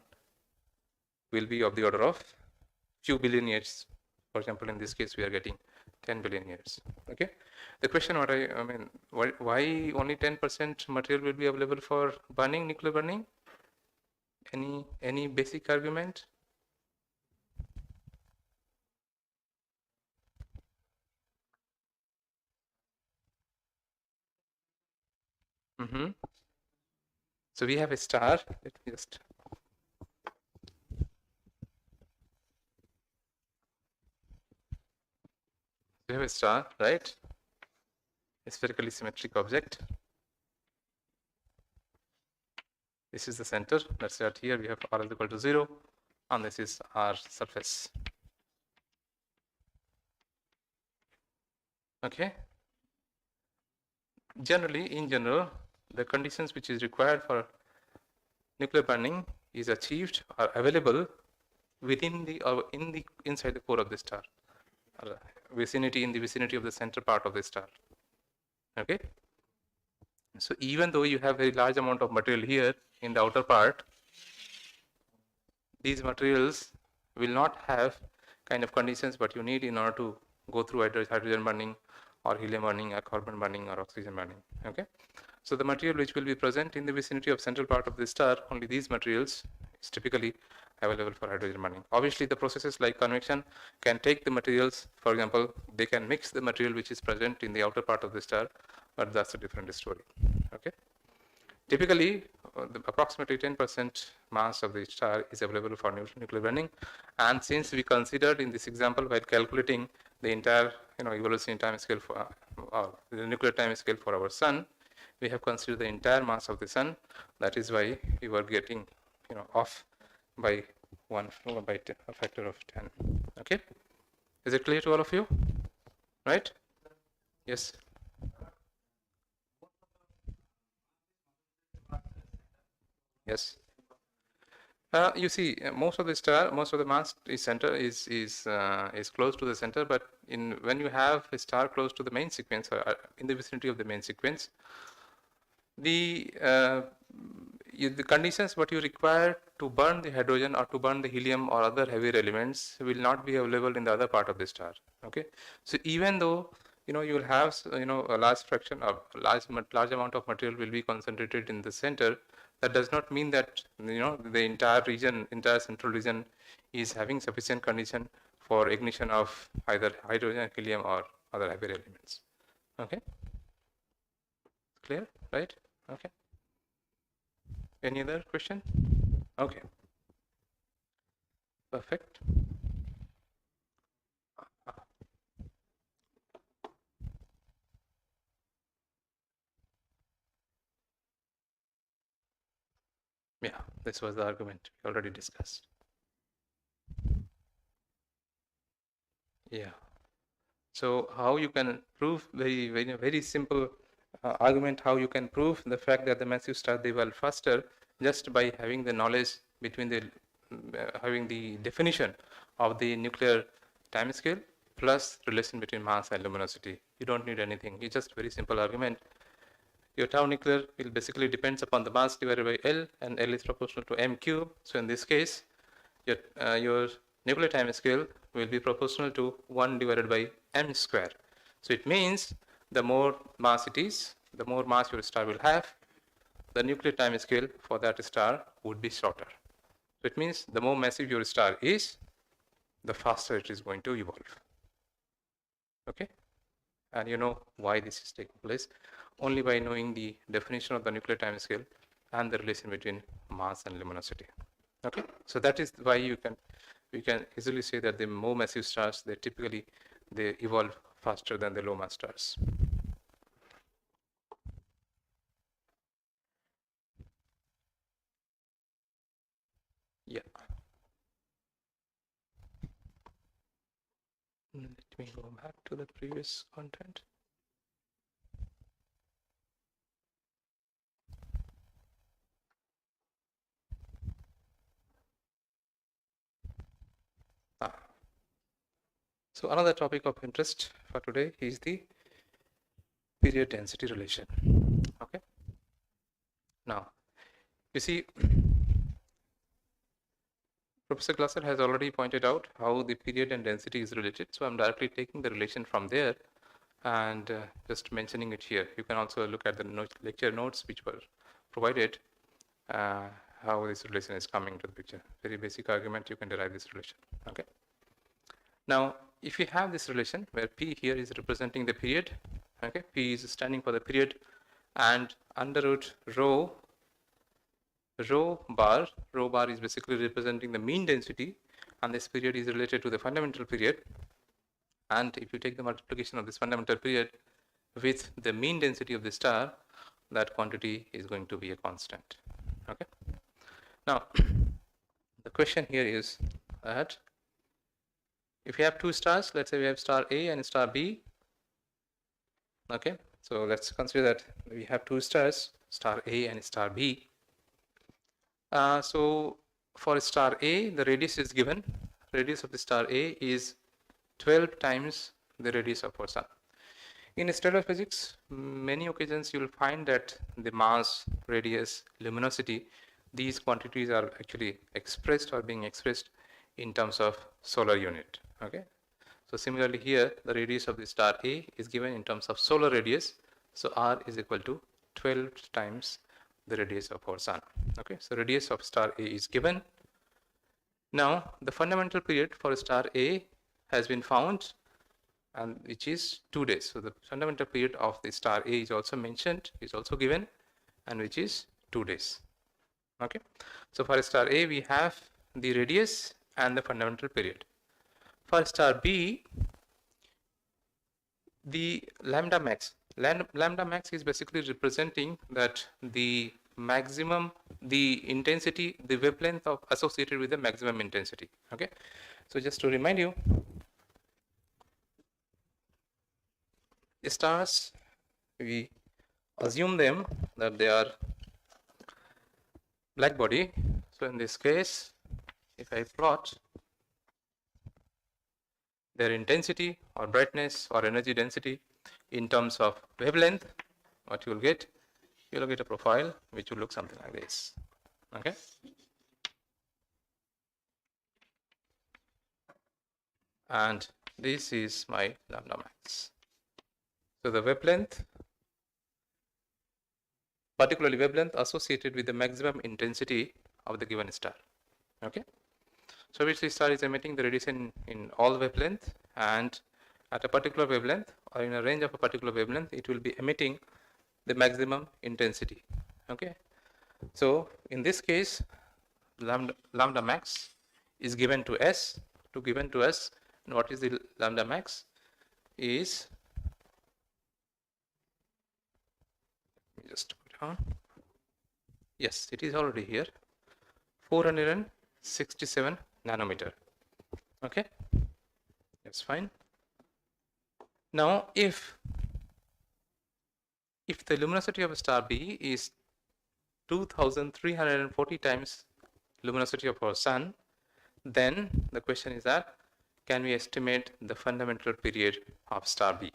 will be of the order of few billion years. For example, in this case, we are getting 10 billion years. Okay. The question, why only 10% material will be available for burning, nuclear burning? Any basic argument? So we have a star. Let me just. We have a star, right? A spherically symmetric object. This is the center. Let's say that here we have r is equal to 0, and this is our surface. Okay. Generally, in general, the conditions which is required for nuclear burning is achieved or available within the or inside the core of the star, or vicinity in the vicinity of the center part of the star. Okay. So even though you have a very large amount of material here in the outer part, these materials will not have kind of conditions what you need in order to go through hydrogen burning or helium burning or carbon burning or oxygen burning. Okay. So the material which will be present in the vicinity of central part of the star, only these materials is typically available for hydrogen burning. Obviously, the processes like convection can take the materials. For example, they can mix the material which is present in the outer part of the star, but that's a different story. Okay. Typically, approximately 10% mass of the star is available for nuclear burning, and since we considered in this example while calculating the entire evolutionary time scale for the nuclear time scale for our sun, we have considered the entire mass of the sun. That is why we were getting off by a factor of 10. Okay, is it clear to all of you? Right? Yes. Yes. You see, most of the mass is close to the center, but when you have a star close to the main sequence or in the vicinity of the main sequence, the conditions what you require to burn the hydrogen or to burn the helium or other heavier elements will not be available in the other part of the star. Okay, so even though you will have a large fraction or large amount of material will be concentrated in the center, that does not mean that the entire central region is having sufficient condition for ignition of either hydrogen, helium, or other heavier elements. Okay, clear, right? Okay. Any other question? Okay. Perfect. Yeah, this was the argument we already discussed. Yeah. So how you can prove very simple argument how you can prove the fact that the massive stars they evolve faster just by having the knowledge between the having the definition of the nuclear time scale plus relation between mass and luminosity. You don't need anything. It's just very simple argument. Your tau nuclear will basically depends upon the mass divided by L, and L is proportional to m cube. So in this case, your nuclear time scale will be proportional to 1 divided by m square. So it means the more mass it is, the more mass your star will have, the nuclear time scale for that star would be shorter. So it means the more massive your star is, the faster it is going to evolve. Okay, and you know why this is taking place only by knowing the definition of the nuclear time scale and the relation between mass and luminosity. Okay, so that is why we can easily say that the more massive stars they evolve faster than the low mass stars. Yeah. Let me go back to the previous content. So another topic of interest for today is the period density relation. Okay. Now, you see, Professor Glatzel has already pointed out how the period and density is related. So I'm directly taking the relation from there and just mentioning it here. You can also look at the lecture notes which were provided, how this relation is coming to the picture. Very basic argument, you can derive this relation. Okay. Now, if you have this relation where P here is representing the period, okay, P is standing for the period, and under root rho rho bar is basically representing the mean density, and this period is related to the fundamental period. And if you take the multiplication of this fundamental period with the mean density of the star, that quantity is going to be a constant. Okay. Now, the question here is that if you have two stars, let's say we have star A and star B. Okay, so let's consider that we have two stars, star A and star B. So for star A, the radius is given. Radius of the star A is 12 times the radius of our sun. In stellar physics, many occasions you will find that the mass, radius, luminosity, these quantities are actually expressed or being expressed in terms of solar unit. Okay. So similarly here, the radius of the star A is given in terms of solar radius. So R is equal to 12 times the radius of our sun. Okay. So radius of star A is given. Now the fundamental period for star A has been found, and which is 2 days. So the fundamental period of the star A is also mentioned, is also given, and which is 2 days. Okay. So for star A, we have the radius and the fundamental period. For star B, the lambda max. Lambda max is basically representing that the maximum, the intensity, the wavelength of associated with the maximum intensity. Okay. So just to remind you, stars, we assume them that they are black body. So in this case, if I plot their intensity or brightness or energy density in terms of wavelength, what you will get a profile which will look something like this. Okay. And this is my lambda max. So the wavelength, particularly wavelength associated with the maximum intensity of the given star. Okay. So which the star is emitting the radiation in all wavelength, and at a particular wavelength or in a range of a particular wavelength, it will be emitting the maximum intensity. Okay. So in this case, lambda max is given to us, and what is the lambda max is, let me just put it on. Yes, it is already here, 467 nanometer. Okay, that's fine. Now if the luminosity of a star B is 2340 times luminosity of our sun, then the question is that can we estimate the fundamental period of star B?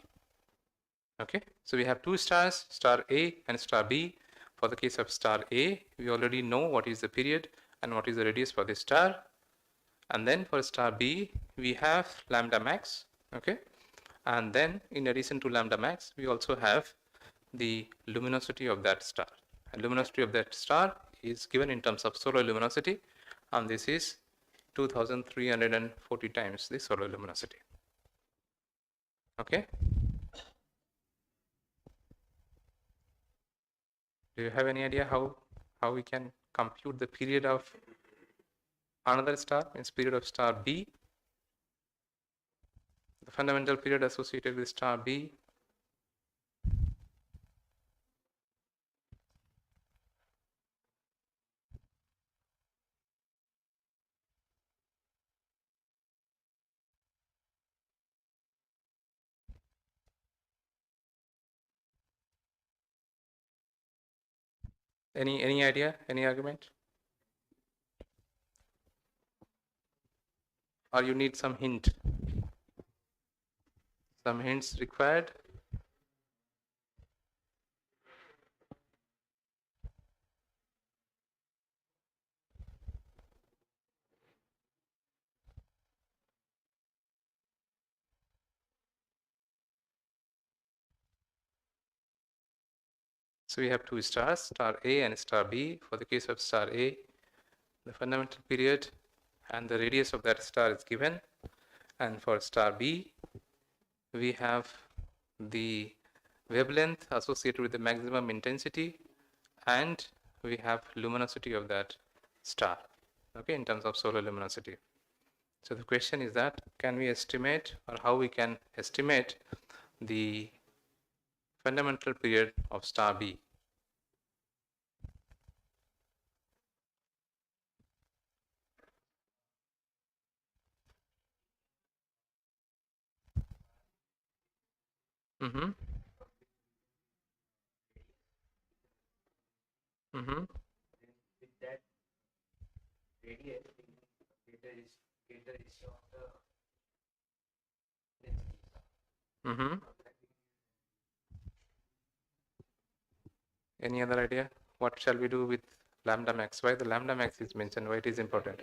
Okay, so we have two stars, star A and star B. For the case of star A, we already know what is the period and what is the radius for the star. And then for star B, we have lambda max. Okay, and then in addition to lambda max, we also have the luminosity of that star. And luminosity of that star is given in terms of solar luminosity, and this is 2340 times the solar luminosity. Okay. Do you have any idea how we can compute the period of another star, means period of star B? The fundamental period associated with star B. Any idea? Any argument? Or you need some hint? Some hints required? So we have two stars, star A and star B. For the case of star A, the fundamental period and the radius of that star is given, and for star B, we have the wavelength associated with the maximum intensity and we have luminosity of that star, okay, in terms of solar luminosity. So the question is that can we estimate, or how we can estimate the fundamental period of star B? Mm-hmm. Mm-hmm. With that radius, get the ratio of the density. Mm-hmm. Any other idea? What shall we do with lambda max? Why the lambda max is mentioned? Why it is important?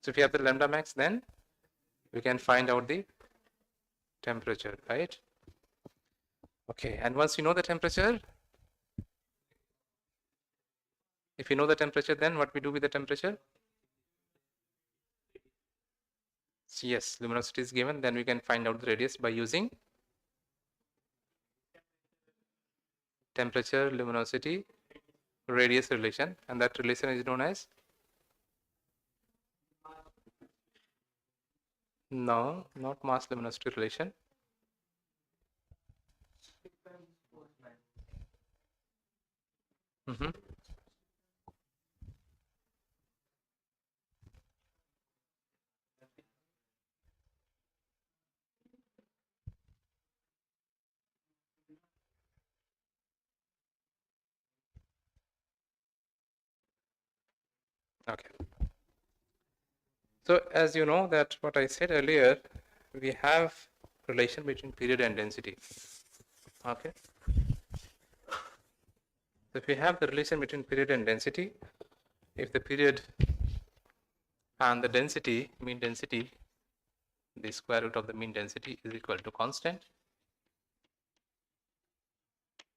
So if you have the lambda max, then we can find out the temperature, right? Okay, and once you know the temperature, if you know the temperature, then what we do with the temperature? Yes, luminosity is given, then we can find out the radius by using temperature, luminosity, radius relation, and that relation is known as? No, not mass luminosity relation. Mm-hmm. Okay. So as you know that what I said earlier, we have relation between period and density. Okay. So if we have the relation between period and density, if the period and the density, mean density, the square root of the mean density is equal to constant.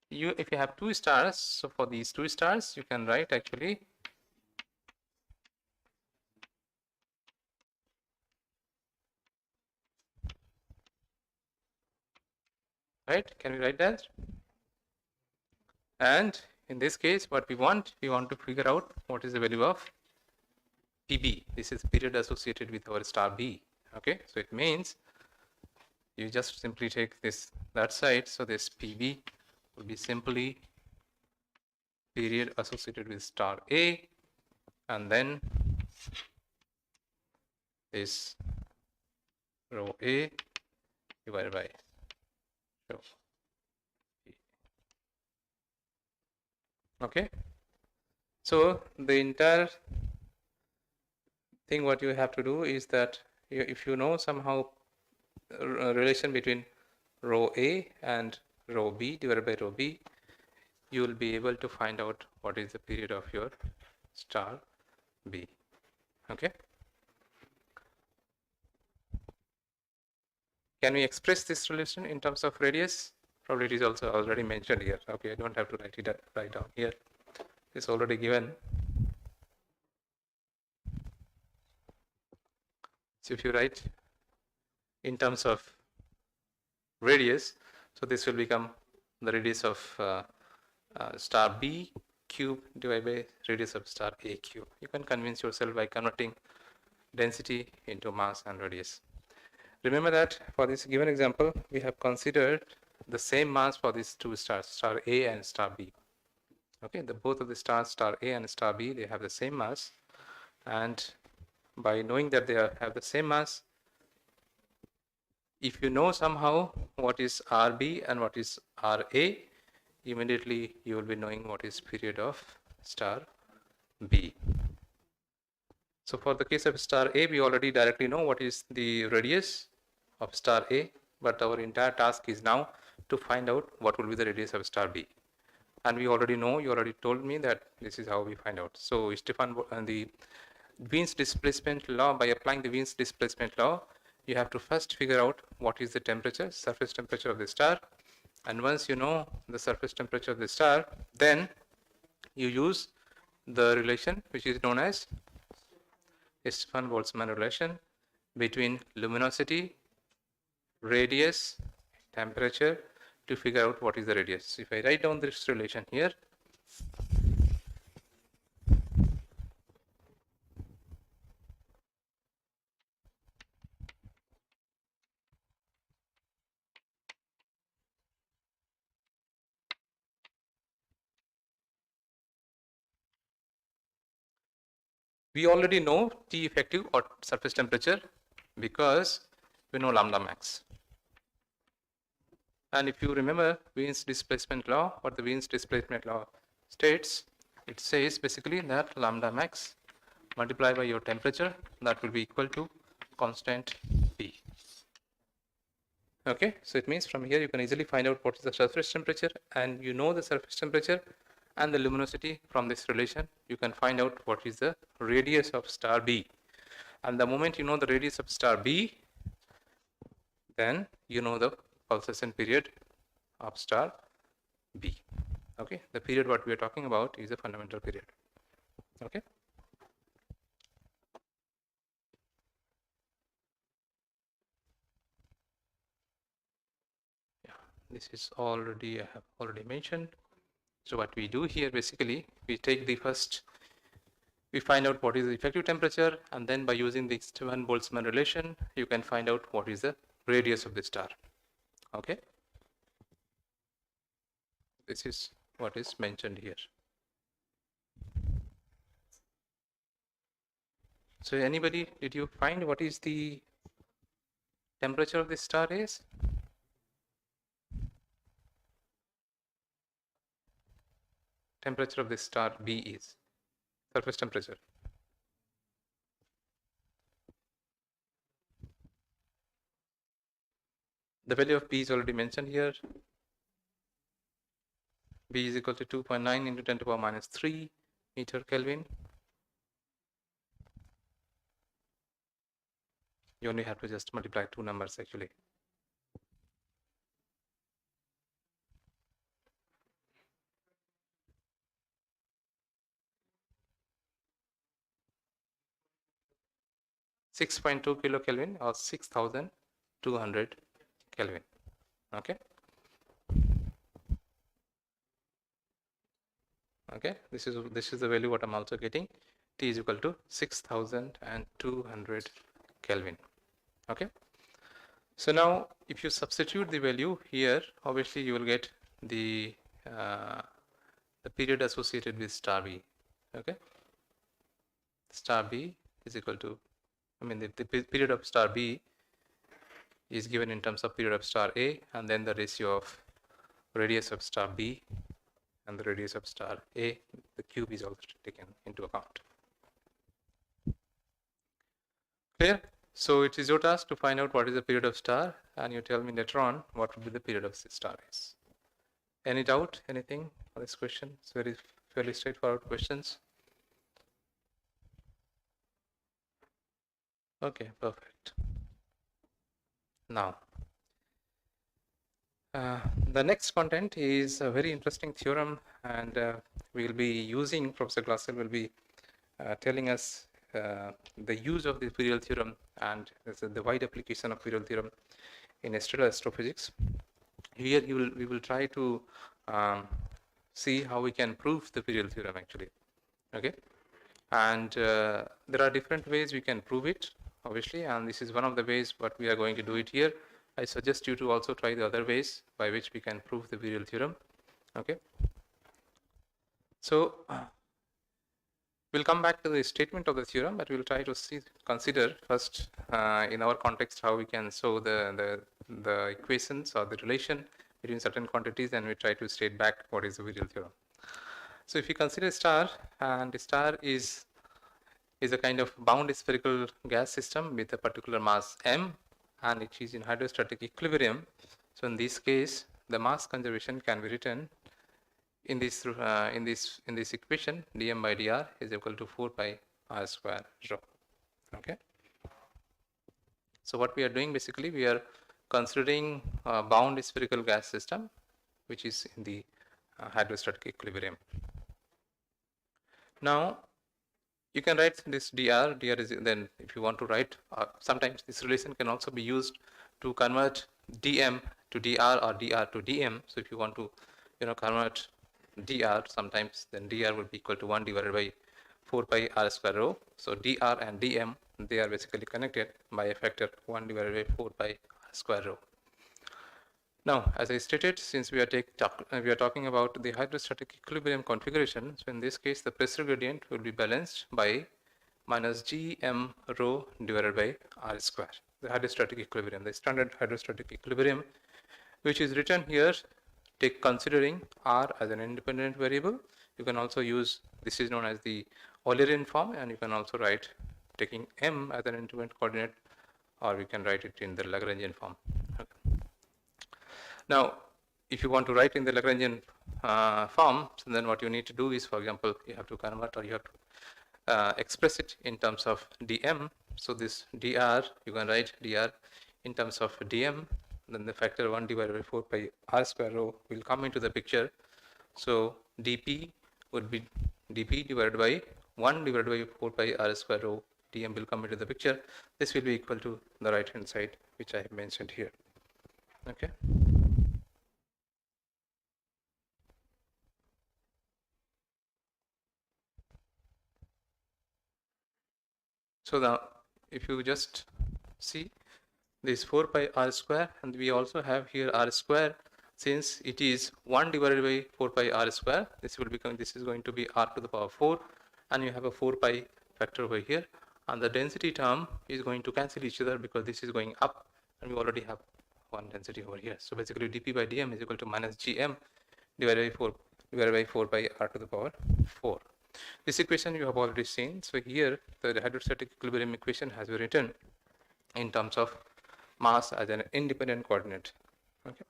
If you have two stars, so for these two stars, you can write actually right? Can we write that? And in this case, what we want to figure out what is the value of PB. This is period associated with our star B. Okay, so it means you just simply take that side. So this PB will be simply period associated with star A, and then this rho A divided by rho B. Okay, so the entire thing what you have to do is that if you know somehow relation between rho A and rho B divided by rho B, you will be able to find out what is the period of your star B. Okay. Can we express this relation in terms of radius? Probably it is also already mentioned here. Okay, I don't have to write down here. It's already given. So if you write in terms of radius, so this will become the radius of star B cube divided by radius of star A cube. You can convince yourself by converting density into mass and radius. Remember that for this given example, we have considered the same mass for these two stars, star A and star B. Okay, both of the stars, star A and star B, they have the same mass, and by knowing that they have the same mass, if you know somehow what is RB and what is RA, immediately you will be knowing what is period of star B. So for the case of star A, we already directly know what is the radius of star A, but our entire task is now to find out what will be the radius of star B. And we already know, you already told me that this is how we find out. So the Wien's displacement law, by applying the Wien's displacement law, you have to first figure out what is the temperature, surface temperature of the star. And once you know the surface temperature of the star, then you use the relation which is known as Stefan-Boltzmann relation between luminosity, radius, temperature to figure out what is the radius. If I write down this relation here, We already know T effective or surface temperature because we know lambda max. And if you remember Wien's displacement law, what the Wien's displacement law states, it says basically that lambda max multiplied by your temperature, that will be equal to constant P. Okay, so it means from here you can easily find out what is the surface temperature, and you know the surface temperature and the luminosity. From this relation you can find out what is the radius of star B, and the moment you know the radius of star B, then you know the pulsation period of star B. Okay, the period what we are talking about is a fundamental period. Okay. Yeah, this is already, I have already mentioned. So what we do here, basically we take the first, we find out what is the effective temperature, and then by using the Stefan-Boltzmann relation you can find out what is the radius of the star. Okay, this is what is mentioned here. So anybody, did you find what is the temperature of the star is? Temperature of the star B is surface temperature. The value of B is already mentioned here. B is equal to 2.9 into 10 to the power minus 3 meter Kelvin. You only have to just multiply two numbers actually. .2 kilokelvin or 6,200 Kelvin. Okay. Okay. This is the value what I'm also getting. T is equal to 6,200 Kelvin. Okay. So now, if you substitute the value here, obviously you will get the period associated with star B. Okay. Star B is equal to, I mean, the period of star B is given in terms of period of star A, and then the ratio of radius of star B and the radius of star A, the cube is also taken into account. Clear? So it is your task to find out what is the period of star, and you tell me later on what would be the period of star is. Any doubt, anything on this question? It's very fairly straightforward questions. Okay, perfect. Now, the next content is a very interesting theorem, and we will be using, Professor Glatzel will be telling us the use of the virial theorem and the wide application of virial theorem in stellar astrophysics. Here we will try to see how we can prove the virial theorem actually. Okay, and there are different ways we can prove it, obviously, and this is one of the ways what we are going to do it here. I suggest you to also try the other ways by which we can prove the virial theorem. Okay, so we'll come back to the statement of the theorem, but we'll try to consider first in our context how we can show the equations or the relation between certain quantities, and we try to state back what is the virial theorem. So if you consider a star, and the star is a kind of bound spherical gas system with a particular mass m, and it is in hydrostatic equilibrium. So in this case, the mass conservation can be written in this equation: dm by dr is equal to 4 pi r square rho. Okay. So what we are doing basically, we are considering a bound spherical gas system which is in the hydrostatic equilibrium. Now you can write this dr is, then if you want to write, sometimes this relation can also be used to convert dm to dr or dr to dm. So if you want to convert dr sometimes, then dr would be equal to 1 divided by 4 pi r square rho. So dr and dm, they are basically connected by a factor 1 divided by 4 pi r square rho. Now, as I stated, since we are talking about the hydrostatic equilibrium configuration, so in this case the pressure gradient will be balanced by minus gm rho divided by r square, the hydrostatic equilibrium, the standard hydrostatic equilibrium, which is written here, take considering r as an independent variable. You can also use, this is known as the Eulerian form, and you can also write taking m as an independent coordinate, or we can write it in the Lagrangian form. Okay. Now, if you want to write in the Lagrangian form, so then what you need to do is, for example, you have to convert, or you have to express it in terms of dm. So this dr, you can write dr in terms of dm, then the factor 1 divided by 4 pi r square rho will come into the picture. So dp would be dp divided by 1 divided by 4 pi r square rho, dm will come into the picture. This will be equal to the right hand side, which I have mentioned here. Okay. So now, if you just see this 4 pi r square, and we also have here r square, since it is 1 divided by 4 pi r square, this will become, this is going to be r to the power 4, and you have a 4 pi factor over here, and the density term is going to cancel each other because this is going up, and we already have one density over here. So basically dp by dm is equal to minus gm divided by 4 pi r to the power 4. This equation you have already seen. So here the hydrostatic equilibrium equation has been written in terms of mass as an independent coordinate. Okay.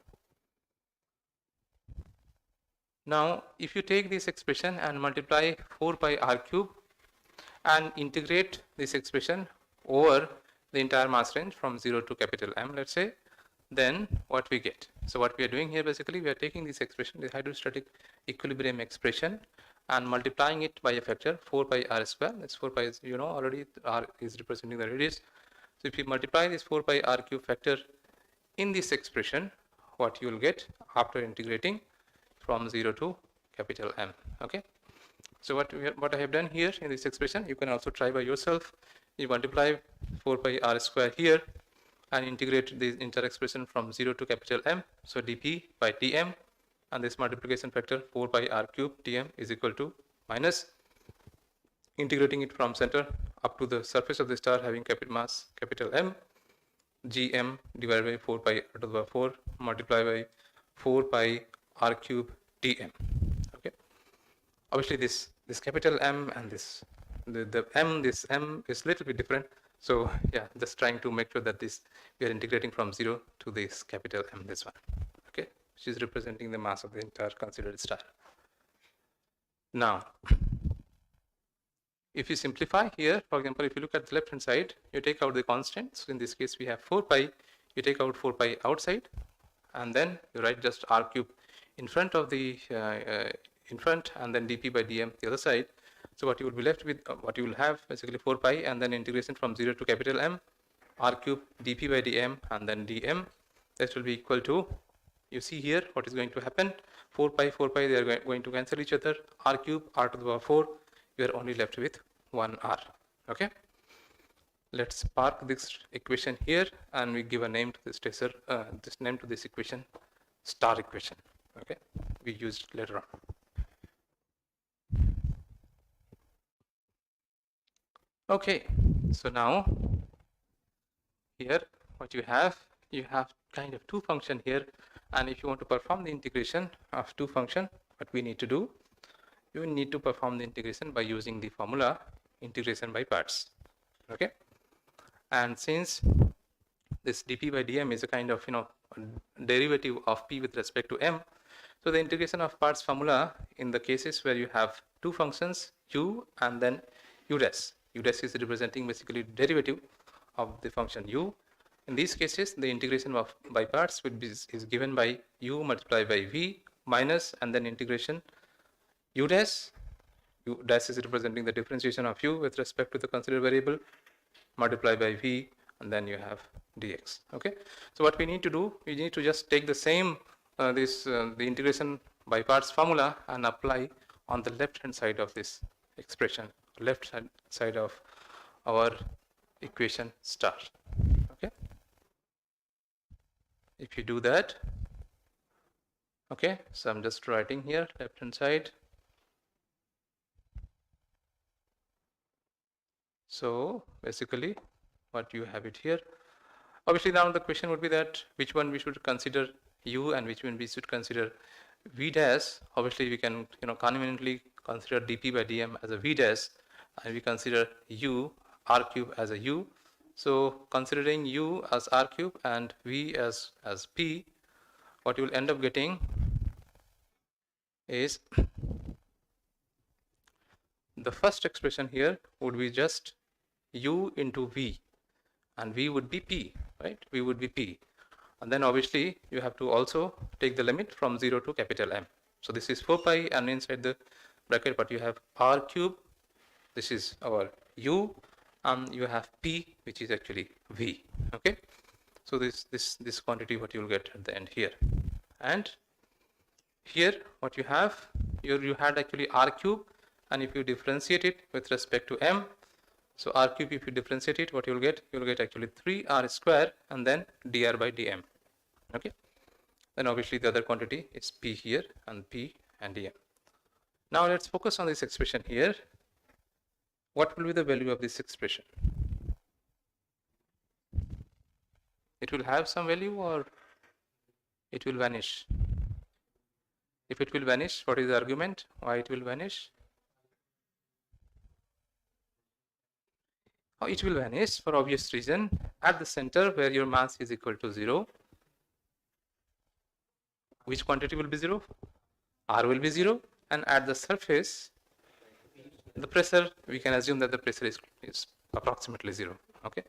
Now, if you take this expression and multiply 4 pi r cube and integrate this expression over the entire mass range from 0 to capital M, let's say, then what we get? So what we are doing here, basically we are taking this expression, the hydrostatic equilibrium expression, and multiplying it by a factor 4 pi r square. That's 4 pi is, you know, already r is representing the radius. So if you multiply this 4 pi r cube factor in this expression, what you will get after integrating from 0 to capital M. Okay. So what I have done here in this expression, you can also try by yourself. You multiply 4 pi r square here and integrate the entire expression from 0 to capital M. So dp by dm, and this multiplication factor 4 pi r cube dm is equal to minus integrating it from center up to the surface of the star having mass capital M, gm divided by 4 pi r to the power 4 multiplied by 4 pi r cube dm. Okay. Obviously this capital M and this M is little bit different. So yeah, just trying to make sure that this we are integrating from 0 to this capital M, this one. Okay, which is representing the mass of the entire considered star. Now, if you simplify here, for example, if you look at the left hand side, you take out the constants. So in this case, we have 4 pi. You take out 4 pi outside, and then you write just r cube in front of the in front, and then dp by dm the other side. So what you will be left with, what you will have basically 4 pi, and then integration from 0 to capital M, r cube dp by dm, and then dm. That will be equal to, you see here what is going to happen, 4 pi, they are going to cancel each other, r cube, r to the power 4, you are only left with 1 r. Okay. Let's park this equation here, and we give a name to this tensor, this name to this equation, star equation. Okay, we used later on. Okay, so now here what you have kind of two function here, and if you want to perform the integration of two function, what we need to do, you need to perform the integration by using the formula integration by parts. Okay, and since this dp by dm is a kind of, you know, derivative of p with respect to m, so the integration of parts formula in the cases where you have two functions u and then u dash is representing basically derivative of the function u. In these cases, the integration of by parts would be is given by u multiplied by v minus, and then integration u dash is representing the differentiation of u with respect to the considered variable multiplied by v, and then you have dx. Okay, so what we need to do, we need to just take the same the integration by parts formula and apply on the left hand side of this expression, left hand side of our equation star. Okay, if you do that, okay, so I'm just writing here left hand side. So basically what you have it here. Obviously now the question would be that which one we should consider u and which one we should consider v dash. Obviously we can conveniently consider dp by dm as a v dash, and we consider u r cube as a u. So considering u as r cube and v as p, what you will end up getting is the first expression here would be just u into v, and v would be p, right? V would be p, and then obviously you have to also take the limit from 0 to capital M. So this is 4 pi, and inside the bracket but you have r cube, this is our u, and you have p, which is actually v. Okay, so this quantity what you will get at the end here. And here what you have, you had actually r cube, and if you differentiate it with respect to m, so r cube, if you differentiate it, what you will get? You will get actually 3r square and then dr by dm. Okay, then obviously the other quantity is p here and p and dm. Now let's focus on this expression here. What will be the value of this expression? It will have some value or it will vanish? If it will vanish, what is the argument why it will vanish? It will vanish for obvious reason. At the center where your mass is equal to 0, which quantity will be 0? R will be 0, and at the surface the pressure, we can assume that the pressure is approximately 0. Okay,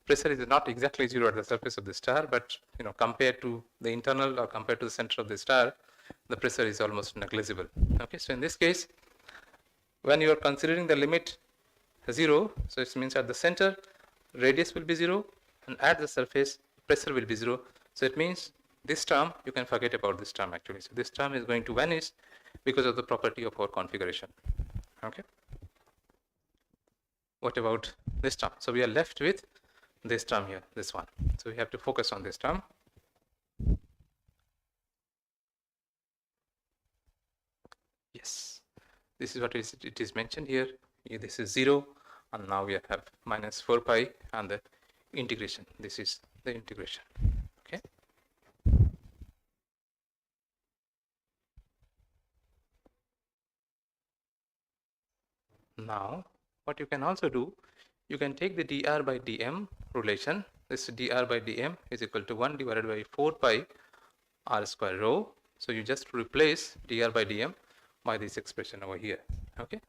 pressure is not exactly 0 at the surface of the star, but compared to the internal or compared to the center of the star, the pressure is almost negligible. Okay, so in this case, when you are considering the limit 0, so it means at the center radius will be 0 and at the surface pressure will be 0. So it means this term, you can forget about this term actually. So this term is going to vanish because of the property of our configuration. Okay, what about this term? So we are left with this term here, this one. So we have to focus on this term. Yes, this is what it is mentioned here. This is 0, and now we have minus 4 pi and the integration. This is the integration. Okay, now what you can also do, you can take the dr by dm relation. This dr by dm is equal to 1 divided by 4 pi r square rho. So you just replace dr by dm by this expression over here. Okay,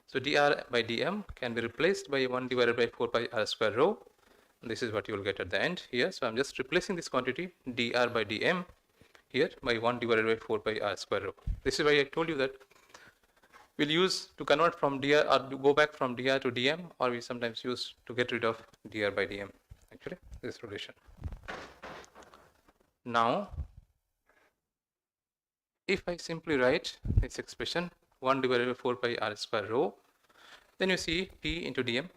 so dr by dm can be replaced by 1 divided by 4 pi r square rho. This is what you will get at the end here. So I'm just replacing this quantity dr by dm here by 1 divided by 4 pi r square rho. This is why I told you that we'll use to convert from dr or to go back from dr to dm, or we sometimes use to get rid of dr by dm actually, this relation. Now if I simply write this expression 1 divided by 4 pi r square rho, then you see p into dm.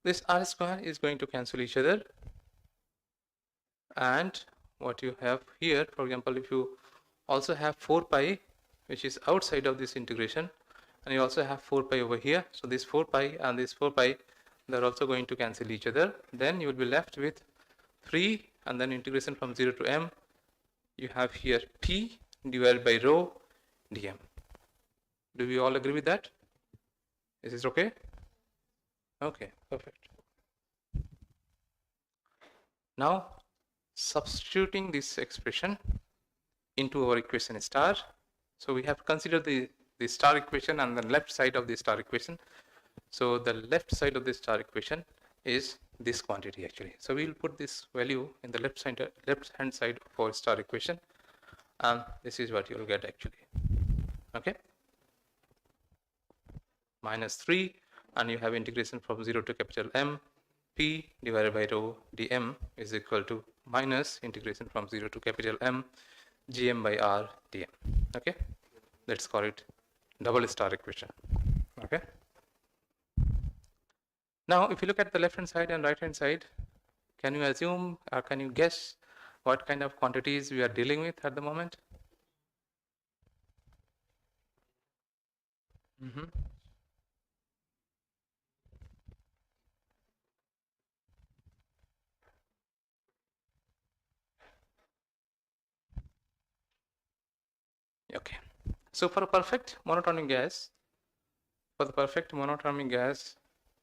This r square is going to cancel each other, and what you have here, for example, if you also have 4 pi which is outside of this integration, and you also have 4 pi over here, so this 4 pi and this 4 pi, they are also going to cancel each other. Then you will be left with 3, and then integration from 0 to m, you have here p divided by rho dm. Do we all agree with that? Is this okay? Okay, perfect. Now substituting this expression into our equation star. So we have considered the star equation and the left side of the star equation. So the left side of the star equation is this quantity actually. So we will put this value in the left hand side of our star equation, and this is what you will get actually. Okay, minus 3, and you have integration from 0 to capital M, p divided by rho dm is equal to minus integration from 0 to capital M Gm by R Dm. Okay, let's call it double star equation. Okay. Now, if you look at the left hand side and right hand side, can you assume or can you guess what kind of quantities we are dealing with at the moment? Okay. So for a perfect monatomic gas,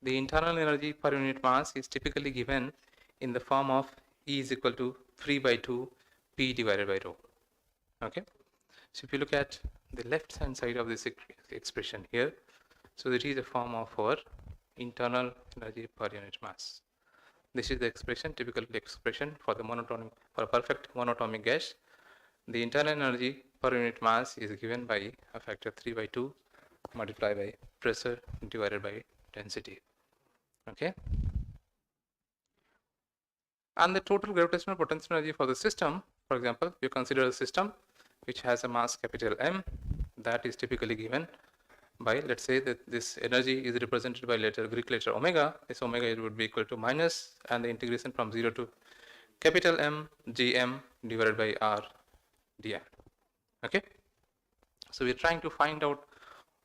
the internal energy per unit mass is typically given in the form of E is equal to 3 by 2 P divided by rho. Okay. So if you look at the left hand side of this expression here, so it is a form of our internal energy per unit mass. This is the expression, typical expression for the for a perfect monatomic gas. The internal energy per unit mass is given by a factor 3 by 2 multiplied by pressure divided by density. Okay. And the total gravitational potential energy for the system, for example, you consider a system which has a mass capital M, that is typically given by, let's say that this energy is represented by Greek letter omega. This omega would be equal to minus and the integration from 0 to capital M Gm divided by R dm. Okay. So we're trying to find out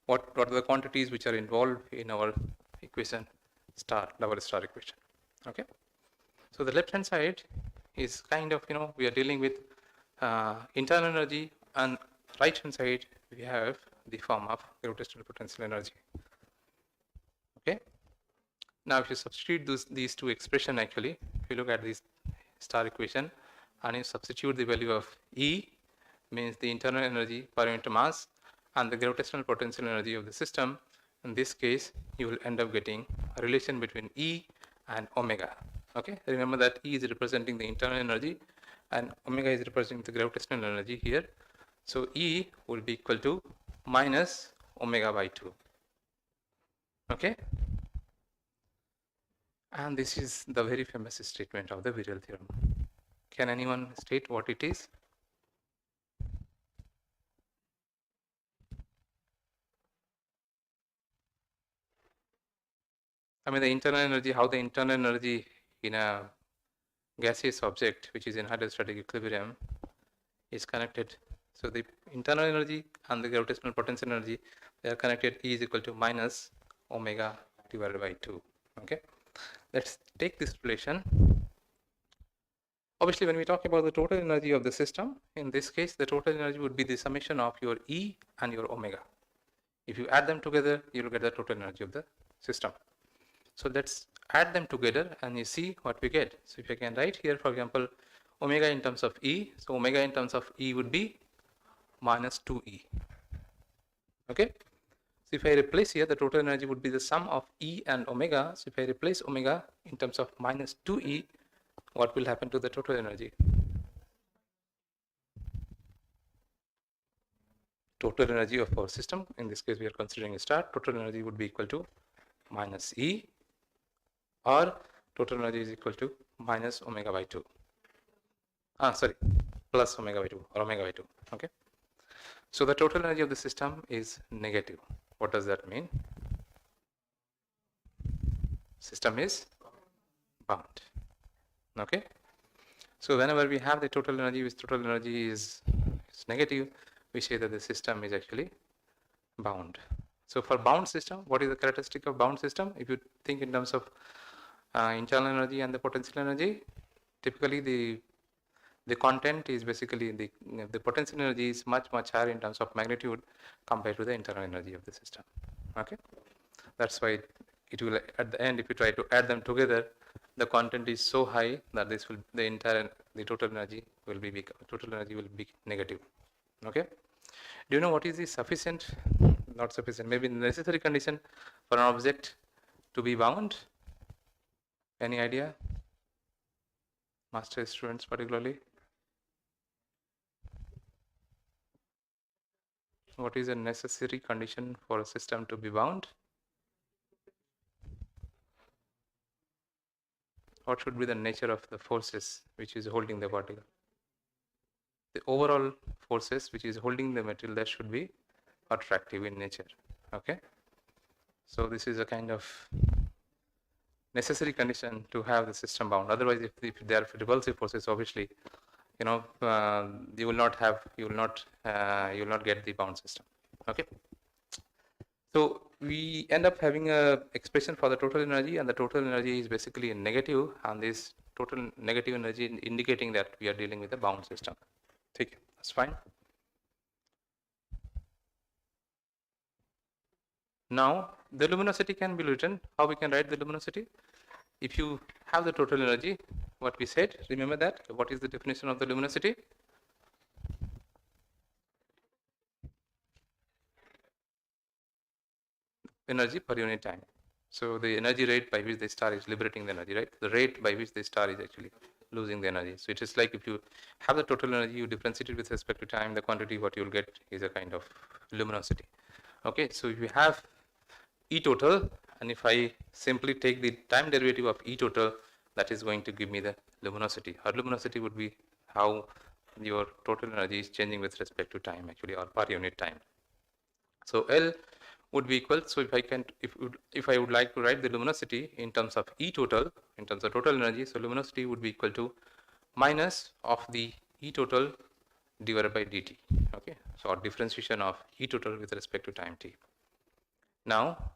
what are the quantities which are involved in our equation double star equation. Okay. So the left hand side is kind of, we are dealing with internal energy, and right hand side we have the form of gravitational potential energy. Okay. Now if you substitute these two expressions, actually, if you look at this star equation and you substitute the value of E, means the internal energy per unit mass, and the gravitational potential energy of the system, in this case you will end up getting a relation between E and omega. Okay, remember that E is representing the internal energy and omega is representing the gravitational energy here. So E will be equal to minus omega by 2. Okay, and this is the very famous statement of the virial theorem. Can anyone state what it is? I mean, the internal energy, how the internal energy in a gaseous object which is in hydrostatic equilibrium is connected. So the internal energy and the gravitational potential energy, they are connected. E is equal to minus omega divided by 2. Okay, let's take this relation. Obviously, when we talk about the total energy of the system, in this case, the total energy would be the summation of your E and your omega. If you add them together, you will get the total energy of the system. So let's add them together and you see what we get. So if I can write here, for example, omega in terms of E, so omega in terms of E would be minus 2E. Okay. So if I replace here, the total energy would be the sum of E and omega. So if I replace omega in terms of minus 2E, what will happen to the total energy? Total energy of our system, in this case we are considering a star, total energy would be equal to minus E, or total energy is equal to minus omega by 2. Plus omega by 2 or omega by 2. Okay. So the total energy of the system is negative. What does that mean? System is bound. Okay. So whenever we have the total energy, which total energy is negative, we say that the system is actually bound. So for bound system, what is the characteristic of bound system? If you think in terms of internal energy and the potential energy, typically the content is basically the potential energy is much higher in terms of magnitude compared to the internal energy of the system. Okay, that's why it will at the end, if you try to add them together, the content is so high that the total energy will be negative. Okay, do you know what is the sufficient, not sufficient, maybe necessary condition for an object to be bound? Any idea? Master students particularly. What is a necessary condition for a system to be bound? What should be the nature of the forces which is holding the particle? the overall forces which is holding the material, that should be attractive in nature. Okay, so this is a kind of necessary condition to have the system bound. Otherwise, if there are repulsive forces, obviously, you know, you will not get the bound system. Okay, so we end up having a expression for the total energy, and the total energy is basically a negative, and this total negative energy indicating that we are dealing with a bound system. Okay, that's fine. Now the luminosity can be written. How we can write the luminosity? If you have the total energy, what we said, remember that? What is the definition of the luminosity? Energy per unit time. So the energy rate by which the star is liberating the energy, right? The rate by which the star is actually losing the energy. So it is like if you have the total energy, you differentiate it with respect to time, the quantity what you will get is a kind of luminosity. Okay, so if you have E total, and if I simply take the time derivative of E total, that is going to give me the luminosity. Or luminosity would be how your total energy is changing with respect to time actually, or per unit time. So L would be equal, so if I would like to write the luminosity in terms of E total, in terms of total energy, so luminosity would be equal to minus of the E total divided by dt. Okay, so our differentiation of E total with respect to time t. Now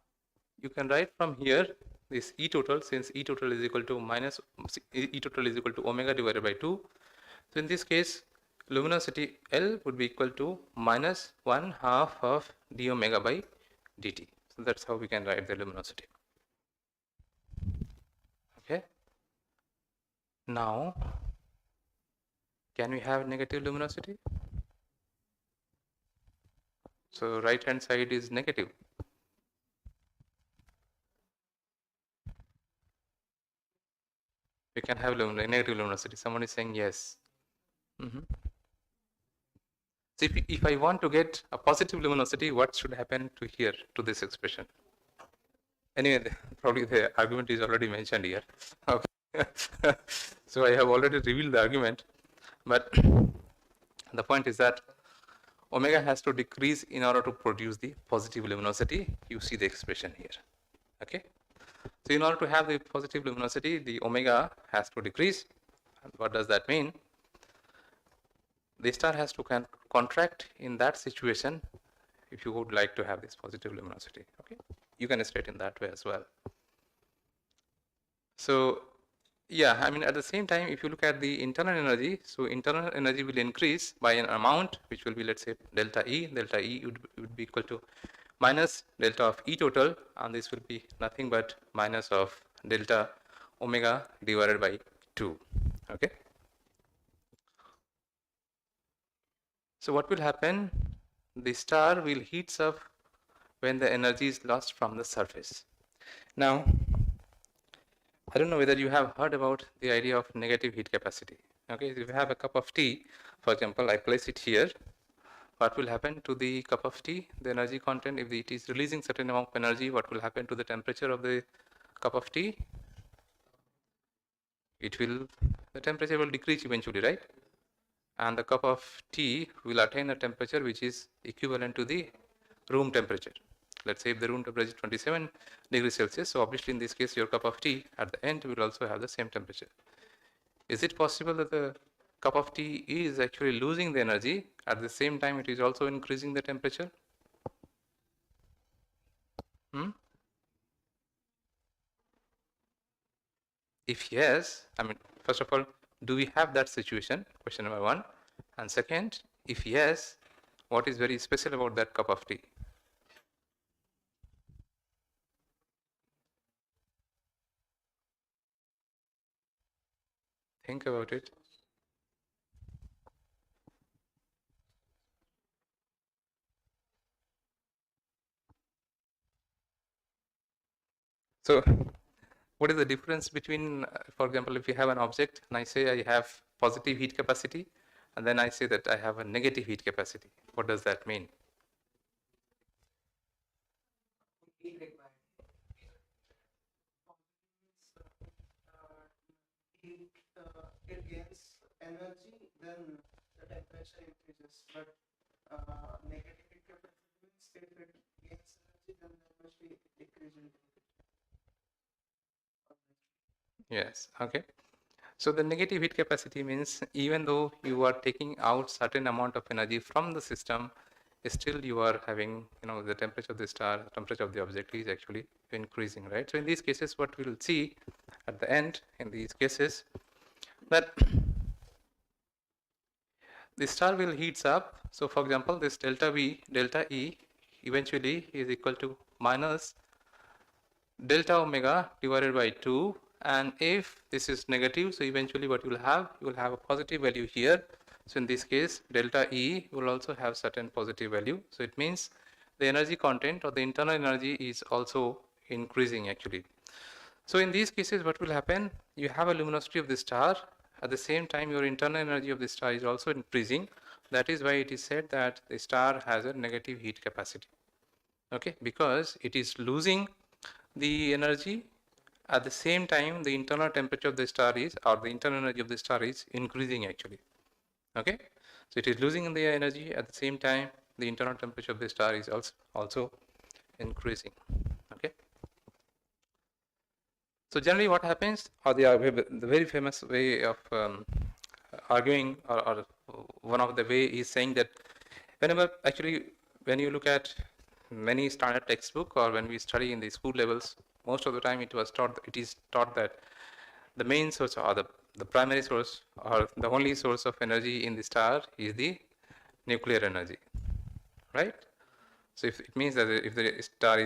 you can write from here this E total, since E total is equal to E total is equal to omega divided by 2. So in this case, luminosity L would be equal to minus 1/2 of d omega by dt. So that's how we can write the luminosity. Okay. Now, can we have negative luminosity? So right hand side is negative. We can have negative luminosity. Someone is saying yes. So if I want to get a positive luminosity, what should happen to here, to this expression? Anyway, probably the argument is already mentioned here. Okay. So I have already revealed the argument, but the point is that omega has to decrease in order to produce the positive luminosity. You see the expression here. Okay. So in order to have the positive luminosity, the omega has to decrease. And what does that mean? The star has to contract in that situation if you would like to have this positive luminosity. Okay, you can state in that way as well. So yeah, I mean, at the same time, if you look at the internal energy, so internal energy will increase by an amount which will be, let's say, delta E. Delta E would be equal to minus delta of E total, and this will be nothing but minus of delta omega divided by 2. Okay. So what will happen? The star will heat up when the energy is lost from the surface. Now, I don't know whether you have heard about the idea of negative heat capacity. Okay, if you have a cup of tea, for example, I place it here. What will happen to the cup of tea? The energy content, if it is releasing certain amount of energy, what will happen to the temperature of the cup of tea? The temperature will decrease eventually, right? And the cup of tea will attain a temperature which is equivalent to the room temperature. Let's say if the room temperature is 27 degrees Celsius, so obviously in this case your cup of tea at the end will also have the same temperature. Is it possible that the cup of tea is actually losing the energy, at the same time it is also increasing the temperature? If yes, I mean, first of all, do we have that situation? Question number 1. And second, if yes, what is very special about that cup of tea? Think about it. So, what is the difference between, for example, if you have an object and I say I have positive heat capacity, and then I say that I have a negative heat capacity? What does that mean? Heat required. It gains energy, then the temperature increases, but negative heat capacity means if it gains energy, then there must be decrease in Yes, okay. So the negative heat capacity means even though you are taking out certain amount of energy from the system, still you are having, the temperature of the star, temperature of the object is actually increasing, right? So in these cases, what we will see at the end in these cases, that the star will heats up. So for example, this delta V, delta E eventually is equal to minus delta omega divided by 2, and if this is negative, so eventually what you will have a positive value here. So in this case, delta E will also have certain positive value. So it means the energy content or the internal energy is also increasing actually. So in these cases, what will happen? You have a luminosity of the star. At the same time, your internal energy of the star is also increasing. That is why it is said that the star has a negative heat capacity. Okay, because it is losing the energy. At the same time, the internal temperature of the star is, or the internal energy of the star is increasing actually. Okay, so it is losing the energy. At the same time, the internal temperature of the star is also increasing. Okay. So generally, what happens, or the very famous way of arguing, or one of the way is saying that whenever actually when you look at many standard textbook or when we study in the school levels, most of the time it is taught that the main source or the primary source or the only source of energy in the star is the nuclear energy, right? So if it means that if the star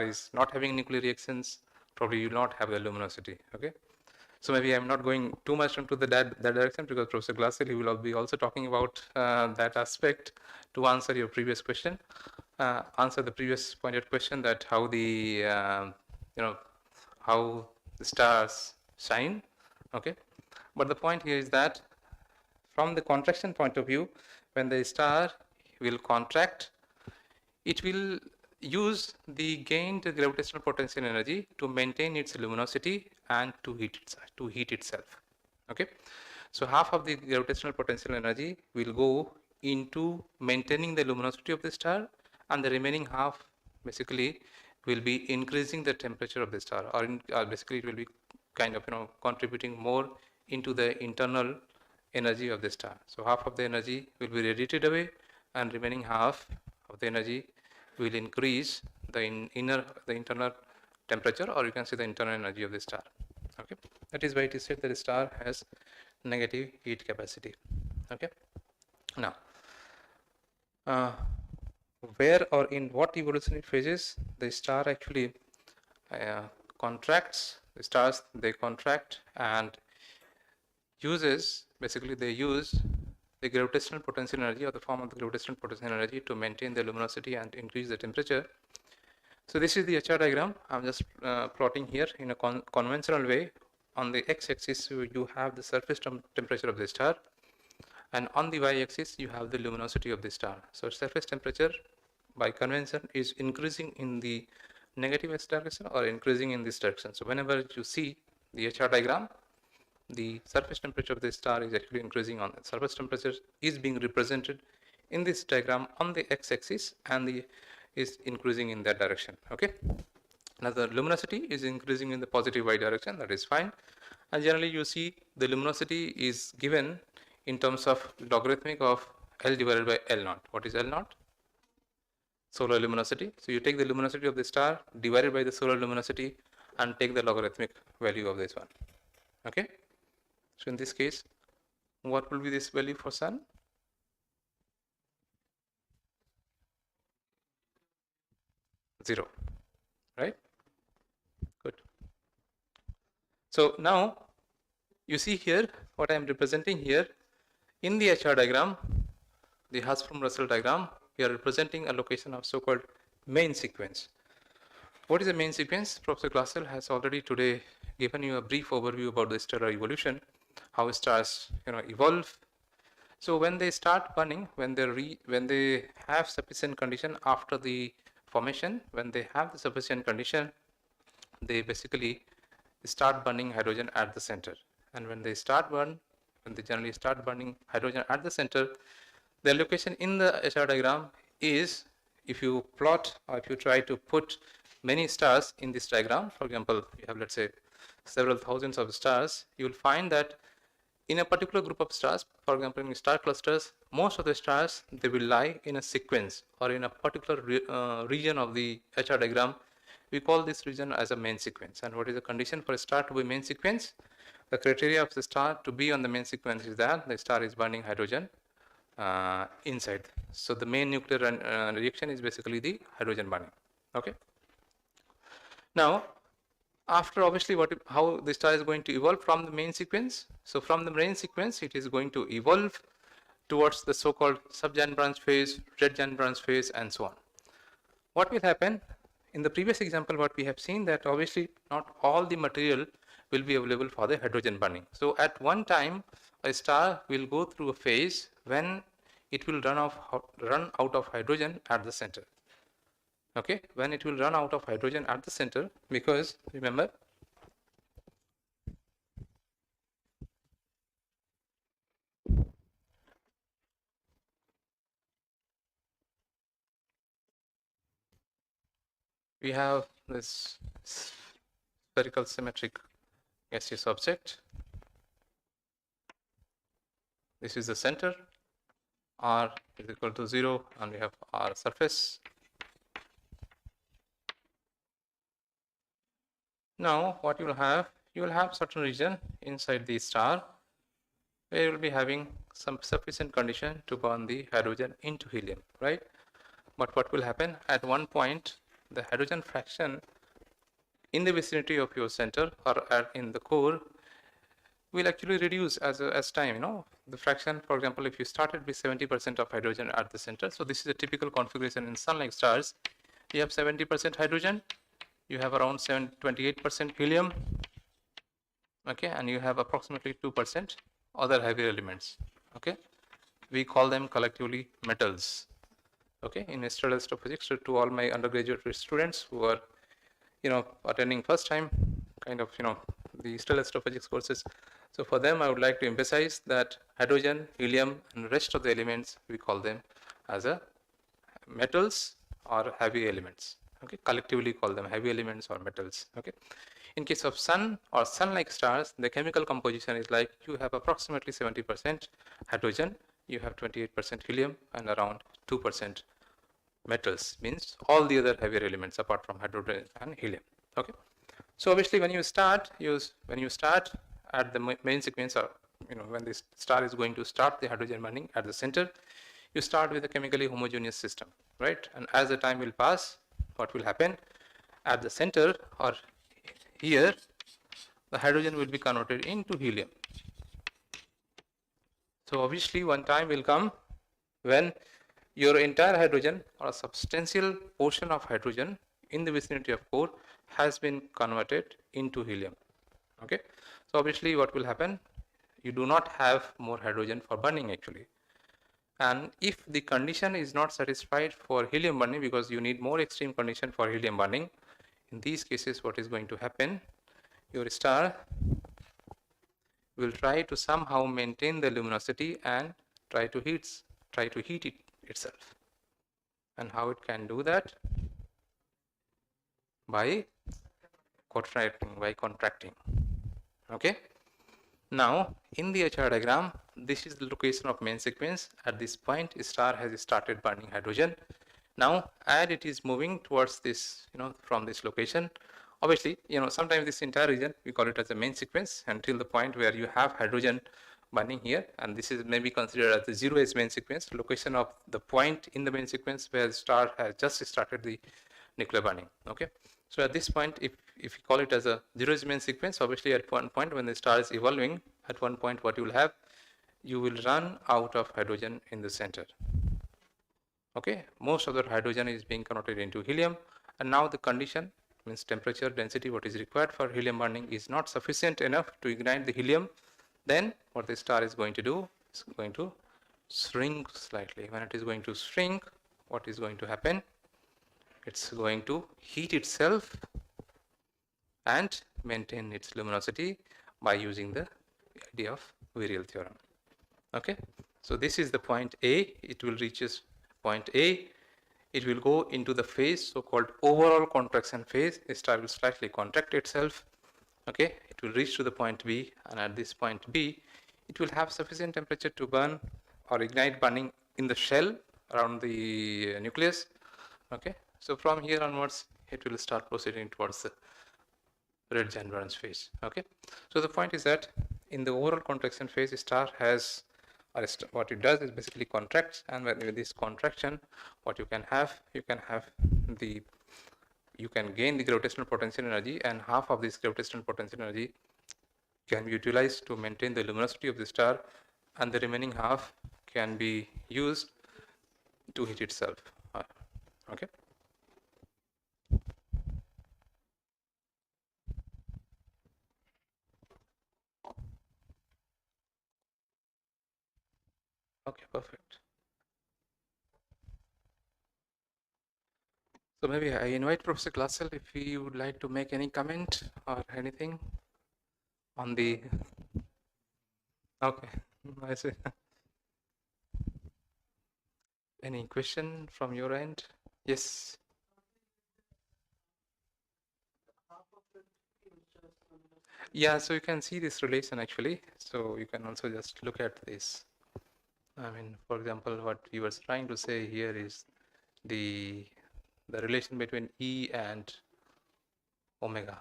is not having nuclear reactions, probably you will not have the luminosity. Okay. So maybe I'm not going too much into that direction because Professor Glatzel, he will be also talking about that aspect to answer your previous question, answer the previous pointed question that how the how the stars shine. Okay, but the point here is that from the contraction point of view, when the star will contract, it will use the gained gravitational potential energy to maintain its luminosity and to heat itself. Okay, so half of the gravitational potential energy will go into maintaining the luminosity of the star, and the remaining half basically will be increasing the temperature of the star, or basically it will be kind of contributing more into the internal energy of the star. So half of the energy will be radiated away, and remaining half of the energy will increase the internal temperature, or you can say the internal energy of the star. Okay, that is why it is said that the star has negative heat capacity. Okay, now where or in what evolutionary phases the star actually contracts, the stars they contract and they use the gravitational potential energy or the form of the gravitational potential energy to maintain the luminosity and increase the temperature. So this is the HR diagram. I'm just plotting here in a conventional way. On the x-axis you have the surface temperature of the star, and on the y-axis you have the luminosity of the star. So surface temperature by convention is increasing in the negative x direction or increasing in this direction. So whenever you see the HR diagram, the surface temperature of the star is actually increasing on it. Surface temperature is being represented in this diagram on the x-axis and is increasing in that direction. Okay. Now the luminosity is increasing in the positive y direction, that is fine. And generally you see the luminosity is given in terms of logarithmic of L divided by L naught. What is L naught? Solar luminosity. So you take the luminosity of the star divided by the solar luminosity and take the logarithmic value of this one. Okay. So in this case, what will be this value for sun? 0, right? Good. So now you see here what I am representing here in the HR diagram, the Hasbro-Russell diagram. We are representing a location of so-called main sequence. What is the main sequence? Professor Glatzel has already today given you a brief overview about the stellar evolution, how stars evolve. So when they start burning, when they have sufficient condition after the formation, when they have the sufficient condition, they basically start burning hydrogen at the center. And when they start burn, when they generally start burning hydrogen at the center, the location in the HR diagram is, if you plot or if you try to put many stars in this diagram, for example, you have, let's say, several thousands of stars, you will find that in a particular group of stars, for example, in star clusters, most of the stars, they will lie in a sequence or in a particular region of the HR diagram. We call this region as a main sequence. And what is the condition for a star to be main sequence? The criteria of the star to be on the main sequence is that the star is burning hydrogen inside. So the main nuclear reaction is basically the hydrogen burning. Okay. Now, after obviously how the star is going to evolve from the main sequence. So from the main sequence, it is going to evolve towards the so-called sub-giant branch phase, red giant branch phase, and so on. What will happen? In the previous example, what we have seen that obviously not all the material will be available for the hydrogen burning. So at one time, a star will go through a phase when it will run out of hydrogen at the center. Okay, when it will run out of hydrogen at the center, because remember, we have this spherical symmetric gaseous object. This is the center. R is equal to 0, and we have R surface. Now, what you will have certain region inside the star where you will be having some sufficient condition to burn the hydrogen into helium, right? But what will happen at one point, the hydrogen fraction in the vicinity of your center or in the core will actually reduce as time. The fraction, for example, if you started with 70% of hydrogen at the center, so this is a typical configuration in sun-like stars. You have 70% hydrogen, you have around 28% helium, okay, and you have approximately 2% other heavier elements. Okay, we call them collectively metals. Okay, in stellar astrophysics, to all my undergraduate students who are attending first time kind of the stellar astrophysics courses, so for them I would like to emphasize that hydrogen, helium, and rest of the elements, we call them as a metals or heavy elements. Okay, collectively call them heavy elements or metals. Okay, in case of sun or sun-like stars, the chemical composition is like you have approximately 70% hydrogen, you have 28% helium, and around 2% metals, means all the other heavier elements apart from hydrogen and helium. Okay, so obviously when you start at the main sequence, or when this star is going to start the hydrogen burning at the center, you start with a chemically homogeneous system, right? And as the time will pass, what will happen at the center or here, the hydrogen will be converted into helium. So obviously one time will come when your entire hydrogen or a substantial portion of hydrogen in the vicinity of core has been converted into helium. Okay, so obviously what will happen, you do not have more hydrogen for burning actually. And if the condition is not satisfied for helium burning, because you need more extreme condition for helium burning, in these cases what is going to happen, your star will try to somehow maintain the luminosity and try to heat it itself. And how it can do that? By contracting. Okay, now in the HR diagram, this is the location of main sequence. At this point, a star has started burning hydrogen. Now as it is moving towards this, from this location, obviously sometimes this entire region we call it as a main sequence until the point where you have hydrogen burning here, and this is maybe considered as the zero age main sequence, location of the point in the main sequence where the star has just started the nuclear burning. Okay, so at this point, if you call it as a zero age main sequence, obviously at one point when the star is evolving, at one point what you will have, you will run out of hydrogen in the center. Okay, most of the hydrogen is being converted into helium, and now the condition, means temperature, density, what is required for helium burning is not sufficient enough to ignite the helium. Then what the star is going to do is going to shrink slightly. When it is going to shrink, what is going to happen? It's going to heat itself and maintain its luminosity by using the idea of virial theorem. Okay, so this is the point A. It will reaches point A. It will go into the phase, so-called overall contraction phase. The star will slightly contract itself. Okay, it will reach to the point B, and at this point B, it will have sufficient temperature to burn or ignite burning in the shell around the nucleus. Okay, so from here onwards, it will start proceeding towards the red giant burns phase. Okay, so the point is that in the overall contraction phase, the star has, or what it does is basically contracts, and with this contraction, what you can have the, you can gain the gravitational potential energy, and half of this gravitational potential energy can be utilized to maintain the luminosity of the star, and the remaining half can be used to heat itself. Okay. Okay, perfect. So maybe I invite Professor Glatzel if he would like to make any comment or anything on the. Okay, I see. Any question from your end? Yes. Yeah, so you can see this relation actually. So you can also just look at this. I mean, for example, what we were trying to say here is the relation between E and omega.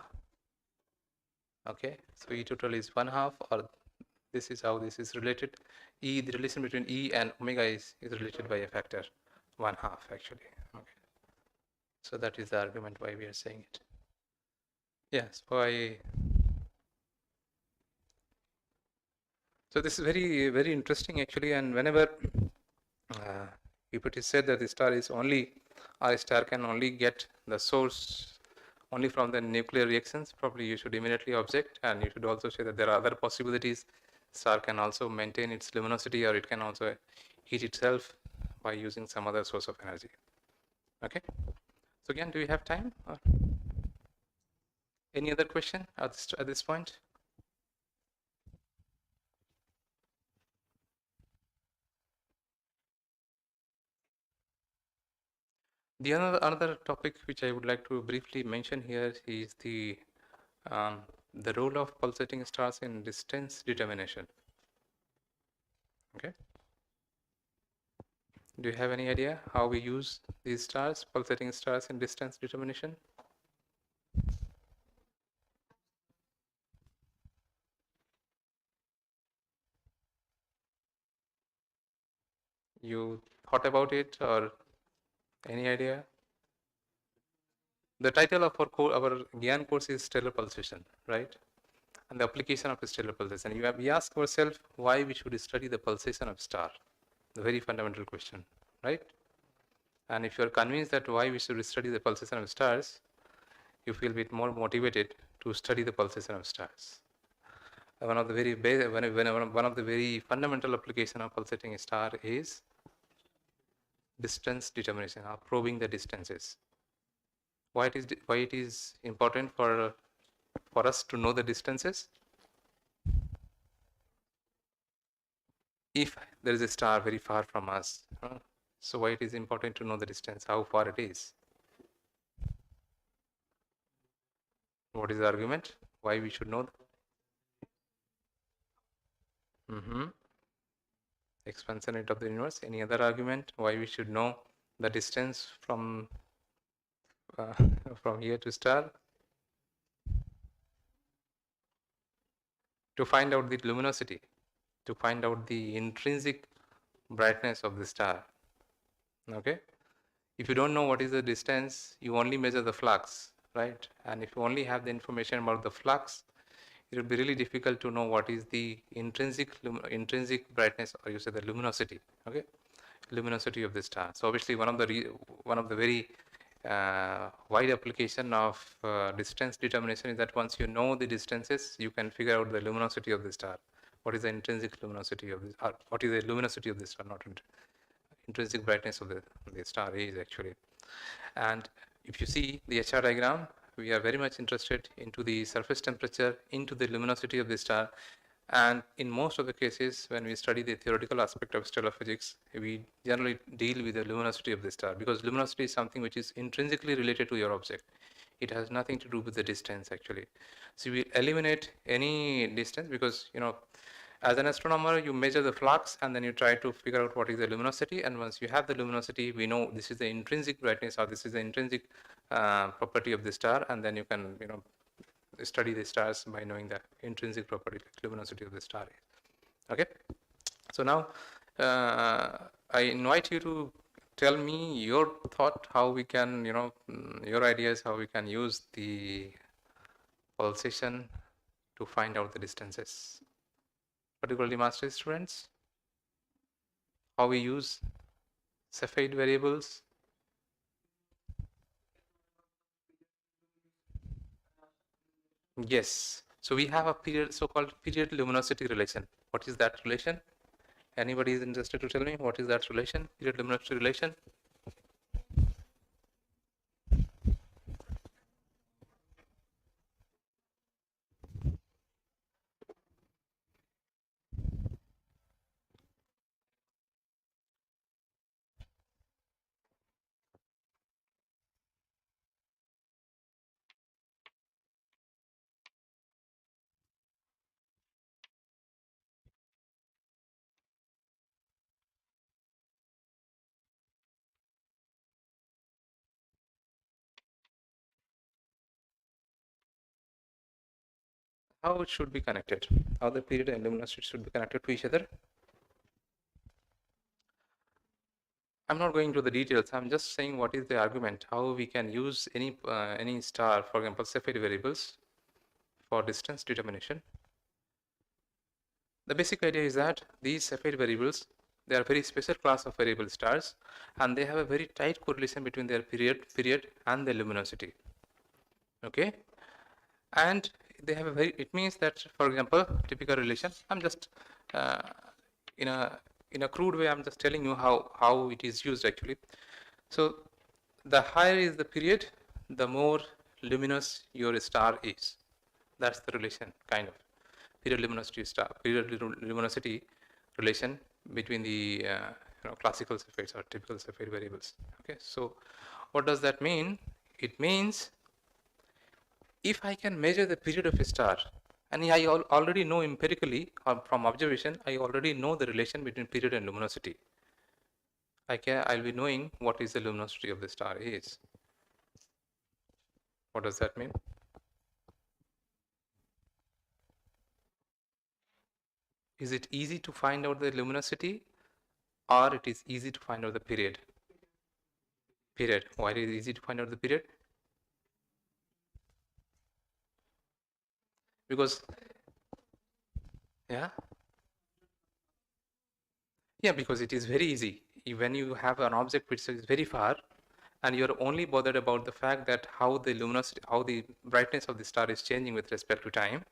Okay, so E total is 1/2, or this is how this is related. E, the relation between E and omega is related by a factor 1/2 actually. Okay, so that is the argument why we are saying it. Yes, why? So this is very interesting actually, and whenever if it is said that the star is only, or a star can only get the source only from the nuclear reactions, probably you should immediately object, and you should also say that there are other possibilities. Star can also maintain its luminosity, or it can also heat itself by using some other source of energy. Okay, so again, do we have time or any other question at this point? The another topic which I would like to briefly mention here is the role of pulsating stars in distance determination. Okay, do you have any idea how we use these stars, pulsating stars, in distance determination? You thought about it, or any idea? The title of our GIAN course is stellar pulsation, right? And the application of stellar pulsation. We ask ourselves why we should study the pulsation of star, the very fundamental question, right? And if you are convinced that why we should study the pulsation of stars, you feel a bit more motivated to study the pulsation of stars. One of the very fundamental application of pulsating star is distance determination, or probing the distances. Why it is important for us to know the distances? If there is a star very far from us, so why it is important to know the distance, how far it is? What is the argument? Why we should know? Expansion rate of the universe. Any other argument why we should know the distance from from here to star? To find out the luminosity, to find out the intrinsic brightness of the star. Okay, if you don't know what is the distance, you only measure the flux, right? And if you only have the information about the flux, it will be really difficult to know what is the intrinsic brightness, or you say the luminosity. Okay, luminosity of the star. So obviously one of the very wide application of distance determination is that once you know the distances, you can figure out the luminosity of the star. What is the intrinsic luminosity of this? What is the luminosity of the star? Not intrinsic brightness of the star is actually. And if you see the HR diagram, we are very much interested into the surface temperature, into the luminosity of the star, And in most of the cases, when we study the theoretical aspect of stellar physics, we generally deal with the luminosity of the star, because luminosity is something which is intrinsically related to your object. It has nothing to do with the distance actually. So we eliminate any distance, because as an astronomer you measure the flux and then you try to figure out what is the luminosity, and once you have the luminosity, we know this is the intrinsic brightness or this is the intrinsic property of the star, and then you can study the stars by knowing the intrinsic property like luminosity of the star. Okay, so now I invite you to tell me your thought, how we can your ideas, how we can use the pulsation to find out the distances, particularly master students, how we use Cepheid variables. Yes, so we have a period, so-called period luminosity relation. What is that relation? Anybody is interested to tell me what is that relation, period luminosity relation? How it should be connected, how the period and luminosity should be connected to each other. I'm not going to the details, I'm just saying what is the argument, how we can use any star, for example, Cepheid variables for distance determination. The basic idea is that these Cepheid variables, they are very special class of variable stars, and they have a very tight correlation between their period and their luminosity. Okay, and they have a very, it means that, for example, typical relation, I'm just in a crude way, I'm just telling you how it is used actually. So the higher is the period, the more luminous your star is. That's the relation, kind of period luminosity relation between the classical Cepheids or typical Cepheid variables. Okay, so what does that mean? It means if I can measure the period of a star, and I already know empirically or from observation, I already know the relation between period and luminosity. I'll be knowing what is the luminosity of the star is. What does that mean? Is it easy to find out the luminosity, or it is easy to find out the period? Period. Why is it easy to find out the period? Because yeah, because it is very easy. When you have an object which is very far, and you're only bothered about the fact that how the luminosity, how the brightness of the star is changing with respect to time.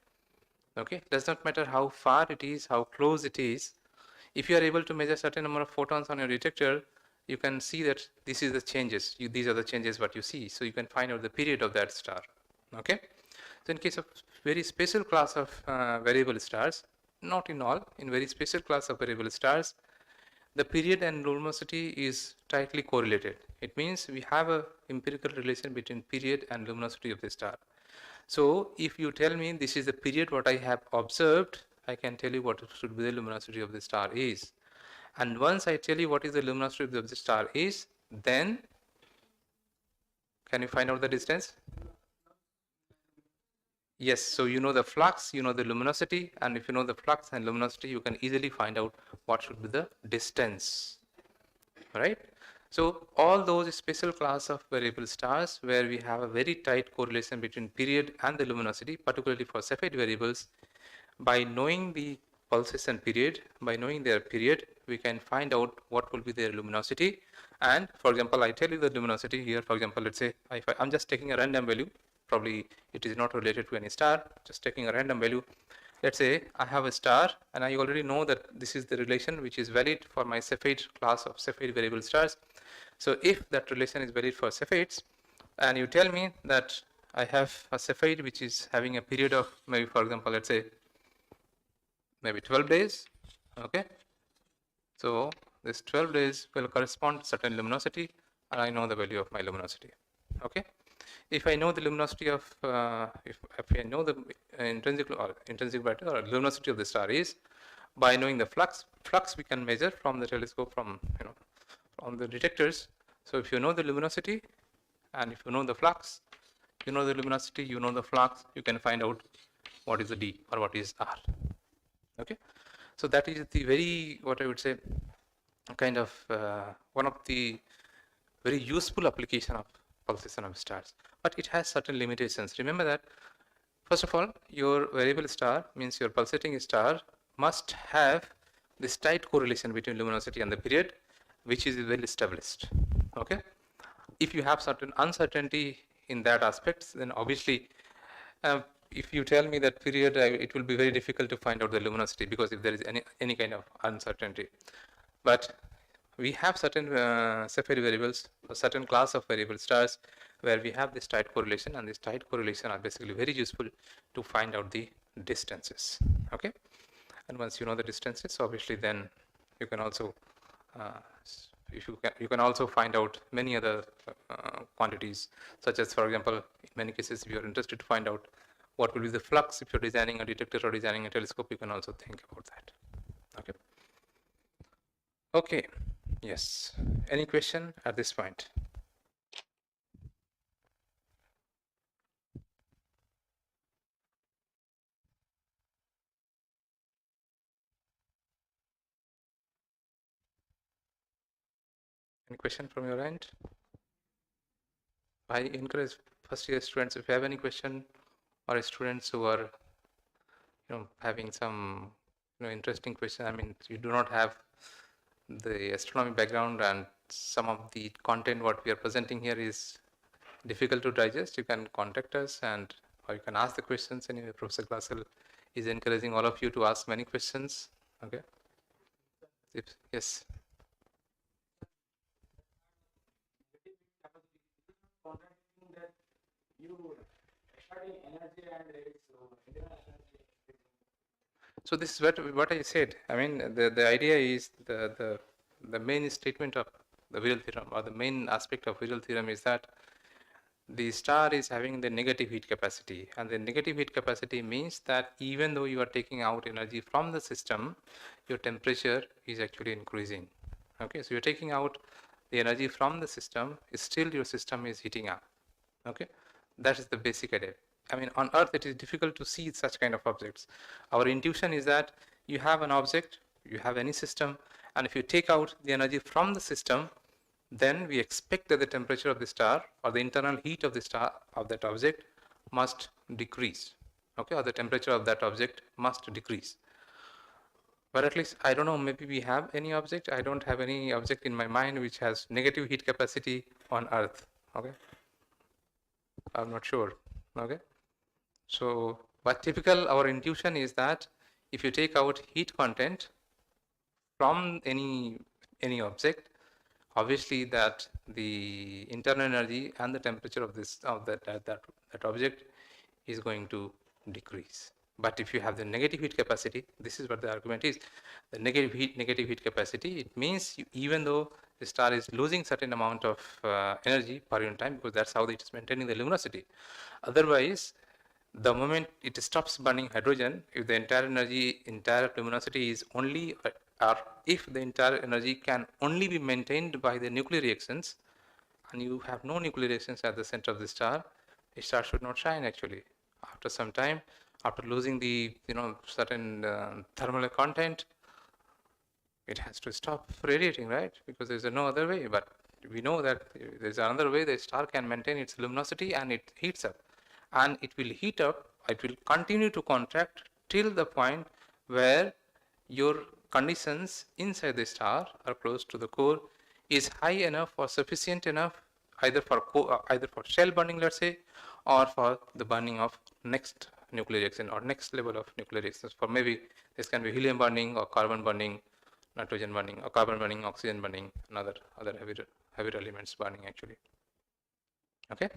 Okay, it does not matter how far it is, how close it is. If you are able to measure certain number of photons on your detector, you can see that this is the changes. These are the changes what you see. So you can find out the period of that star. Okay. So in case of very special class of variable stars, not in all, in very special class of variable stars, the period and luminosity is tightly correlated. It means we have a empirical relation between period and luminosity of the star. So if you tell me this is the period what I have observed, I can tell you what should be the luminosity of the star is. And once I tell you what is the luminosity of the star is, then can you find out the distance? Yes, so you know the flux, you know the luminosity, and if you know the flux and luminosity, you can easily find out what should be the distance, right? So all those special class of variable stars where we have a very tight correlation between period and the luminosity, particularly for Cepheid variables, by knowing the pulsation period, by knowing their period, we can find out what will be their luminosity. And for example, I tell you the luminosity here, for example, let's say I'm just taking a random value, probably it is not related to any star, just taking a random value. Let's say I have a star and I already know that this is the relation which is valid for my Cepheid class of Cepheid variable stars. So if that relation is valid for Cepheids, and you tell me that I have a Cepheid which is having a period of maybe, for example, let's say maybe 12 days. Okay. So this 12 days will correspond to certain luminosity, and I know the value of my luminosity. Okay. If I know the luminosity of, if I know the intrinsic brightness or luminosity of the star is, by knowing the flux we can measure from the telescope, from from the detectors. So if you know the luminosity and if you know the flux, you know the luminosity, you know the flux, you can find out what is the D or what is R. Okay, so that is the very, what I would say, kind of one of the very useful application of pulsation of stars, but it has certain limitations. Remember that, first of all, your variable star means your pulsating star must have this tight correlation between luminosity and the period, which is well established. Okay, if you have certain uncertainty in that aspect, then obviously if you tell me that period, it will be very difficult to find out the luminosity, because if there is any kind of uncertainty. But we have certain Cepheid variables, a certain class of variable stars, where we have this tight correlation, and this tight correlation are basically very useful to find out the distances. Okay, and once you know the distances, obviously then you can also you can also find out many other quantities, such as, for example, in many cases, if you are interested to find out what will be the flux if you're designing a detector or designing a telescope, you can also think about that. Okay. Okay. Yes. Any question at this point? Any question from your end? I encourage first year students, if you have any question, or students who are having some interesting question. I mean, you do not have the astronomy background, and some of the content what we are presenting here is difficult to digest, you can contact us, and or you can ask the questions. Anyway, Professor Glatzel is encouraging all of you to ask many questions. Okay. Yes. So this is what I said. I mean, the idea is the main statement of the virial theorem, or the main aspect of virial theorem, is that the star is having the negative heat capacity, and the negative heat capacity means that even though you are taking out energy from the system, your temperature is actually increasing. Okay, so you're taking out the energy from the system, still your system is heating up. Okay, that is the basic idea. I mean, on Earth it is difficult to see such kind of objects. Our intuition is that you have an object, you have any system, and if you take out the energy from the system, then we expect that the temperature of the star, or the internal heat of the star, of that object, must decrease. Okay, or the temperature of that object must decrease. But at least, I don't know, maybe we have any object. I don't have any object in my mind which has negative heat capacity on Earth. Okay, I'm not sure. Okay, so but typical, our intuition is that if you take out heat content from any object, obviously that the internal energy and the temperature of that object is going to decrease. But if you have the negative heat capacity, this is what the argument is. The negative heat capacity, it means even though the star is losing certain amount of energy per unit time, because that's how it is maintaining the luminosity. Otherwise, the moment it stops burning hydrogen, if the entire luminosity is only, or if the entire energy can only be maintained by the nuclear reactions, and you have no nuclear reactions at the center of the star should not shine actually. After some time, after losing the certain thermal content, it has to stop radiating, right? Because there's no other way. But we know that there's another way. The star can maintain its luminosity, and it heats up, and it will heat up. It will continue to contract till the point where your conditions inside the star or close to the core is high enough or sufficient enough, either for shell burning, let's say, or for the burning of next nuclear reaction or next level of nuclear reactions. For maybe this can be helium burning or carbon burning, nitrogen burning, or carbon burning, oxygen burning, and other heavier elements burning actually. Okay.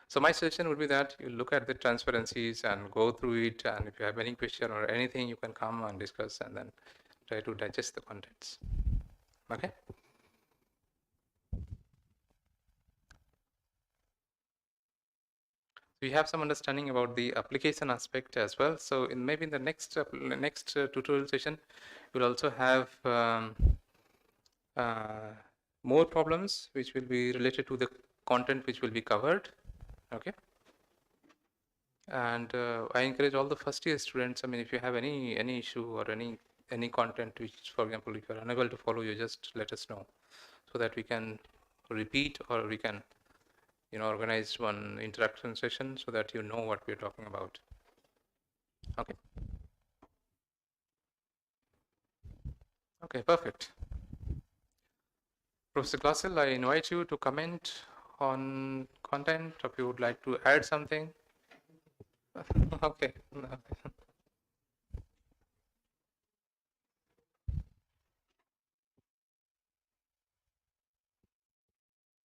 So my suggestion would be that you look at the transparencies and go through it, and if you have any question or anything, you can come and discuss and then try to digest the contents. Okay. We have some understanding about the application aspect as well. So maybe in the next tutorial session, we'll also have more problems which will be related to the content which will be covered. Okay. And I encourage all the first year students. I mean, if you have any issue or any content which, for example, if you are unable to follow, you just let us know, so that we can repeat or we can, organize one interaction session so that you know what we are talking about. Okay. Okay, perfect. Professor Glatzel, I invite you to comment on content, or if you would like to add something. Okay.